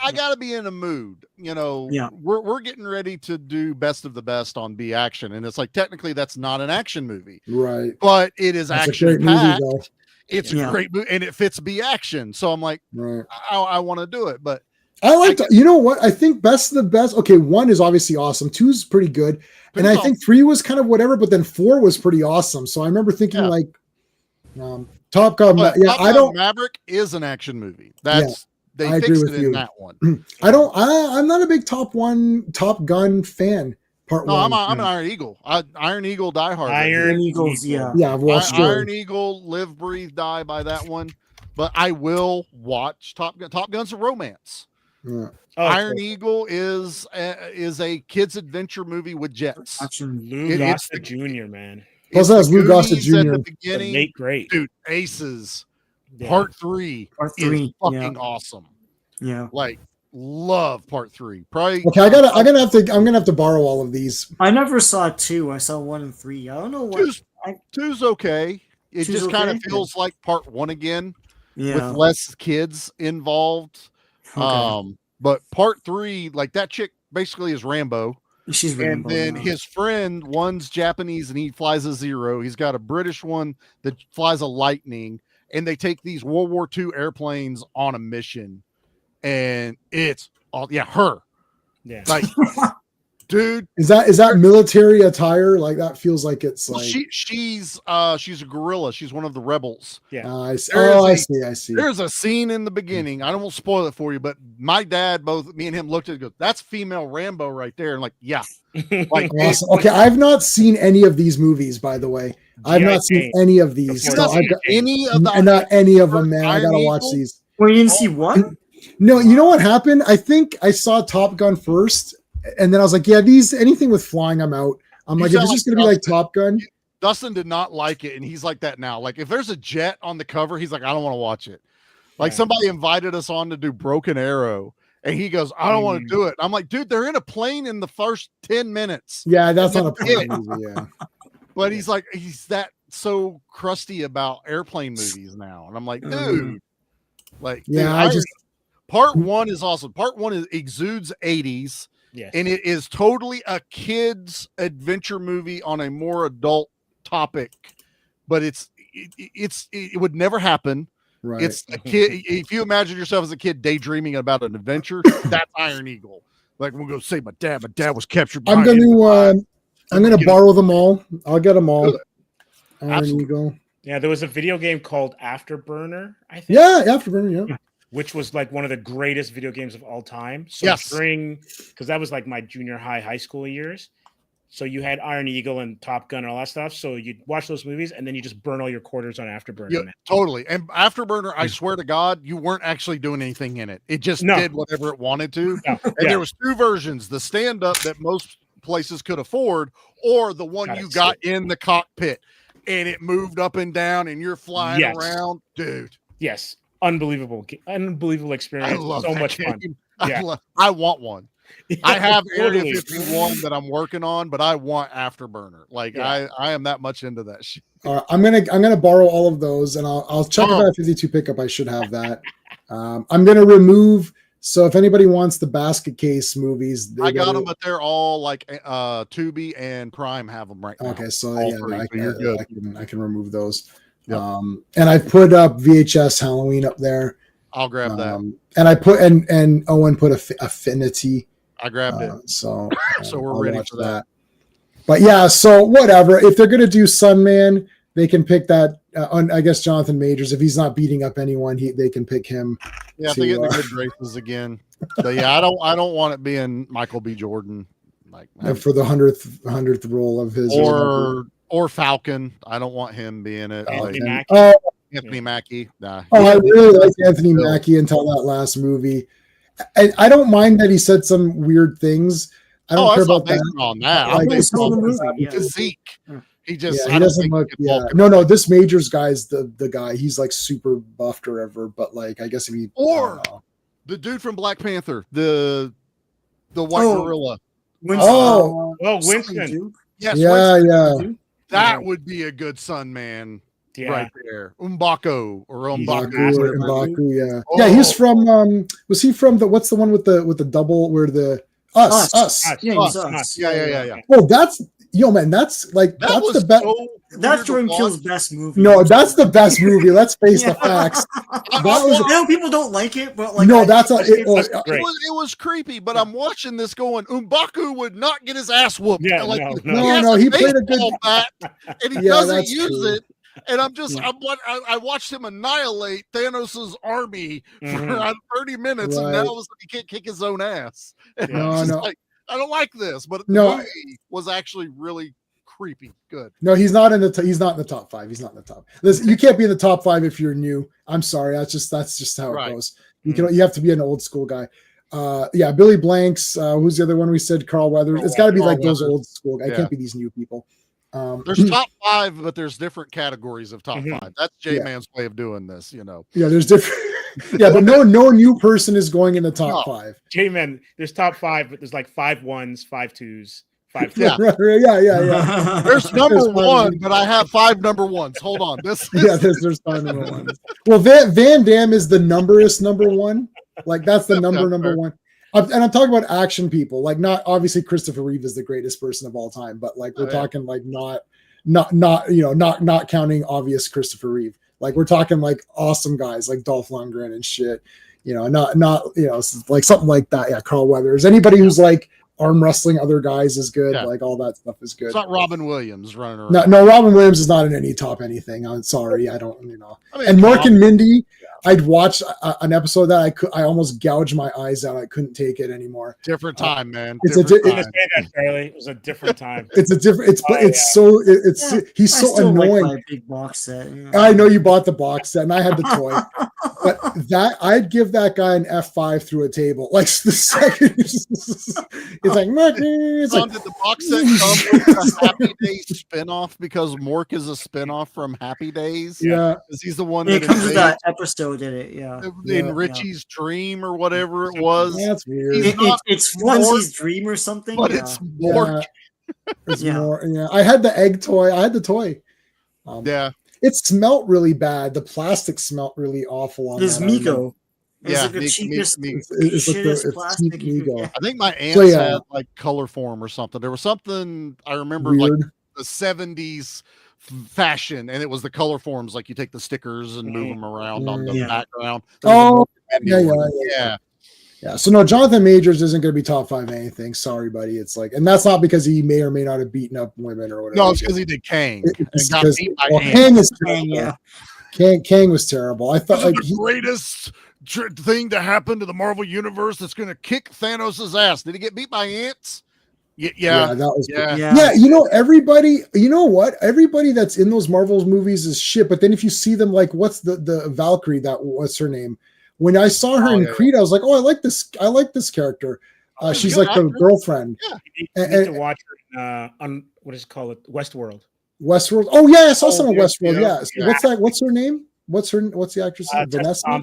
Speaker 5: I gotta be in a mood. You know, we're getting ready to do best of the best on B Action. And it's like technically that's not an action movie.
Speaker 1: Right.
Speaker 5: But it is action packed. It's
Speaker 1: Yeah.
Speaker 5: a great movie and it fits B Action. So I'm like, I want to do it. But
Speaker 1: I like you know what? I think best of the best. Okay, 1 is obviously awesome. 2 is pretty good. And I think 3 was kind of whatever, but then 4 was pretty awesome. So I remember thinking like Top Gun.
Speaker 5: Top Gun Maverick is an action movie. That's they fixed it in that one.
Speaker 1: I'm not a big Top Gun fan. Part 1.
Speaker 5: I'm an Iron Eagle. Iron Eagle Die Hard.
Speaker 3: Iron Eagles,
Speaker 1: Yeah, I've watched
Speaker 5: Iron Eagle, Live, Breathe, Die by that one. But I will watch Top Gun. Top Gun's a romance.
Speaker 1: Yeah.
Speaker 5: Iron Eagle is a kid's adventure movie with jets.
Speaker 6: Lou Gossett Jr., man.
Speaker 1: Plus that's Lou Gossett Jr.
Speaker 5: At the beginning,
Speaker 6: Nate Great.
Speaker 5: Dude, Aces. Part 3 is fucking awesome.
Speaker 3: Yeah.
Speaker 5: Like love Part 3. Probably
Speaker 1: Okay, I'm gonna have to borrow all of these.
Speaker 3: I never saw 2. I saw 1 and 3. I don't know what.
Speaker 5: 2's okay. It
Speaker 3: She's
Speaker 5: just kind of
Speaker 3: okay?
Speaker 5: feels like part 1 again
Speaker 3: Yeah.
Speaker 5: with less kids involved.
Speaker 3: Okay.
Speaker 5: But part 3, like that chick basically is Rambo.
Speaker 3: She's
Speaker 5: And
Speaker 3: Rambo.
Speaker 5: then
Speaker 3: Yeah.
Speaker 5: his friend, one's Japanese and he flies a Zero. He's got a British one that flies a Lightning, and they take these World War II airplanes on a mission. And it's all her.
Speaker 6: Yeah.
Speaker 5: Like, dude,
Speaker 1: Is that military attire? Like that feels like it's like
Speaker 5: she's a guerrilla. She's one of the rebels.
Speaker 6: Yeah.
Speaker 1: I see.
Speaker 5: There's a scene in the beginning. I don't want to spoil it for you, but my dad, both me and him looked at it and goes, that's female Rambo right there. And like, yeah. Like
Speaker 1: Awesome. Okay, I've not seen any of these movies, by the way. I've not seen any of these.
Speaker 5: You
Speaker 1: So
Speaker 5: not
Speaker 1: I've got
Speaker 5: any of the
Speaker 1: not any of them, man. I
Speaker 5: Iron
Speaker 1: gotta watch
Speaker 5: Eagle?
Speaker 1: these.
Speaker 3: Well, you didn't see what?
Speaker 1: No, you know what happened? I think I saw Top Gun first, and then I was like, yeah, anything with flying, I'm out. I'm
Speaker 5: You
Speaker 1: like, if
Speaker 5: sound
Speaker 1: it's just
Speaker 5: like
Speaker 1: gonna be like
Speaker 5: Dustin.
Speaker 1: Top Gun.
Speaker 5: Dustin did not like it, and he's like that now. Like, if there's a jet on the cover, he's like, I don't want to watch it. Like, somebody invited us on to do Broken Arrow, and he goes, I don't want to do it. I'm like, dude, they're in a plane in the first 10 minutes.
Speaker 1: Yeah, that's
Speaker 5: And
Speaker 1: not a
Speaker 5: that's
Speaker 1: plane
Speaker 5: it.
Speaker 1: movie, yeah.
Speaker 5: But he's like, he's that so crusty about airplane movies now. And I'm like, dude, like,
Speaker 1: Yeah,
Speaker 5: dude,
Speaker 1: I just
Speaker 5: part 1 is awesome. Part 1 is exudes 80s.
Speaker 6: Yes.
Speaker 5: And it is totally a kid's adventure movie on a more adult topic, but it would never happen.
Speaker 1: Right.
Speaker 5: It's a kid. If you imagine yourself as a kid daydreaming about an adventure, that's Iron Eagle. Like, we'll go save my dad. My dad was captured.
Speaker 1: I'm gonna borrow them all. I'll get them all. Iron
Speaker 5: Absolutely.
Speaker 1: Eagle.
Speaker 6: Yeah, there was a video game called Afterburner, I think.
Speaker 1: Yeah, Afterburner, yeah.
Speaker 6: Which was like one of the greatest video games of all time. So
Speaker 5: Yes.
Speaker 6: because that was like my junior high school years. So you had Iron Eagle and Top Gun and all that stuff. So you'd watch those movies and then you just burn all your quarters on Afterburner.
Speaker 5: Yeah,
Speaker 6: man.
Speaker 5: totally. And Afterburner, I swear to God, you weren't actually doing anything in it. It just did whatever it wanted to.
Speaker 6: No.
Speaker 5: And
Speaker 6: Yeah.
Speaker 5: there was 2 versions: the stand-up that most places could afford, or the one
Speaker 6: Got
Speaker 5: you
Speaker 6: it.
Speaker 5: got in the cockpit and it moved up and down and you're flying
Speaker 6: Yes.
Speaker 5: around, dude.
Speaker 6: Yes. Unbelievable experience.
Speaker 5: I love
Speaker 6: so
Speaker 5: that
Speaker 6: much
Speaker 5: game.
Speaker 6: fun. Yeah.
Speaker 5: I want one. I have Area
Speaker 6: Totally.
Speaker 5: 51 that I'm working on, but I want Afterburner. Like,
Speaker 6: Yeah.
Speaker 5: I am that much into that shit.
Speaker 1: I'm gonna borrow all of those, and I'll check if I have 52 pickup. I should have that. I'm gonna remove. So if anybody wants the basket case movies,
Speaker 5: I got them, but they're all like Tubi and Prime have them right now.
Speaker 1: Okay, so
Speaker 5: All
Speaker 1: yeah,
Speaker 5: 3,
Speaker 1: I,
Speaker 5: so you're good.
Speaker 1: I can remove those.
Speaker 5: Yep.
Speaker 1: And I put up VHS Halloween up there.
Speaker 5: I'll grab that.
Speaker 1: And I put and Owen put Affinity.
Speaker 5: I grabbed it.
Speaker 1: So
Speaker 5: we're
Speaker 1: I'll
Speaker 5: ready
Speaker 1: watch
Speaker 5: for that.
Speaker 1: But yeah, so whatever. If they're gonna do Sunman, they can pick that. I guess Jonathan Majors. If he's not beating up anyone, they can pick him.
Speaker 5: Yeah, if they get in the good graces again. But yeah, I don't want it being Michael B. Jordan, like
Speaker 1: For the 100th role of his,
Speaker 5: or Falcon. I don't want him being it.
Speaker 6: Anthony
Speaker 5: Like,
Speaker 6: Mackie.
Speaker 5: Anthony Mackie. Nah.
Speaker 1: I really like Anthony Mackie until that last movie. I don't mind that he said some weird things. I don't care about that.
Speaker 5: On that.
Speaker 1: Like,
Speaker 5: I'm based on
Speaker 3: the movie,
Speaker 5: the
Speaker 3: yeah.
Speaker 5: physique. He just
Speaker 1: Yeah, he doesn't look. Yeah, no. This Majors guy's the guy. He's like super buffed or ever. But like, I guess if he
Speaker 5: the dude from Black Panther, the white gorilla.
Speaker 3: Winston.
Speaker 6: Winston.
Speaker 5: Yes,
Speaker 1: yeah,
Speaker 5: Winston.
Speaker 1: yeah.
Speaker 5: That would be a good Sun Man.
Speaker 6: Yeah.
Speaker 5: Right there, M'Baku or M'Baku.
Speaker 1: M'Baku, yeah, yeah. He's from. Was he from the? What's the one with the double? Where the us?
Speaker 3: Yeah, he's us.
Speaker 5: Yeah.
Speaker 1: Well, that's man. That's the best.
Speaker 3: That's Jordan Peele's best movie.
Speaker 1: No, that's the best movie. Let's face the facts.
Speaker 3: I know people don't like it, but like,
Speaker 1: no,
Speaker 3: it
Speaker 5: was creepy. But I'm watching this going, M'Baku would not get his ass whooped.
Speaker 6: Yeah,
Speaker 5: like,
Speaker 1: no, he played a good
Speaker 5: bat, and he doesn't use it. And I watched him annihilate Thanos' army for 30 minutes, and now all of a sudden he can't kick his own ass. And like, I don't like this, but the movie was actually really creepy. Good.
Speaker 1: No, he's not in the top 5. He's not in the top. Listen, you can't be in the top 5 if you're new. I'm sorry. That's just how it goes. You have to be an old school guy. Yeah, Billy Blanks. Who's the other one we said? Carl Weathers. It's got to be like those old school guys. It can't be these new people.
Speaker 5: There's top 5, but there's different categories of top 5. That's J-Man's way of doing this,
Speaker 1: Yeah, there's different. Yeah, but no new person is going in the top 5.
Speaker 6: J-Man, there's top 5, but there's like 5 1s, 5 2s, 5.
Speaker 5: Yeah.
Speaker 1: Yeah.
Speaker 5: There's number
Speaker 1: There's
Speaker 5: 1, but I have 5 number 1s. Hold on. This
Speaker 1: there's 5 number 1s. Well, Van Damme is the numberist number 1. Like that's the number 1. And I'm talking about action people. Like not obviously Christopher Reeve is the greatest person of all time, but like we're talking like not counting obvious Christopher Reeve. Like we're talking like awesome guys like Dolph Lundgren and shit. Not like something like that. Yeah, Carl Weathers. Anybody who's like arm wrestling other guys is good. Yeah. Like all that stuff is good.
Speaker 5: It's not Robin Williams running around.
Speaker 1: No, Robin Williams is not in any top anything. I'm sorry, I don't.
Speaker 5: I mean,
Speaker 1: and Mork and Mindy, I'd watched an episode that I almost gouged my eyes out. I couldn't take it anymore.
Speaker 5: Different time, man.
Speaker 1: It's
Speaker 6: It was a different time.
Speaker 1: It's a different. He's so annoying.
Speaker 3: Like my big box set. Yeah.
Speaker 1: I know you bought the box set, and I had the toy, but that I'd give that guy an F5 through a table. Like the second, it's like Mork. It's like,
Speaker 5: did the box set come with a Happy Days spinoff because Mork is a spinoff from Happy Days?
Speaker 1: Yeah,
Speaker 5: because he's the one
Speaker 3: that comes with that episode in it. Yeah,
Speaker 5: in Richie's dream or whatever it was.
Speaker 1: That's weird.
Speaker 3: It's Flunzy's dream or something,
Speaker 5: but it's Mork.
Speaker 1: It's more. Yeah, I had the egg toy. I had the toy. It smelt really bad. The plastic smelt really awful on
Speaker 3: There's Mego.
Speaker 5: Yeah,
Speaker 3: like the cheapest,
Speaker 1: it's like the
Speaker 3: plastic.
Speaker 1: Mego.
Speaker 5: I think my aunt had like color form or something. There was something I remember
Speaker 1: weird.
Speaker 5: like the 70s fashion, and it was the color forms. Like you take the stickers and move them around on the background. Yeah. So no, Jonathan Majors isn't going to be top 5 anything. Sorry, buddy. It's like, and that's not because he may or may not have beaten up women or whatever. No, it's because he did Kang.
Speaker 1: Kang is terrible. Kang was terrible. I thought like
Speaker 5: the greatest thing to happen to the Marvel universe that's going to kick Thanos' ass. Did he get beat by ants? Yeah,
Speaker 1: that was everybody. You know what? Everybody that's in those Marvel movies is shit. But then if you see them, like what's the Valkyrie? What's her name? When I saw her in Creed, I was like, oh, I like this character. She's like the girlfriend.
Speaker 6: Yeah, you need to watch her on what is it called? Westworld.
Speaker 1: Westworld. Oh yeah, I saw some of Westworld. Yeah. What's that? What's her name? What's the actress? Vanessa.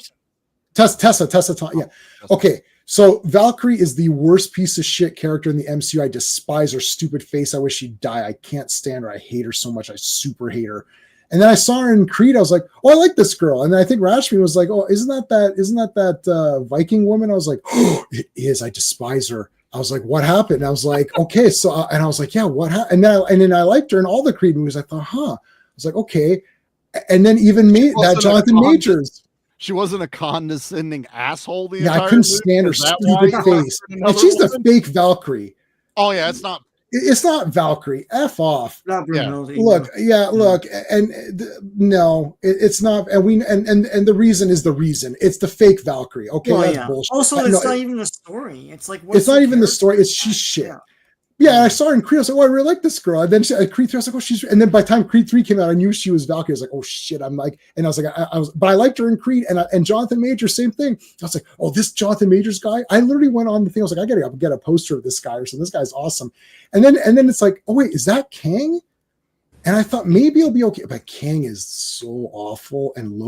Speaker 1: Tessa Thompson. Yeah. Okay. So Valkyrie is the worst piece of shit character in the MCU. I despise her stupid face. I wish she'd die. I can't stand her. I hate her so much. I super hate her. And then I saw her in Creed. I was like, oh, I like this girl. And then I think Rashmi was like, oh, isn't that Viking woman? I was like, oh, it is. I despise her. I was like, what happened? And I was like, okay. So, and I was like, yeah, what happened? And then I liked her in all the Creed movies. I thought, I was like, okay. And then even that Jonathan Majors.
Speaker 5: She wasn't a condescending asshole.
Speaker 1: I couldn't stand her stupid face. And she's the fake Valkyrie.
Speaker 5: Oh yeah, it's not
Speaker 1: Valkyrie. F off.
Speaker 3: Not
Speaker 1: look, it's not. And the reason is the reason. It's the fake Valkyrie. Okay, that's bullshit.
Speaker 3: Also, it's not even the story. It's like
Speaker 1: it's not even the story. It's she's shit. Yeah, I saw her in Creed. I was like, oh, I really like this girl. And then Creed 3, I was like, oh, she's. And then by the time Creed 3 came out, I knew she was Valkyrie. I was like, oh shit. I'm like, and I was like, but I liked her in Creed and Jonathan Majors, same thing. I was like, oh, this Jonathan Majors guy. I literally went on the thing. I was like, I gotta get a poster of this guy or something. This guy's awesome. And then it's like, oh wait, is that Kang? And I thought maybe it'll be okay, but Kang is so awful. And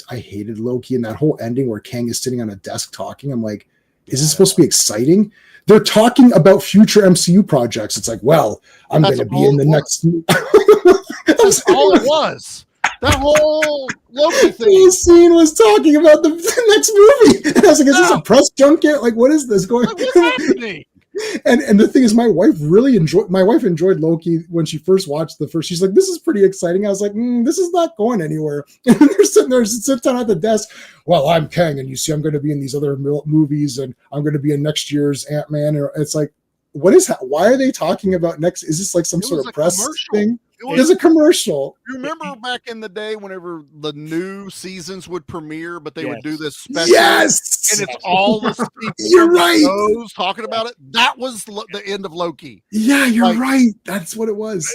Speaker 1: I hated Loki, and that whole ending where Kang is sitting on a desk talking. I'm like, is this supposed to be exciting? They're talking about future MCU projects. It's like, well, I'm going to be in the next.
Speaker 5: That's all it was. That whole Loki thing.
Speaker 1: The scene was talking about the next movie. And I was like, is this a press junket? Like, what is this going on?
Speaker 5: What's happening?
Speaker 1: And the thing is, my wife enjoyed Loki when she first watched the first. She's like, this is pretty exciting. I was like, this is not going anywhere. And they're sitting there, sit down at the desk. Well, I'm Kang, and you see, I'm going to be in these other movies, and I'm going to be in next year's Ant-Man. And it's like, why are they talking about next? Is this like some sort of press thing? It was a commercial.
Speaker 5: You remember back in the day whenever the new seasons would premiere, but they would do this special.
Speaker 1: Yes!
Speaker 5: And it's all the people
Speaker 1: you're right.
Speaker 5: talking about it. That was the end of Loki.
Speaker 1: Yeah, you're right. That's what it was.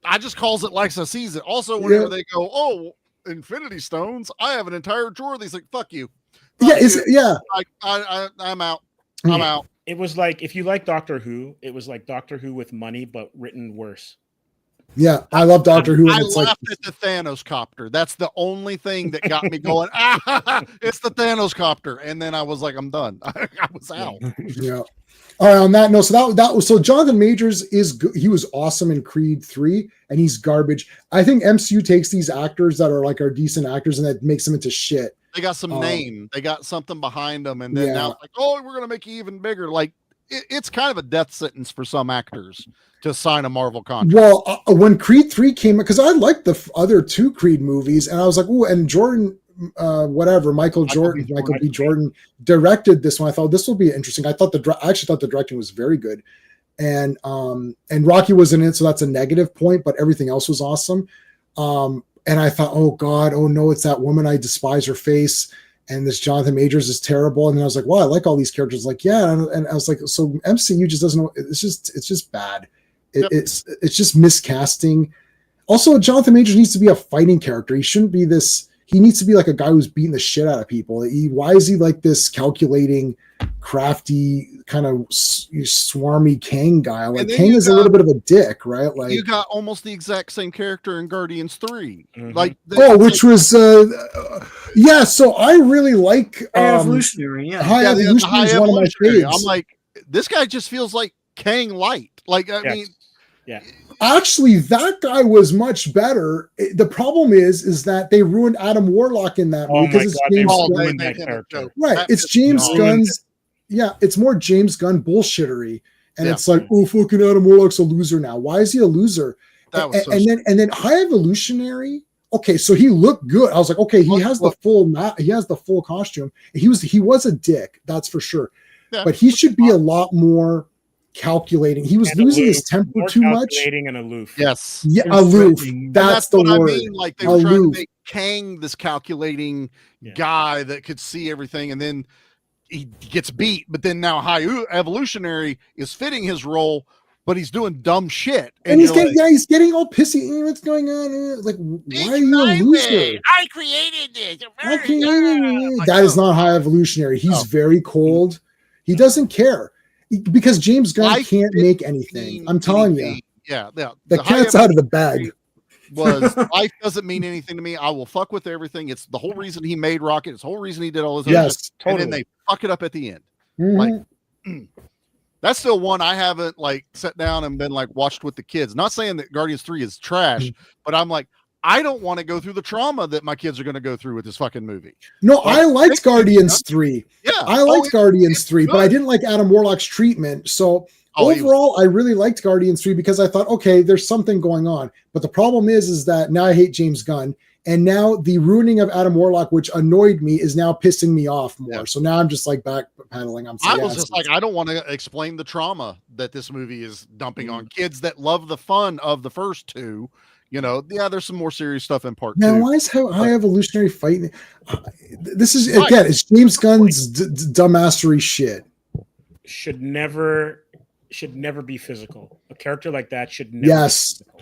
Speaker 5: I just calls it like a season. Also, whenever they go, oh, Infinity Stones, I have an entire drawer of these. Like, fuck you.
Speaker 1: Like,
Speaker 5: I'm out. I'm out.
Speaker 6: It was like, if you like Doctor Who, it was like Doctor Who with money, but written worse.
Speaker 1: Yeah, I love Doctor Who. And
Speaker 5: I
Speaker 1: it's like
Speaker 5: laughed at the Thanos copter. That's the only thing that got me going. It's the Thanos copter, and then I was like, I'm done. I was out.
Speaker 1: Yeah. All right. On that note, so Jonathan Majors he was awesome in Creed 3, and he's garbage. I think MCU takes these actors that are decent actors and that makes them into shit.
Speaker 5: They got some name. They got something behind them, and then now it's like, oh, we're gonna make you even bigger. Like it's kind of a death sentence for some actors to sign a Marvel contract.
Speaker 1: Well, when Creed 3 came, because I liked the other 2 Creed movies, and I was like, oh, and Jordan, Michael B. Jordan directed this one. I thought this will be interesting. I actually thought the directing was very good, and Rocky was in it, so that's a negative point, but everything else was awesome. And I thought, oh God, oh no, it's that woman. I despise her face. And this Jonathan Majors is terrible. And then I was like, well, I like all these characters. Like, yeah. And I was like, so MCU just doesn't know. It's just bad. It's just miscasting. Also, Jonathan Majors needs to be a fighting character. He shouldn't be this. He needs to be like a guy who's beating the shit out of people. Why is he like this calculating, crafty, kind of swarmy Kang guy? Like Kang is a little bit of a dick, right? Like
Speaker 5: you got almost the exact same character in Guardians 3.
Speaker 6: Mm-hmm.
Speaker 5: Like
Speaker 1: which was yeah. So I really like
Speaker 3: Evolutionary. Yeah,
Speaker 1: High Evolutionary is one of my favorites.
Speaker 5: I'm like, this guy just feels like Kang light. Like I mean,
Speaker 6: yeah.
Speaker 1: Actually, that guy was much better. The problem is that they ruined Adam Warlock in that movie because it's James Gunn. Right, it's James Gunn's. Yeah, it's more James Gunn bullshittery, and it's like, oh, fucking Adam Warlock's a loser now. Why is he a loser? And then High Evolutionary. Okay, so he looked good. I was like, okay, he has the full costume. He was a dick, that's for sure. Yeah. But he should be a lot more calculating. He was losing his temper too much.
Speaker 6: Calculating and aloof.
Speaker 5: Yes.
Speaker 1: Yeah, aloof. That's the word. I mean.
Speaker 5: Like they were trying to make Kang this calculating guy that could see everything, and then he gets beat. But then now High Evolutionary is fitting his role, but he's doing dumb shit.
Speaker 1: And he's getting all pissy. What's going on? Like, why are you a loser?
Speaker 5: I created this.
Speaker 1: That is not High Evolutionary. He's very cold. He doesn't care. Because James Gunn can't make anything. I'm telling you.
Speaker 5: Yeah.
Speaker 1: The cat's out of the bag.
Speaker 5: Life doesn't mean anything to me. I will fuck with everything. It's the whole reason he made Rocket. It's the whole reason he did all this.
Speaker 1: Yes,
Speaker 5: totally. And then they fuck it up at the end. Mm-hmm. Like, that's still one I haven't sat down and been watched with the kids. Not saying that Guardians 3 is trash, but I'm like, I don't want to go through the trauma that my kids are going to go through with this fucking movie.
Speaker 1: No, I liked Guardians 3.
Speaker 5: Yeah.
Speaker 1: I liked Guardians 3, but I didn't like Adam Warlock's treatment. So overall, I really liked Guardians 3 because I thought, okay, there's something going on. But the problem is that now I hate James Gunn. And now the ruining of Adam Warlock, which annoyed me, is now pissing me off more. Yeah. So now I'm just backpedaling.
Speaker 5: I was just I don't want to explain the trauma that this movie is dumping on kids that love the fun of the first two. There's some more serious stuff in part 2.
Speaker 1: Now, why is High Evolutionary fighting? This is, again, it's James Gunn's dumbassery shit.
Speaker 6: Should never be physical. A character like that should never be physical.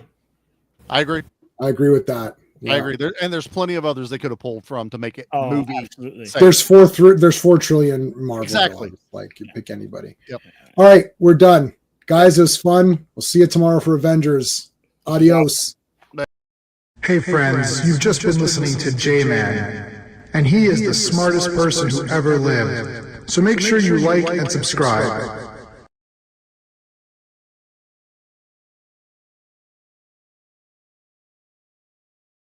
Speaker 5: I agree.
Speaker 1: I agree with that.
Speaker 5: Yeah. I agree. There's plenty of others they could have pulled from to make it movie.
Speaker 6: Absolutely.
Speaker 1: There's 4 trillion Marvel.
Speaker 5: Exactly.
Speaker 1: You pick anybody.
Speaker 5: Yep.
Speaker 1: All right, we're done. Guys, it was fun. We'll see you tomorrow for Avengers. Adios.
Speaker 12: Hey friends, you've just been listening to J-Man, and he is the smartest person who ever lived. So make sure you like and subscribe.